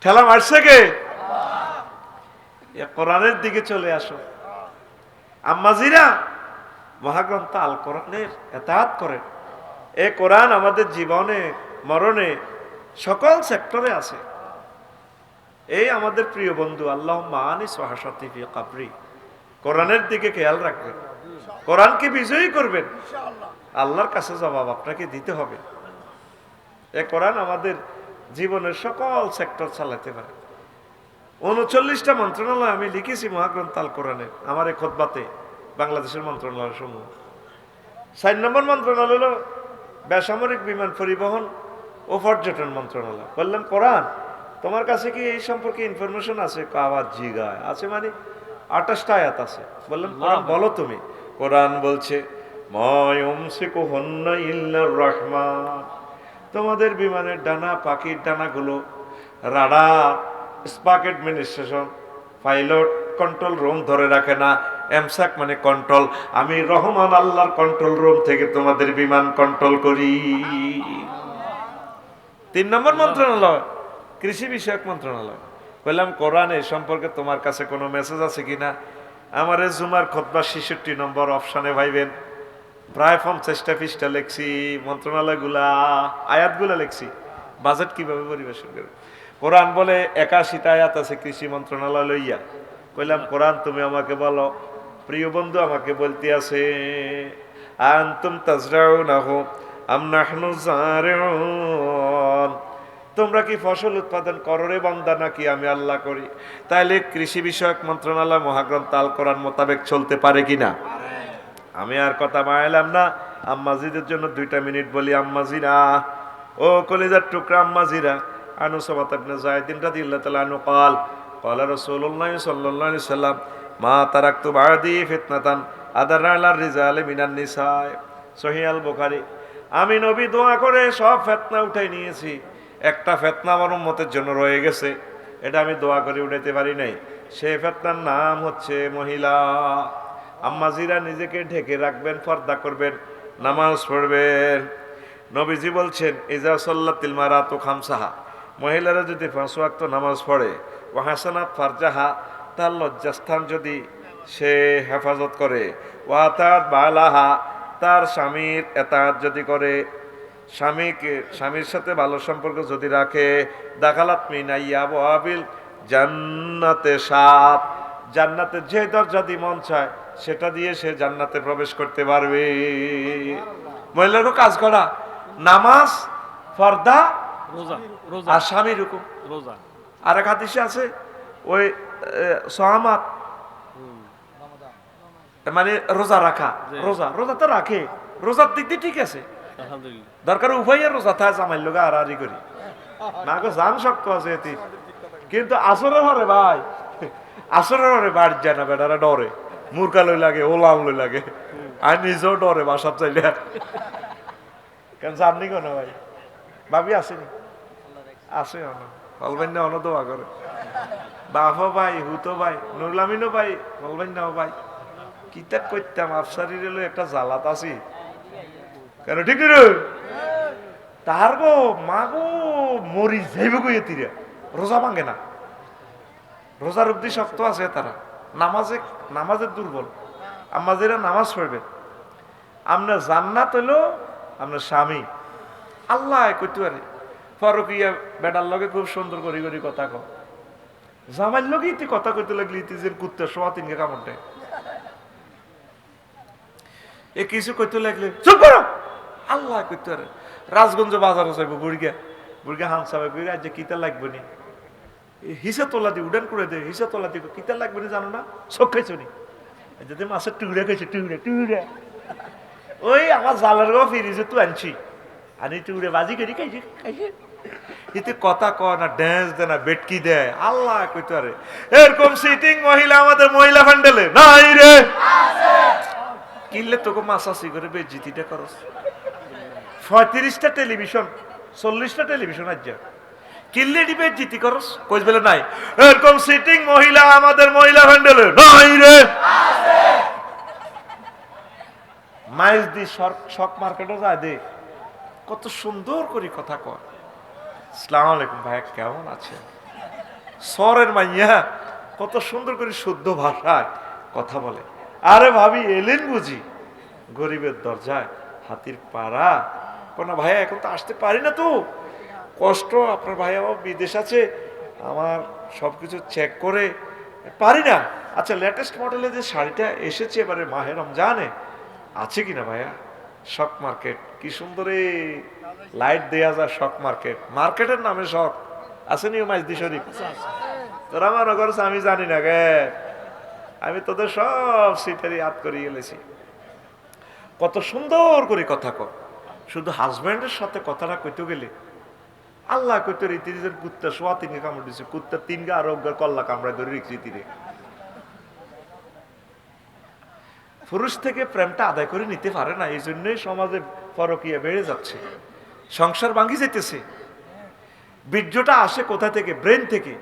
[SPEAKER 1] ঠেলা মারছে কে? কোরআনের দিকে চলে আসো। আম্মাজিরা মহাগ্রন্থ আল কোরআনের ইতাআত করেন। এই কোরআন আমাদের জীবনে মরণে সকল সেক্টরে আছে। এই আমাদের প্রিয় বন্ধু আল্লাহুম্মা আনিস ওয়াহশাতি ফি কবরি, কোরআনের দিকে খেয়াল রাখবেন, কোরআনকে বিজয়ী করবেন। আল্লাহর কাছে জবাব আপনাকে দিতে হবে। এই কোরআন আমাদের জীবনের সকল সেক্টর চালাতে পারে। 39টা মন্ত্রণালয় আমি লিখেছি মহাগ্রন্থ আল কোরআনের আমার এই খুতবাতে, বাংলাদেশের মন্ত্রণালয় সমূহ। 4 নম্বর মন্ত্রণালয় হলো বেসামরিক বিমান পরিবহন ও পর্যটন মন্ত্রণালয়। বললাম কোরআন তোমার কাছে কি এই সম্পর্কে ইনফরমেশন আছে? আওয়াজ জিগায় আছে, মানে 28টা আয়াত আছে। বললাম কোরআন বলো তুমি। কোরআন বলছে মায়ুমসিকুহুন্না ইল্লার রহমান, তোমাদের বিমানের ডানা, পাখির ডানাগুলো রাডার, স্পাক অ্যাডমিনিস্ট্রেশন, পাইলট কন্ট্রোল রুম ধরে রাখে না। এমসাক মানে কন্ট্রোল। আমি রহমান আল্লাহর কন্ট্রোল রুম থেকে তোমাদের বিমান কন্ট্রোল করি। 3 নম্বর মন্ত্রণালয় কৃষি বিষয়ক মন্ত্রণালয়। বললাম কোরআন এই সম্পর্কে তোমার কাছে কোনো মেসেজ আছে কিনা? আমার জুমার খুতবা 66 নম্বর অপশনে ভাইবেন, প্রায় 50টা পৃষ্ঠা লিখছি, মন্ত্রণালয়গুলা আয়াতগুলা লিখছি, বাজেট কিভাবে পরিবেশন করবে। কোরআন বলে 81টা আয়াত আছে কৃষি মন্ত্রণালয় লইয়া। কইলাম কোরআন তুমি আমাকে বলো। প্রিয় বন্ধু আমাকে বলতে আছে আনতুম তাজরাউনাহু আম নাহনু জারিউন, তোমরা কি ফসল উৎপাদন করো রে বান্দা নাকি আমি আল্লাহ করি? তাইলে কৃষি বিষয়ক মন্ত্রণালয় মহাগ্রন্থ আল কোরআন মোতাবেক চলতে পারে কিনা? আমি আর কথা বাড়াইলাম না, আম্মাজিদের জন্য 2টা মিনিট বলি। আম্মাজিরা, ও কলিজার টুকরা আম্মাজিরা, আনু সামাত ইবনে যায়েদ রাদিয়াল্লাহু তাআলা আনহু قال قال رسول الله صلى الله عليه وسلم ما تركت بعدي فتنة أضر على الرجال من النساء। সহিহ আল বুখারী। আমি নবী দোয়া করে সব ফিতনা উঠাই নিয়েছি, একটা ফিতনা আমার উম্মতের জন্য রয়ে গেছে, এটা আমি দোয়া করে উঠাইতে পারি নাই। সেই ফিতনার নাম হচ্ছে মহিলা। আম্মাজিরা নিজেকে ঢেকে রাখবেন, পর্দা করবেন, নামাজ পড়বেন। নবীজি বলছেন ইজা সাল্লাতিল মারাতু খামসাহা, মহিলারা যদি 5 ওয়াক্ত নামাজ পড়ে, ওয়া হাসানাত ফারজাহা, তার লজ্জাস্থান যদি সে হেফাজত করে, ওয়া তাআত বালাহা, তার স্বামীর এতাআত যদি করে, স্বামীর সাথে ভালো সম্পর্ক যদি রাখে, দাখালাত মিন আবওয়াবিল জান্নাতে 7, জান্নাতে যে দরজা দিয়ে মন চায় সেটা দিয়ে সে জান্নাতে প্রবেশ করতে পারবে। মহিলারও কাজ করা, নামাজ, পর্দা
[SPEAKER 2] রোজা, রোজা,
[SPEAKER 1] আর স্বামীর হুকুম।
[SPEAKER 2] রোজা।
[SPEAKER 1] আর এক হাদিসে আছে ওই সাহামাত, মানে রোজা রাখা। রোজা তো রাখে, রোজার দিক দিয়ে ঠিক আছে,
[SPEAKER 2] আলহামদুলিল্লাহ।
[SPEAKER 1] দরকার উভয়ের রোজা থাকে, জামাইল লোক আর করি না গো, জান শক্ত আছে এটি। কিন্তু আসরের হরে ভাই, আসরের হরে বাড়ি যায় না, বেটারা ডরে, মুরগা লই লাগে, ওলাম লই লাগে, আর নিজেও ডরে বাসার চাইলে। কেন জাননি কেন ভাই? ভাবি আসেনি? আসে বলবেন না, অন দোয়া করে বাফা ভাই, হুতো ভাই, নুরলামিনও ভাই, বলবেন না ভাই কিতা করতাম আফসারির এলো একটা জ্বালাত আছি কেন, ঠিক রে? তার গো মা গো মরি যাইব গো এতিরা, রোজা ভাঙে না, রোজার অব্দি শক্ত আছে তারা, নামাজের দুর্বল। আমাদেরা নামাজ পড়বে, আপনার জান্নাত হইলো আপনার স্বামী। আল্লাহ কইতে পারে ফরকিয়া বেটার লগে খুব সুন্দর করি করি কথা কও, জামাইর লগে ইতি কথা কইতে লাগলি ইতি যে কুত্তে সোয়া তিনকে কামড় দেয়, এ কিছু কইতে লাগলে চুপ করো। আল্লাহ কইতে পারে রাজগঞ্জ বাজারে যাইব, বুড়িয়া হামসাবে বুড়ি আজ কিতা লাগবে নি, হিসা তোলা দি উডান করে দে, হিসা তোলা দি কিতা লাগবে নি জানো না, চোখ খাইছো নি, যদি মাছের টুকরা খাইছে, টুকরা ওই আমার জালের গো ফিরিছে তুই আনছি, আনি টুকরে বাজি করি খাইছে এতে কথা কয় না, ড্যান্স দেয় না, বেটকি দেয়। আল্লাহ কইতে পারে এরকম সিটিং মহিলা আমাদের মহিলা ফ্যান্ডেলে নাই রে, কিনলে তোকে মাসাসি করে বেজিতিটা করস। 35টা টেলিভিশন, 40টা টেলিভিশন আজ কিনলে ডিবে জিতি করস, কইস বলে নাই এরকম সিটিং মহিলা আমাদের মহিলা ফ্যান্ডেলে নাই রে। মাইজ দি শক মার্কেটও যায় দে, কত সুন্দর করে কথা কয়। আসসালামু আলাইকুম ভাইয়া, কেমন আছে? সরের মাইয়া কত সুন্দর করে শুদ্ধ ভাষায় কথা বলে। আরে ভাবি এলেন বুঝি, গরিবের দরজায় হাতির পাড়া। কোন ভাইয়া এখন তো আসতে পারি না, তো কষ্ট, আপনার ভাইয়া বিদেশ আছে, আমার সবকিছু চেক করে পারি না। আচ্ছা লেটেস্ট মডেলের যে শাড়িটা এসেছে এবারে মাহে রমজানে আছে কিনা ভাইয়া? শক মার্কেট, কি সুন্দর লাইট দেয়া যায়, শক মার্কেট, মার্কেটের নামে শক আছে নি মাইজদি শরীফ? তোরা মনে করছে আমি জানি না গে, আমি তোদের সব সিটারি ইয়াদ করে এলেছি। কত সুন্দর করে কথা কর, শুধু হাজব্যান্ডের সাথে কথাটা কইতে গেলে আল্লাহ কইতে রীতির কুত্তা সোয়া তিনকে কামড় দিছে, কুত্তা তিনকে আর কল্লা কামড়ায় ধরে রেখেছি তীরে। পুরুষ থেকে প্রেমটা আদায় করে নিতে পারে না, এই জন্যই সমাজে পরকীয়া বেড়ে যাচ্ছে, সংসার ভাঙি যেতেছে। বীর্যটা আসে কোথা থেকে? ব্রেন থেকে।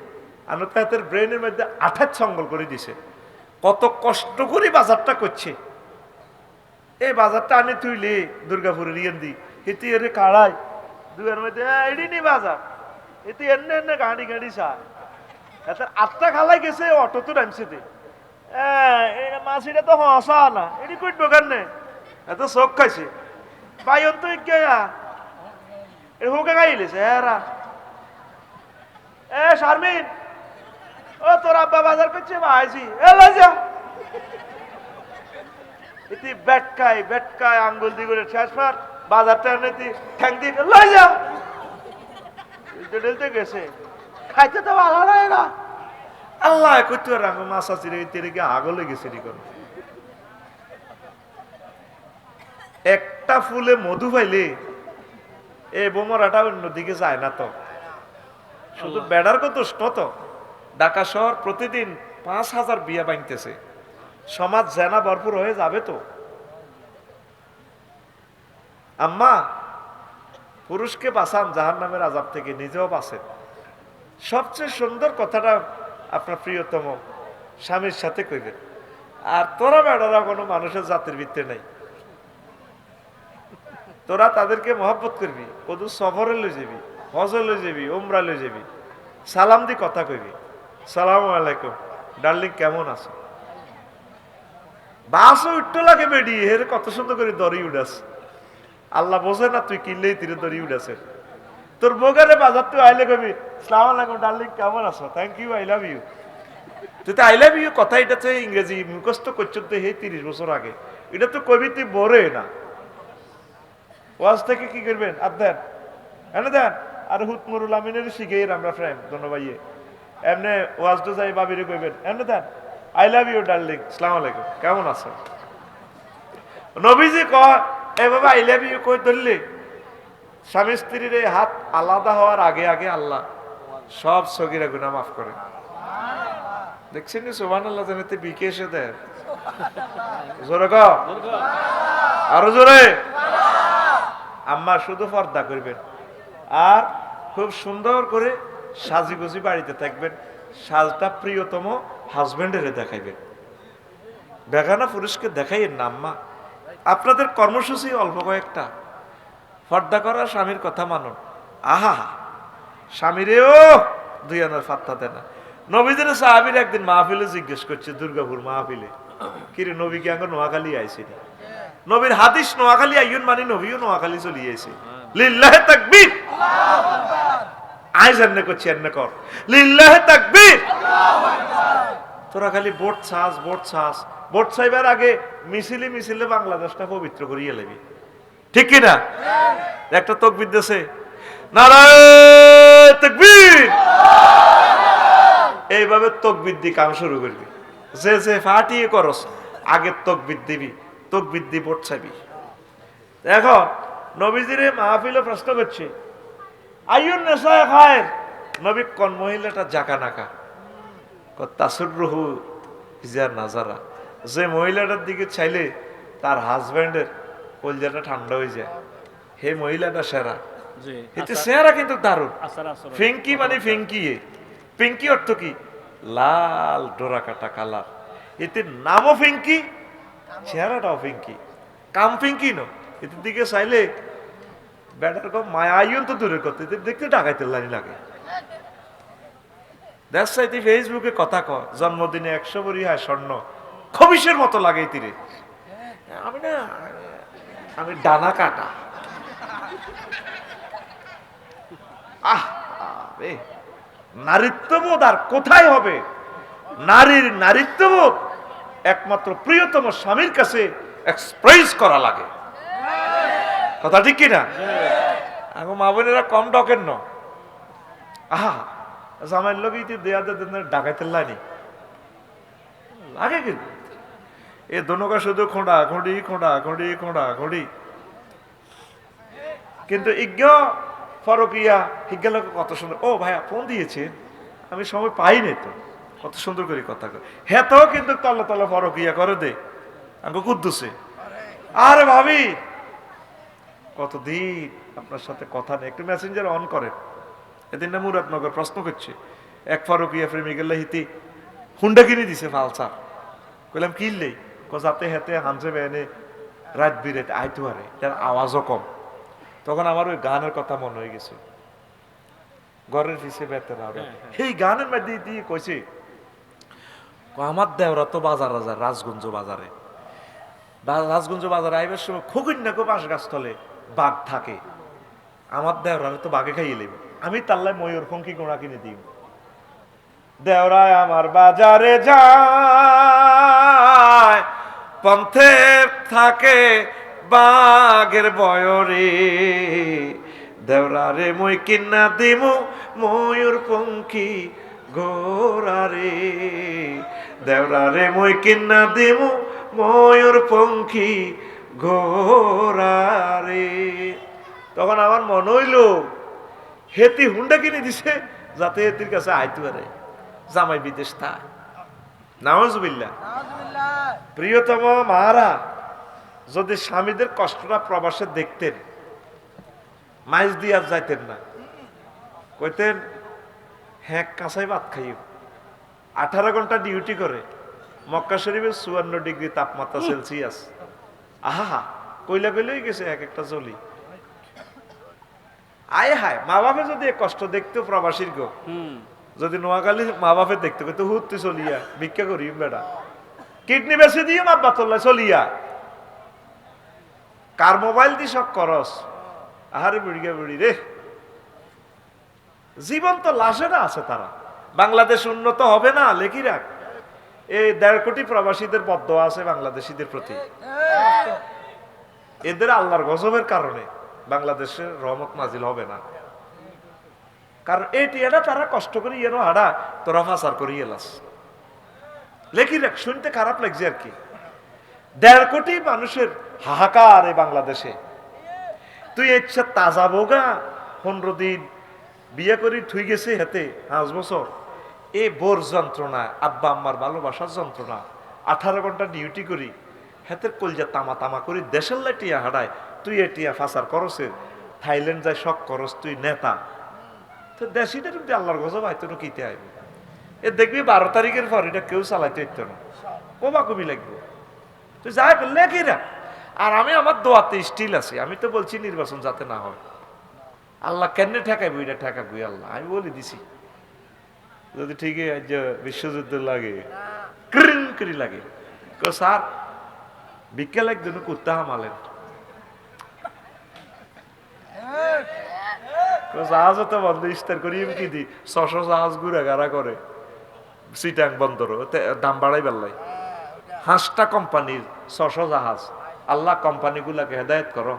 [SPEAKER 1] আনতাতের ব্রেনের মধ্যে আঠাত সঙ্গল করে দিছে, কত কষ্ট করে বাজারটা করছে। এই বাজারটা আনে তুইলে দুর্গাপুরের ইয়েন্দি এতে এর কাড়াই দুয়ের মধ্যে এডি নি বাজার, এতে এনে এনে গাড়ি চা এত 8টা খালাই গেছে, অটো তো নামছে দে মাছিটা তো হসা না, এটি কই দোকান নে এত চোখ খাইছে বাইন তো হোকে খাইলেছে এরা এ শারমিন, ও তোর আব্বা বাজার করছে বা আইছি, এ লজা ইতি বেটকায় আঙ্গুল দি করে শেষ পার বাজারটা নেতি ঠ্যাং দি লজা ডেলতে গেছে, খাইতে তো ভালো লাগে না। আল্লাহ কইতে রাঙ মাছা চিরে তেরে গিয়ে আগলে গেছে রিকন। একটা ফুলে মধু পাইলে এই বোমরাটা অন্যদিকে যায় না তো, শুধু বেড়ার কত তো। ঢাকা শহর প্রতিদিন 5,000 বিয়া বাঁধতেছে, সমাজ জেনা ভরপুর হয়ে যাবে তো। আম্মা, পুরুষকে বাঁচান জাহান্নামের আযাব থেকে, নিজেও বাঁচেন। সবচেয়ে সুন্দর কথাটা আপনার প্রিয়তম স্বামীর সাথে কইবেন। আর তোরা বেড়ারা কোনো মানুষের জাতির ভিত্তি নাই, তোরা তাদেরকে মহব্বত করবি, কদু সফরে লই যাবি, হজে লই যাবি, উমরা লই যাবি, সালাম দি কথা কইবি, সালাম আলাইকুম ডার্লিং কেমন আছো। বাসও উঠতে লাগে বেডি, হের কত সুন্দর করে দড়ি উড়াস। আল্লাহ বোঝে না তুই কিনলেই তীরে দড়ি উড়াছে। তোর বোগারে বাজার তুই আইলে কবি সালাম আলাইকুম ডার্লিং কেমন আছো, thank you, I love you. তুই তো আই লাভ ইউ কথা এটা তো ইংরেজি মুখস্থ করছো তো হে 30 বছর আগে, এটা তো কবি তুই বরে না। ওয়াজ থেকে কি করবেন আর দেন এনে দেন, আর হুতমরুল আমিনের শিখেই আমরা ফ্রেন্ড দোনো ভাইয়ে এমনি ওয়াজ তো যাই বাবিরে কইবেন এমনি দেন আই লাভ ইউ ডার্লিং আসসালামু আলাইকুম কেমন আছো। নবীজি কয় এ বাবা আই লাভ ইউ কই ধরলে স্বামী স্ত্রীর এই হাত আলাদা হওয়ার আগে আগে আল্লাহ সব সগীরা গুনাহ মাফ করে। দেখছেন নি সুবহানাল্লাহ, জানাতে বিকে এসে দেয় জোরে ক আরো জোরে। আম্মা শুধু পর্দা করবেন আর খুব সুন্দর করে সাজিগুজি বাড়িতে থাকবেন, সাজটা প্রিয়তম হাজবেন্ডের দেখাইবেন, বেগানা পুরুষকে দেখাইয়েন না। আম্মা আপনাদের কর্মসূচি অল্প কয়েকটা, পর্দা করা, স্বামীর কথা মানুন। আহা স্বামীরেও দুই আনার ফাত্তা দেয় না। নবীদের সাহাবীর একদিন মাহফিলে জিজ্ঞেস করছে, দুর্গাপুর মাহফিলে, কিরে নবী কি আঙ্গ নোয়াখালী আইসিনি? নবীর হাদিস নোয়াখালী আইয়ুন মানে নবীও নোয়াখালী চলে আইছে। লিল্লাহে তাকবীর, আই জান্নে করছি এন্নে কর লিল্লাহে তাকবীর। তোরা খালি ভোট চাইবার আগে মিছিলে বাংলাদেশটা পবিত্র করিয়ে লেবি, ঠিক কি না? একটা তাকবীর দেছে, নারায়ে তাকবীর, এইভাবে তাকবীর দি কাম শুরু করবি। যে ফাটিয়ে করস আগে তাকবীর দিবি, তাকবীর দি ভোট চাইবি। দেখো নবীজিরে মাহফিলে প্রশ্ন করছে, আইয়ুন নিসায়ে খায়র, নবী কোন মহিলাটা জাকা নাকা? তাসুররুহু ইজা নাজারা, যে মহিলাটার দিকে চাইলে তার হাজবেন্ডের কলজাটা ঠান্ডা হয়ে যায়, হে মহিলাটা সেরা।
[SPEAKER 2] জি
[SPEAKER 1] এতে চেহারা কিন্তু দারুণ।
[SPEAKER 2] আসার আসর
[SPEAKER 1] ফিঙ্কি মানে ফিঙ্কি, পিঙ্কি অর্থ কি? লাল ডোরা কাটা কালার। এতে নামও ফিঙ্কি, চেহারাটাও ফিঙ্কি, কাম ফিঙ্কি নো। এদের দিকে চাইলে বেটার কম মায়া আইন তো দূরের কথা, এদের দেখতে ডাকাইতে লাগে। দেখ সাইতে ফেসবুকে কথা কয় জন্মদিনে 100 ভরি হয় স্বর্ণ, খবিসের মতো লাগে তীরে। আমি ডানা কাটা। নারীত্ববোধ আর কোথায় হবে? নারীর নারীত্ববোধ একমাত্র প্রিয়তম স্বামীর কাছে এক্সপ্রেস করা লাগে, কথা ঠিক কিনা? এখন মা বোনেরা কম ডকেন ন, আহা জামাইয়ের লোক দেয়া ডাকাইতে লানি লাগে, কিন্তু এ দোনোকা শুধু খোঁড়া খোঁড়ি। কিন্তু ইজ্ঞ ফরকিয়া হিজ্ঞা লোক কত সুন্দর, ও ভাইয়া ফোন দিয়েছে আমি সময় পাইনি তো, কত সুন্দর করে কথা কয়। হ্যাঁ তো কিন্তু তলে ফরকিয়া করে দে আমাকে কুদ্দুসে। আরে ভাবি কতদিন আপনার সাথে কথা নেই, একটু মেসেঞ্জার অন করেন। এদিন না মুরাদনগর প্রশ্ন করছে, এক ফরকিয়া প্রেমিকের হিতি হুন্ডা কিনে দিছে ফালসার। কইলাম কিনলেই যাতে হেতে হানসে বেনে রাত বিরেতে আইতে পারে, তার আওয়াজও কম। তখন আমার ওই গানের কথা মনে হয়ে গেছে, ঘরের পিছিয়ে বেতে না, সেই গানের মধ্যে দিয়ে কইছে, আমার দেওরা তো বাজার রাজগঞ্জ বাজারে আইবার সময় খোকিন্যাকে বাঁশ গাছতলে বাঘ থাকে, আমার দেওরা তো বাঘে খাইয়ে লেব, আমি তাল্লায় ময়ূর ফঙ্কি গোড়া কিনে দিই। দেওরায় আমার বাজারে যায়, পন্থে থাকে বাঘের বয়রে, দেওরারে মই কিন্না দিমু ময়ূর পঙ্খী ঘোড়ারে, দেওরারে মই কিন্না দিমু ময়ূর পঙ্খী ঘোড়ারে। তখন আমার মনে হইল হেতি হুন্ডা কিনে দিছে যাতে হেতির কাছে আইতে পারে, জামাই বিদেশ থাক। নাউজুবিল্লাহ। প্রিয়তম মারা, যদি স্বামীদের কষ্টটা প্রবাসে দেখতেন, মাইজ দিয়ে আর যাইতেন না, কইতেন হ্যাঁ কাঁচাই ভাত খাইও। 18 ঘন্টা ডিউটি করে, মক্কা শরীফের 54 ডিগ্রি তাপমাত্রা সেলসিয়াস। আহা কইলা কইলেই গেছে এক একটা জলি। আয় হায়, মা বাপে যদি এ কষ্ট দেখতো প্রবাসীর গো, যদি নোয়াখালী মা বাপে দেখতে কইতো হুত্তি চলিয়া ভিক্ষা করি বেড়া, কিডনি বেশি দিয়ে মা বাতল্লা চলিয়া, কার মোবাইল দি সব করস। আহারে বুড়িয়া বুড়ি রে, জীবন তো লাশে না আছে তারা। বাংলাদেশ উন্নত হবে না লেখি রাখ। এই 1.5 কোটি প্রবাসীদের বদদোয়া আছে বাংলাদেশীদের প্রতি। এদের আল্লাহর গজবের কারণে বাংলাদেশের রহমত নাজিল হবে না। কারণ এটি এটা তারা কষ্ট করে ইয়েনো হাড়া তোরা ফাঁসার করি এলাস লেখি রাখ। শুনতে খারাপ লাগছে আর কি। 1.5 কোটি মানুষের হাহাকার এই বাংলাদেশে। তুই ইচ্ছা তাজা বোগা 15 দিন বিয়ে করি থুই গেছে হেতে 5 বছর, এ বোর যন্ত্রণা, আব্বা আম্মার ভালোবাসার যন্ত্রণা, 18 ঘন্টা ডিউটি করি হেতের কলজা তামা তামা করি দেশের লাইটিয়া হাডায়, তুই এটিয়া ফাঁসার করছে, থাইল্যান্ড যায় শখ করস, তুই নেতা। তো দেশিটা কিন্তু আল্লাহর গজব আইতো না কিতে আইবে। এ দেখবি 12 তারিখের পর এটা কেউ চালাইতে হইতো না, কবা কবি লাগবে। তুই যাই লেখি না। আর আমি আমার দোয়াতে স্টিল আছি, আমি তো বলছি নির্বাচন যাতে না হয়। আল্লাহ কেন ঠেকাইবো, এটা ঠেকাবো আল্লাহ, আমি বলে দিছি। যদি ঠিকই আজ বিশ্বযুদ্ধ লাগে ক্রিং করি লাগে, স্যার বিকেল একজন কুত্তা হামালেন, জাহাজও তো বন্ধ ইস্তার করি কি দি 600 জাহাজ ঘুরে গাড়া করে সিটাং বন্দর দাম বাড়াই বেল্লাই। 5টা কোম্পানির 600 জাহাজ। আল্লাহ কোম্পানি গুলাকে হেদায়ত করো।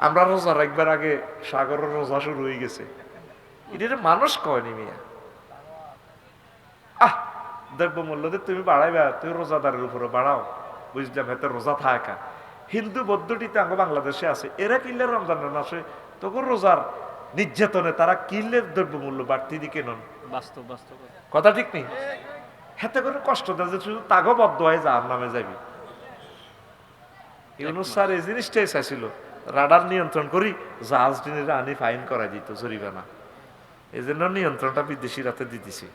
[SPEAKER 1] আমরা রোজা রাখবার আগে সাগরের রোজা শুরু হয়ে গেছে। এটা মানুষ কয়নি মিয়া। দ্রব্য মূল্য তুমি বাড়াইবা, তুমি রোজাদারের উপরে বাড়াও, বুঝলাম এত রোজা থাকা। হিন্দু বৌদ্ধটিতে আঙ্গ বাংলাদেশে আছে, এরা কিনলে রমজানের মাসে তখন রোজার নির্যাতনে তারা কিনলে দ্রব্য মূল্য বাড়তি দিকে নন।
[SPEAKER 2] বাস্তব বাস্তব
[SPEAKER 1] কথা ঠিক নেই। হাতে করে কষ্ট দেয় যে শুধু তাগো বদ্ধ হয়ে যার নামে যাবি। ইউনুস স্যার এই জিনিসটাই চাইছিল, রাডার নিয়ন্ত্রণ করি জাহাজ টিনের আনি ফাইন করা দিত জরিমানা। এই জন্য নিয়ন্ত্রণটা বিদেশি রাতে দিতেছি।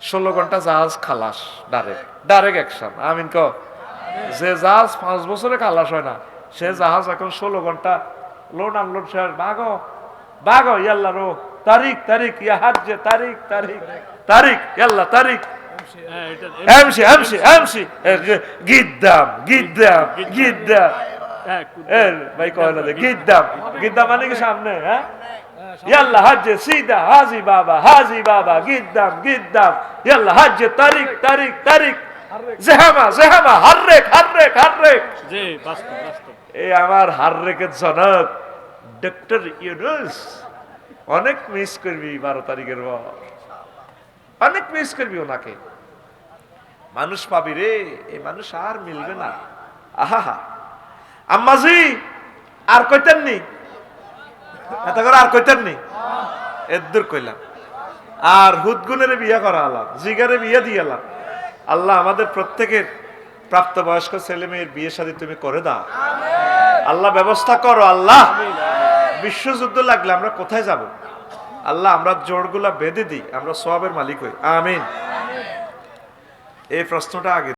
[SPEAKER 1] 16 ঘন্টা জাহাজ খালাস, ডাইরেক্ট অ্যাকশন। আমিন ক। যে জাহাজ 5 বছরে খালাস হয় না, সে জাহাজ এখন 16 ঘন্টা লোড আনলোড শেষ। বাগো ইয়াল্লা রো তারিখ ইয়া হাজ্জে তারিখ ইয়াল্লা তারিখ এমসি গিদ্দাম ভাই কয় না গিদ্দাম মানে কি সামনে? হ্যাঁ ইয়াল্লা হাজ্জে সিদা হাজি বাবা গিদ্দাম ইয়াল্লা হাজ্জে তারিখ জেহামা হাররেক
[SPEAKER 2] জি বাস্তব বাস্তব।
[SPEAKER 1] এই আমার হাররেকের জনক ডক্টর ইউনুস। অনেক মিস করবি 12 তারিখের পর, অনেক মিস করবি ওনাকে। মানুষ পাবি রে, এই মানুষ আর মিলবে না। আহা আম্মাজি আর কইতেননি এত করে, আর কইতেননি এদুর কইলাম। আর হুদগুনের বিয়ে করা আলাম, জিগারে বিয়ে দিয়ে এলাম। আল্লাহ আমাদের প্রত্যেকের প্রাপ্তবয়স্ক ছেলে মেয়ের বিয়ে শাদী তুমি করে দাও আল্লাহ, ব্যবস্থা করো আল্লাহ। বিশ্বযুদ্ধ লাগলে আমরা কোথায় যাব আল্লাহ? আমরা জোড়গুলা বেঁধে দিই, আমরা সওয়াবের মালিক হই। আমিন। এই প্রশ্নটা আগে